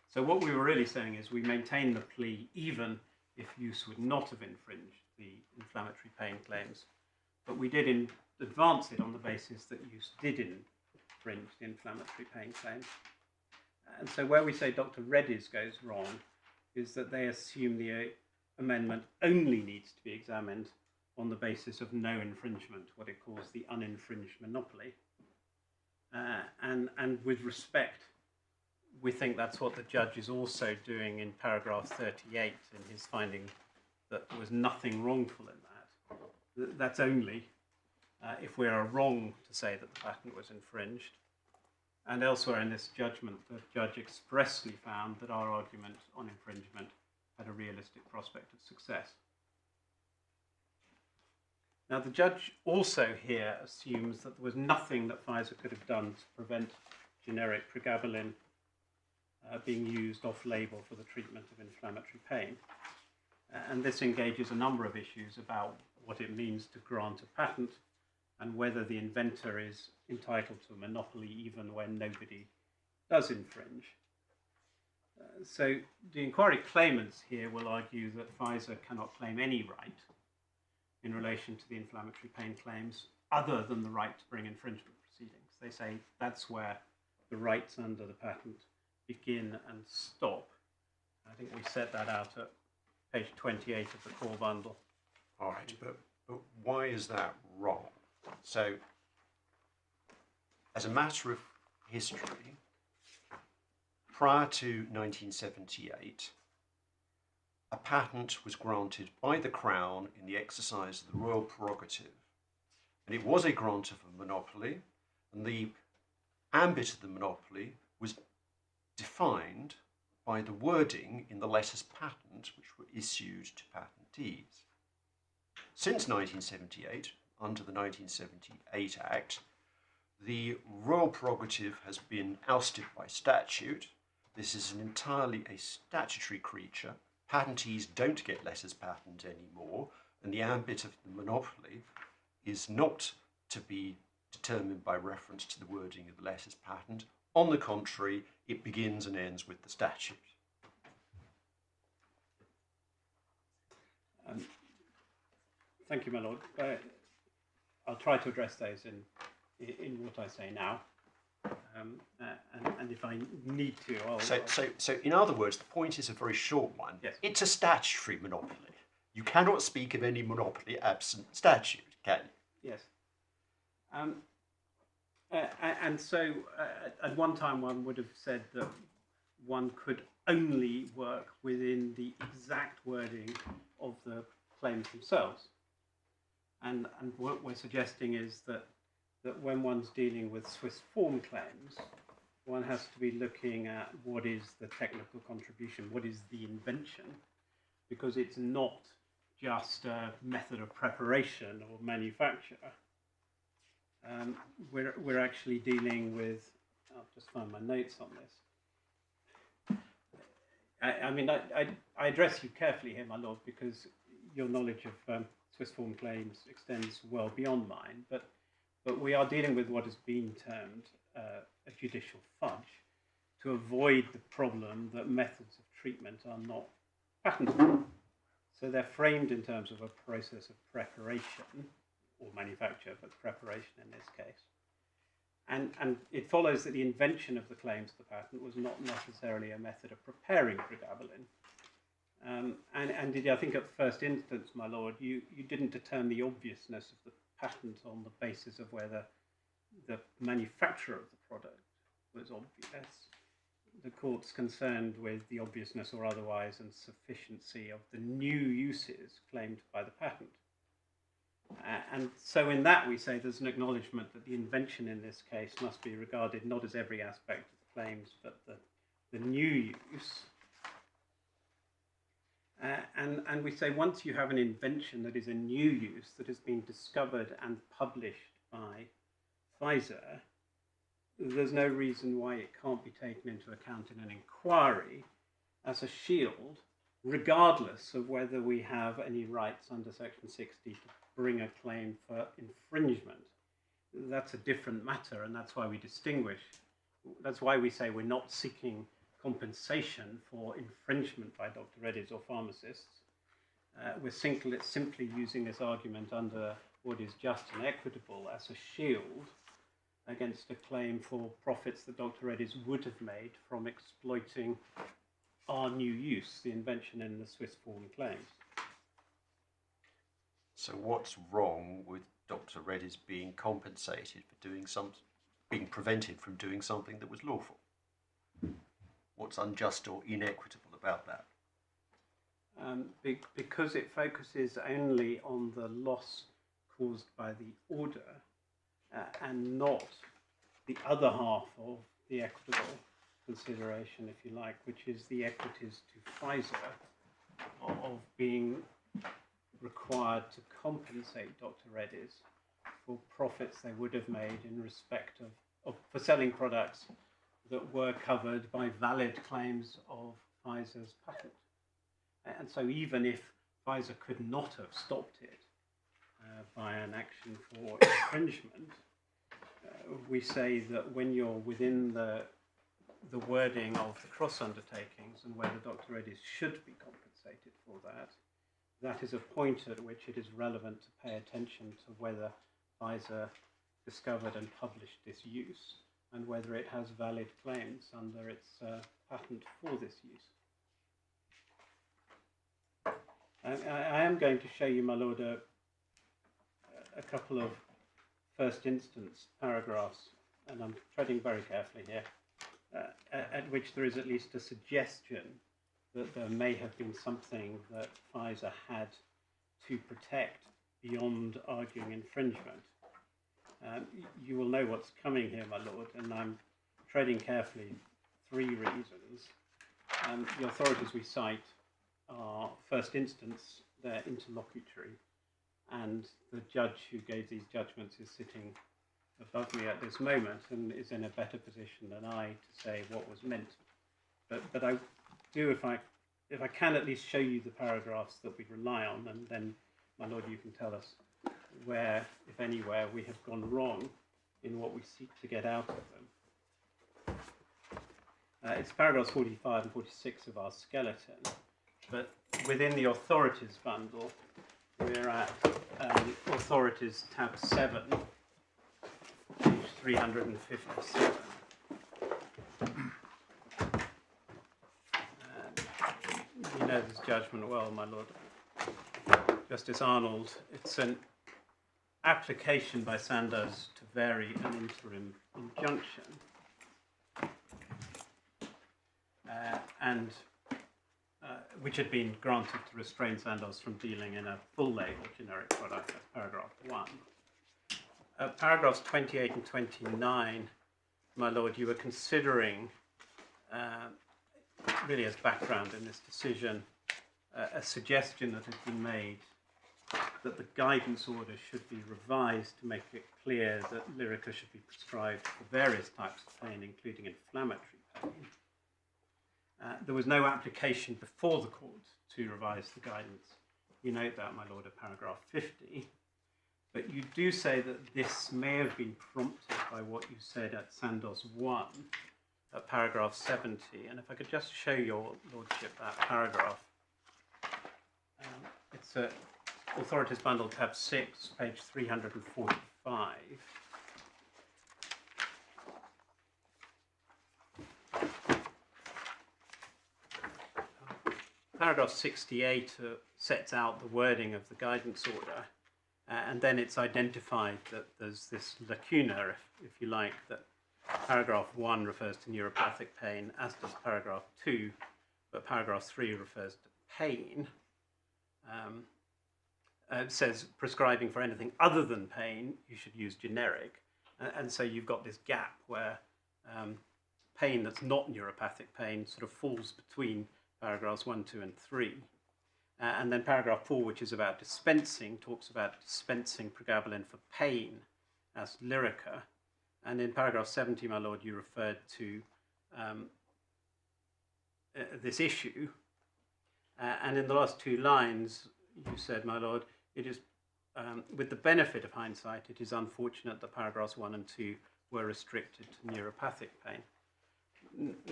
S4: So what we were really saying is we maintain the plea even if use would not have infringed the inflammatory pain claims, but we did advance it on the basis that use did infringe the inflammatory pain claims. And so where we say Dr. Reddy's goes wrong is that they assume the amendment only needs to be examined on the basis of no infringement, what it calls the uninfringed monopoly. And with respect, we think that's what the judge is also doing in paragraph 38 in his finding that there was nothing wrongful in that. That's only if we are wrong to say that the patent was infringed. And elsewhere in this judgment, the judge expressly found that our argument on infringement had a realistic prospect of success. Now, the judge also here assumes that there was nothing that Pfizer could have done to prevent generic pregabalin being used off-label for the treatment of inflammatory pain. And this engages a number of issues about what it means to grant a patent and whether the inventor is entitled to a monopoly even when nobody does infringe. So the inquiry claimants here will argue that Pfizer cannot claim any right in relation to the inflammatory pain claims other than the right to bring infringement proceedings. They say that's where the rights under the patent begin and stop. I think we set that out at page 28 of the core bundle.
S5: All right, but why is that wrong? So, as a matter of history, prior to 1978, a patent was granted by the Crown in the exercise of the royal prerogative. And it was a grant of a monopoly, and the ambit of the monopoly was defined by the wording in the letters patent which were issued to patentees. Since 1978, under the 1978 Act, the royal prerogative has been ousted by statute. This is entirely a statutory creature. Patentees don't get letters patent anymore, and the ambit of the monopoly is not to be determined by reference to the wording of the letters patent. On the contrary, it begins and ends with the statute.
S4: Thank you, my lord. I'll try to address those in what I say now, and if I need to, I'll...
S5: So in other words, the point is a very short one.
S4: Yes.
S5: It's a statutory monopoly. You cannot speak of any monopoly absent statute, can you?
S4: Yes. And so at one time one would have said that one could only work within the exact wording of the claims themselves. And what we're suggesting is that when one's dealing with Swiss form claims, one has to be looking at what is the technical contribution, what is the invention, because it's not just a method of preparation or manufacture. We're actually dealing with, I'll just find my notes on this. I address you carefully here, my lord, because your knowledge of Swiss form claims extends well beyond mine, but we are dealing with what has been termed a judicial fudge to avoid the problem that methods of treatment are not patentable. So they're framed in terms of a process of preparation, or manufacture, but preparation in this case. And it follows that the invention of the claims of the patent was not necessarily a method of preparing pregabalin. And indeed, I think at first instance, my lord, you didn't determine the obviousness of the patent on the basis of whether the manufacturer of the product was obvious. The court's concerned with the obviousness or otherwise and sufficiency of the new uses claimed by the patent. And so in that we say there's an acknowledgement that the invention in this case must be regarded not as every aspect of the claims, but the new use. And we say once you have an invention that is a new use that has been discovered and published by Pfizer, there's no reason why it can't be taken into account in an inquiry as a shield, regardless of whether we have any rights under Section 60 to bring a claim for infringement. That's a different matter, and that's why we distinguish. That's why we say we're not seeking compensation for infringement by Dr. Reddy's or pharmacists. We're simply using this argument under what is just and equitable as a shield against a claim for profits that Dr. Reddy's would have made from exploiting our new use, the invention in the Swiss form claims.
S5: So what's wrong with Dr. Reddy's being compensated for doing being prevented from doing something that was lawful? What's unjust or inequitable about that?
S4: Because it focuses only on the loss caused by the order and not the other half of the equitable consideration, if you like, which is the equities to Pfizer of being required to compensate Dr. Reddy's for profits they would have made in respect of for selling products that were covered by valid claims of Pfizer's patent. And so even if Pfizer could not have stopped it by an action for infringement, we say that when you're within the wording of the cross-undertakings and whether Dr. Reddy's should be compensated for that, that is a point at which it is relevant to pay attention to whether Pfizer discovered and published this use and whether it has valid claims under its patent for this use. I am going to show you, my lord, a couple of first instance paragraphs, and I'm treading very carefully here, at which there is at least a suggestion that there may have been something that Pfizer had to protect beyond arguing infringement. You will know what's coming here, my lord, and I'm treading carefully. 3 reasons. The authorities we cite are first instance, they're interlocutory, and the judge who gave these judgments is sitting above me at this moment and is in a better position than I to say what was meant. But I do, if I can, at least show you the paragraphs that we rely on, and then, my lord, you can tell us where, if anywhere, we have gone wrong in what we seek to get out of them. It's paragraphs 45 and 46 of our skeleton, but within the authorities bundle, we're at authorities tab 7, page 357. You know this judgment well, my lord. Justice Arnold, it's an application by Sandoz to vary an interim injunction. Which had been granted to restrain Sandoz from dealing in a full label generic product, that's paragraph 1. Paragraphs 28 and 29, my lord, you were considering, really as background in this decision, a suggestion that had been made that the guidance order should be revised to make it clear that Lyrica should be prescribed for various types of pain, including inflammatory pain. There was no application before the court to revise the guidance. You note that, my lord, at paragraph 50. But you do say that this may have been prompted by what you said at Sandoz 1, at paragraph 70. And if I could just show your lordship that paragraph. Authorities Bundle, tab 6, page 345. Paragraph 68 sets out the wording of the guidance order, and then it's identified that there's this lacuna, if you like, that paragraph 1 refers to neuropathic pain, as does paragraph 2, but paragraph 3 refers to pain. It says prescribing for anything other than pain, you should use generic, and so you've got this gap where pain that's not neuropathic pain sort of falls between paragraphs 1, 2, and 3. And then paragraph 4, which is about dispensing, talks about dispensing pregabalin for pain as Lyrica. And in paragraph 70, my lord, you referred to this issue. And in the last 2 lines, you said, my lord, it is, with the benefit of hindsight, it is unfortunate that paragraphs 1 and 2 were restricted to neuropathic pain.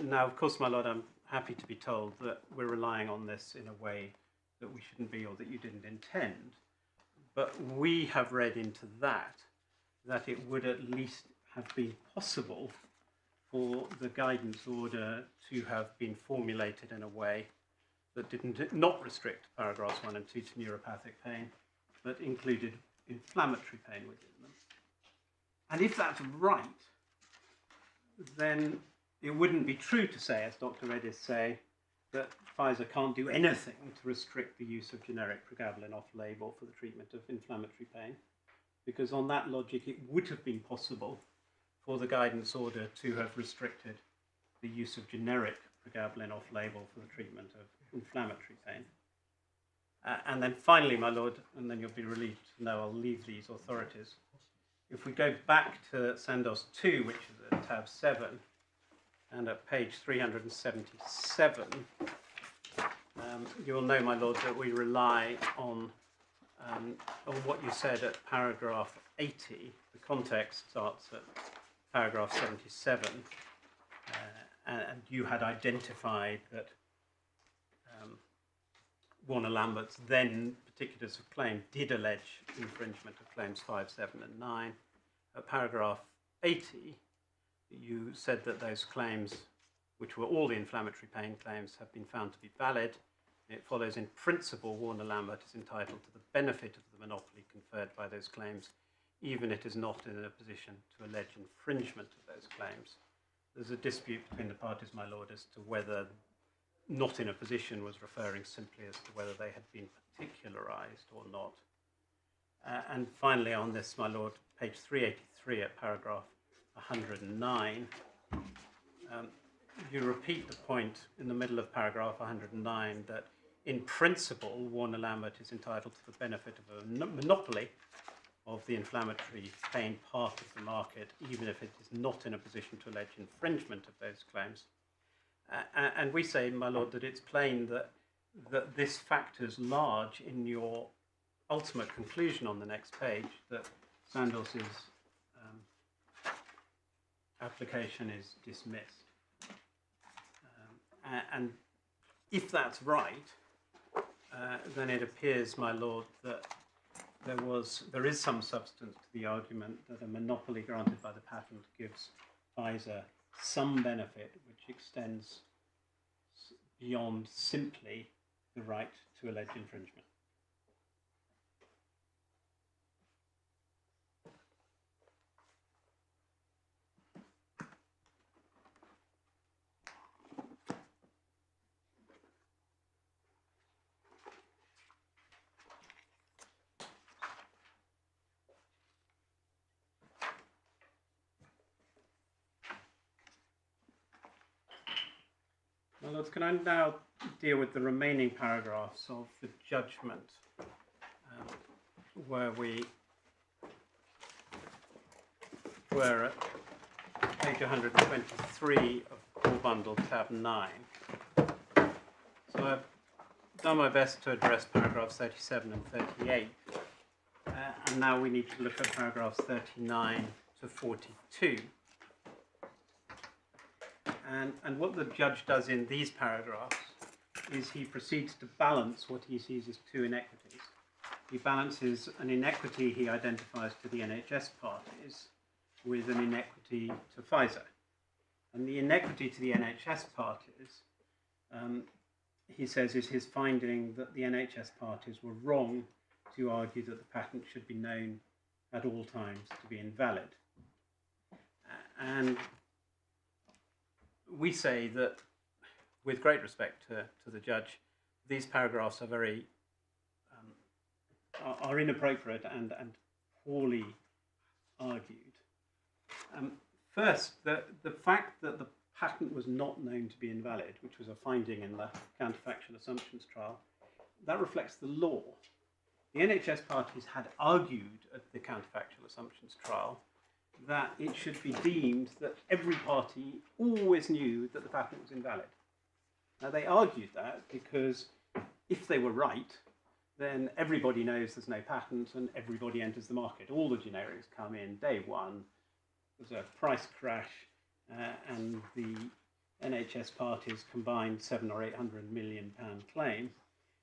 S4: Now, of course, my lord, I'm happy to be told that we're relying on this in a way that we shouldn't be or that you didn't intend. But we have read into that it would at least have been possible for the guidance order to have been formulated in a way that did not restrict paragraphs 1 and 2 to neuropathic pain, but included inflammatory pain within them. And if that's right, then it wouldn't be true to say, as Dr. Reddy say, that Pfizer can't do anything to restrict the use of generic pregabalin off-label for the treatment of inflammatory pain, because on that logic it would have been possible for the guidance order to have restricted the use of generic pregabalin off-label for the treatment of inflammatory pain. And then finally, my lord, and then you'll be relieved to know I'll leave these authorities. If we go back to Sandoz 2, which is at tab 7, and at page 377, you'll know, my lord, that we rely on what you said at paragraph 80. The context starts at paragraph 77, and you had identified that Warner-Lambert's then particulars of claim did allege infringement of claims 5, 7, and 9. At paragraph 80, you said that those claims, which were all the inflammatory pain claims, have been found to be valid. It follows, in principle, Warner-Lambert is entitled to the benefit of the monopoly conferred by those claims, even if it is not in a position to allege infringement of those claims. There's a dispute between the parties, my lord, as to whether not in a position was referring simply as to whether they had been particularized or not. And finally on this, my lord, page 383 at paragraph 109, you repeat the point in the middle of paragraph 109 that in principle Warner-Lambert is entitled to the benefit of a monopoly of the inflammatory pain part of the market, even if it is not in a position to allege infringement of those claims. And we say, my lord, that it's plain that this factors large in your ultimate conclusion on the next page, that Sandoz's application is dismissed. And if that's right, then it appears, my lord, that there is some substance to the argument that a monopoly granted by the patent gives Pfizer some benefit which extends beyond simply the right to allege infringement. Well, can I now deal with the remaining paragraphs of the judgment, where we were at page 123 of Core Bundle, tab 9. So I've done my best to address paragraphs 37 and 38, and now we need to look at paragraphs 39 to 42. And what the judge does in these paragraphs is he proceeds to balance what he sees as two inequities. he balances an inequity he identifies to the NHS parties with an inequity to Pfizer. And the inequity to the NHS parties, he says, is his finding that the NHS parties were wrong to argue that the patent should be known at all times to be invalid. And we say that, with great respect to the judge, these paragraphs are very are inappropriate and poorly argued. First, the fact that the patent was not known to be invalid, which was a finding in the counterfactual assumptions trial, that reflects the law. The NHS parties had argued at the counterfactual assumptions trial that it should be deemed that every party always knew that the patent was invalid. Now, they argued that because if they were right, then everybody knows there's no patent and everybody enters the market. All the generics come in day one. There's a price crash, and the NHS parties' combined £700 or £800 million claim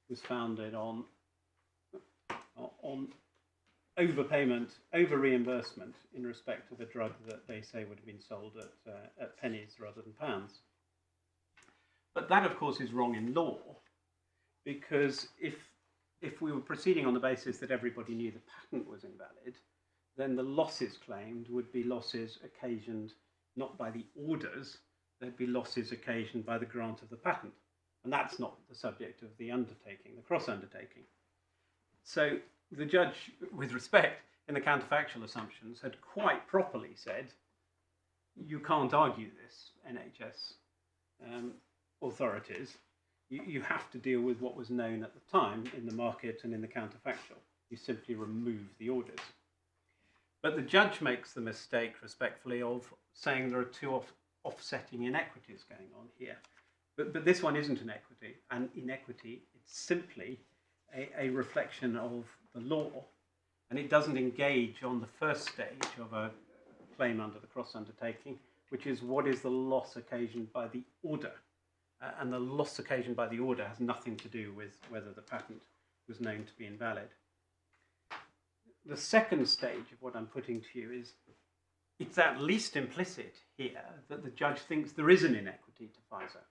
S4: was founded on overpayment, over-reimbursement in respect of a drug that they say would have been sold at pennies rather than pounds. But that, of course, is wrong in law, because if we were proceeding on the basis that everybody knew the patent was invalid, then the losses claimed would be losses occasioned not by the orders, they'd be losses occasioned by the grant of the patent. And that's not the subject of the undertaking, the cross-undertaking. So the judge, with respect, in the counterfactual assumptions, had quite properly said, you can't argue this, NHS authorities. You have to deal with what was known at the time in the market and in the counterfactual. You simply remove the orders. But the judge makes the mistake, respectfully, of saying there are two offsetting inequities going on here. But this one isn't an inequity. It's simply a reflection of the law, and it doesn't engage on the first stage of a claim under the cross-undertaking, which is what is the loss occasioned by the order. And the loss occasioned by the order has nothing to do with whether the patent was known to be invalid. The second stage of what I'm putting to you is it's at least implicit here that the judge thinks there is an inequity to Pfizer.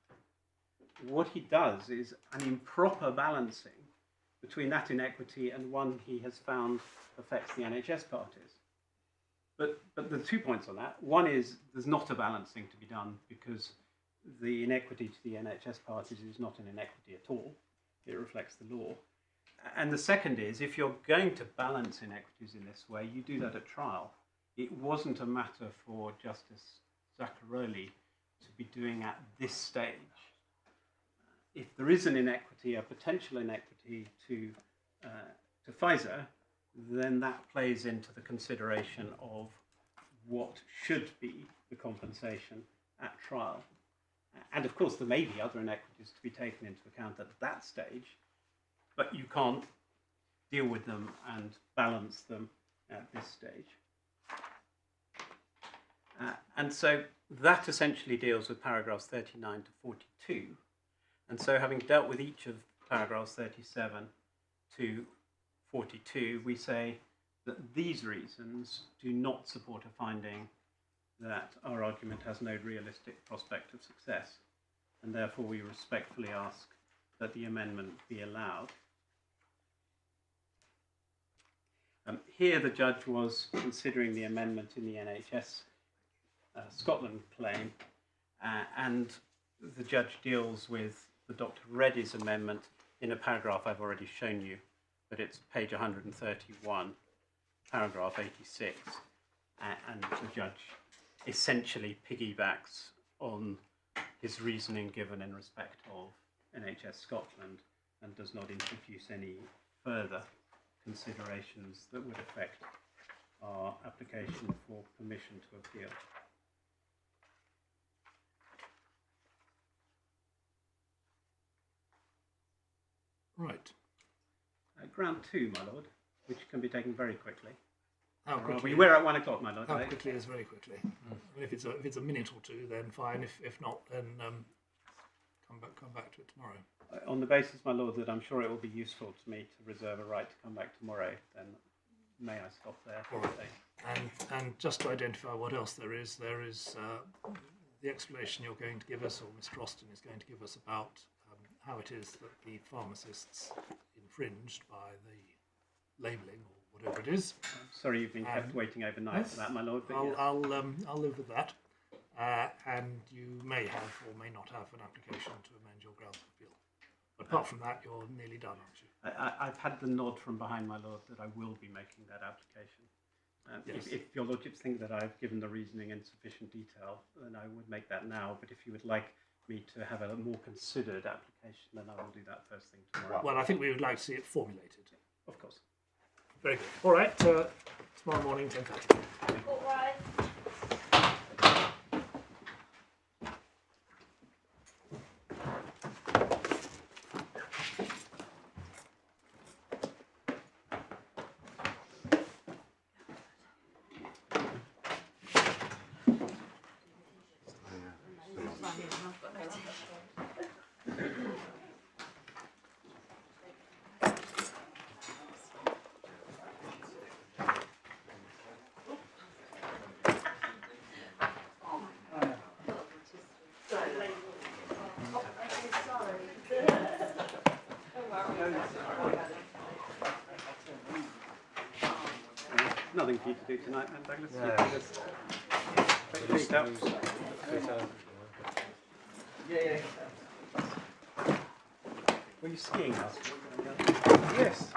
S4: What he does is an improper balancing between that inequity and one he has found affects the NHS parties. But the 2 points on that. One is there's not a balancing to be done because the inequity to the NHS parties is not an inequity at all. It reflects the law. And the second is, if you're going to balance inequities in this way, you do that at trial. It wasn't a matter for Justice Zacaroli to be doing at this stage. If there is an inequity, a potential inequity to Pfizer, then that plays into the consideration of what should be the compensation at trial. And of course, there may be other inequities to be taken into account at that stage, but you can't deal with them and balance them at this stage. And so that essentially deals with paragraphs 39 to 42. And so having dealt with each of paragraphs 37 to 42, we say that these reasons do not support a finding that our argument has no realistic prospect of success, and therefore we respectfully ask that the amendment be allowed. Here the judge was considering the amendment in the NHS Scotland claim, and the judge deals with the Dr. Reddy's amendment in a paragraph I've already shown you, but it's page 131, paragraph 86, and the judge essentially piggybacks on his reasoning given in respect of NHS Scotland and does not introduce any further considerations that would affect our application for permission to appeal.
S3: Right.
S4: Ground 2, my lord, which can be taken very quickly.
S3: How quickly?
S4: We're at 1 o'clock, my lord.
S3: How quickly is very quickly. And if it's a minute or two, then fine. If not, then come back to it tomorrow.
S4: On the basis, my lord, that I'm sure it will be useful to me to reserve a right to come back tomorrow, then may I stop there?
S3: All right. And just to identify what else there is the explanation you're going to give us, or Mr. Austin is going to give us about how it is that the pharmacists infringed by the labelling or whatever it is.
S4: Sorry you've been kept waiting overnight for that, my lord. But
S3: I'll live with that. And you may have or may not have an application to amend your grounds of appeal. But apart from that, you're nearly done, aren't you?
S4: I've had the nod from behind my lord that I will be making that application.
S3: Yes.
S4: If your lordships think that I've given the reasoning in sufficient detail, then I would make that now. But if you would like me to have a more considered application, then I will do that first thing tomorrow.
S3: Well, I think we would like to see it formulated.
S4: Of course.
S3: Very good. All right. Tomorrow morning, 10:30.
S2: All right.
S4: Nothing for you to do tonight, then, Douglas. You can just take your feet up.
S1: Yeah.
S4: Were you skiing last week?
S1: Yes.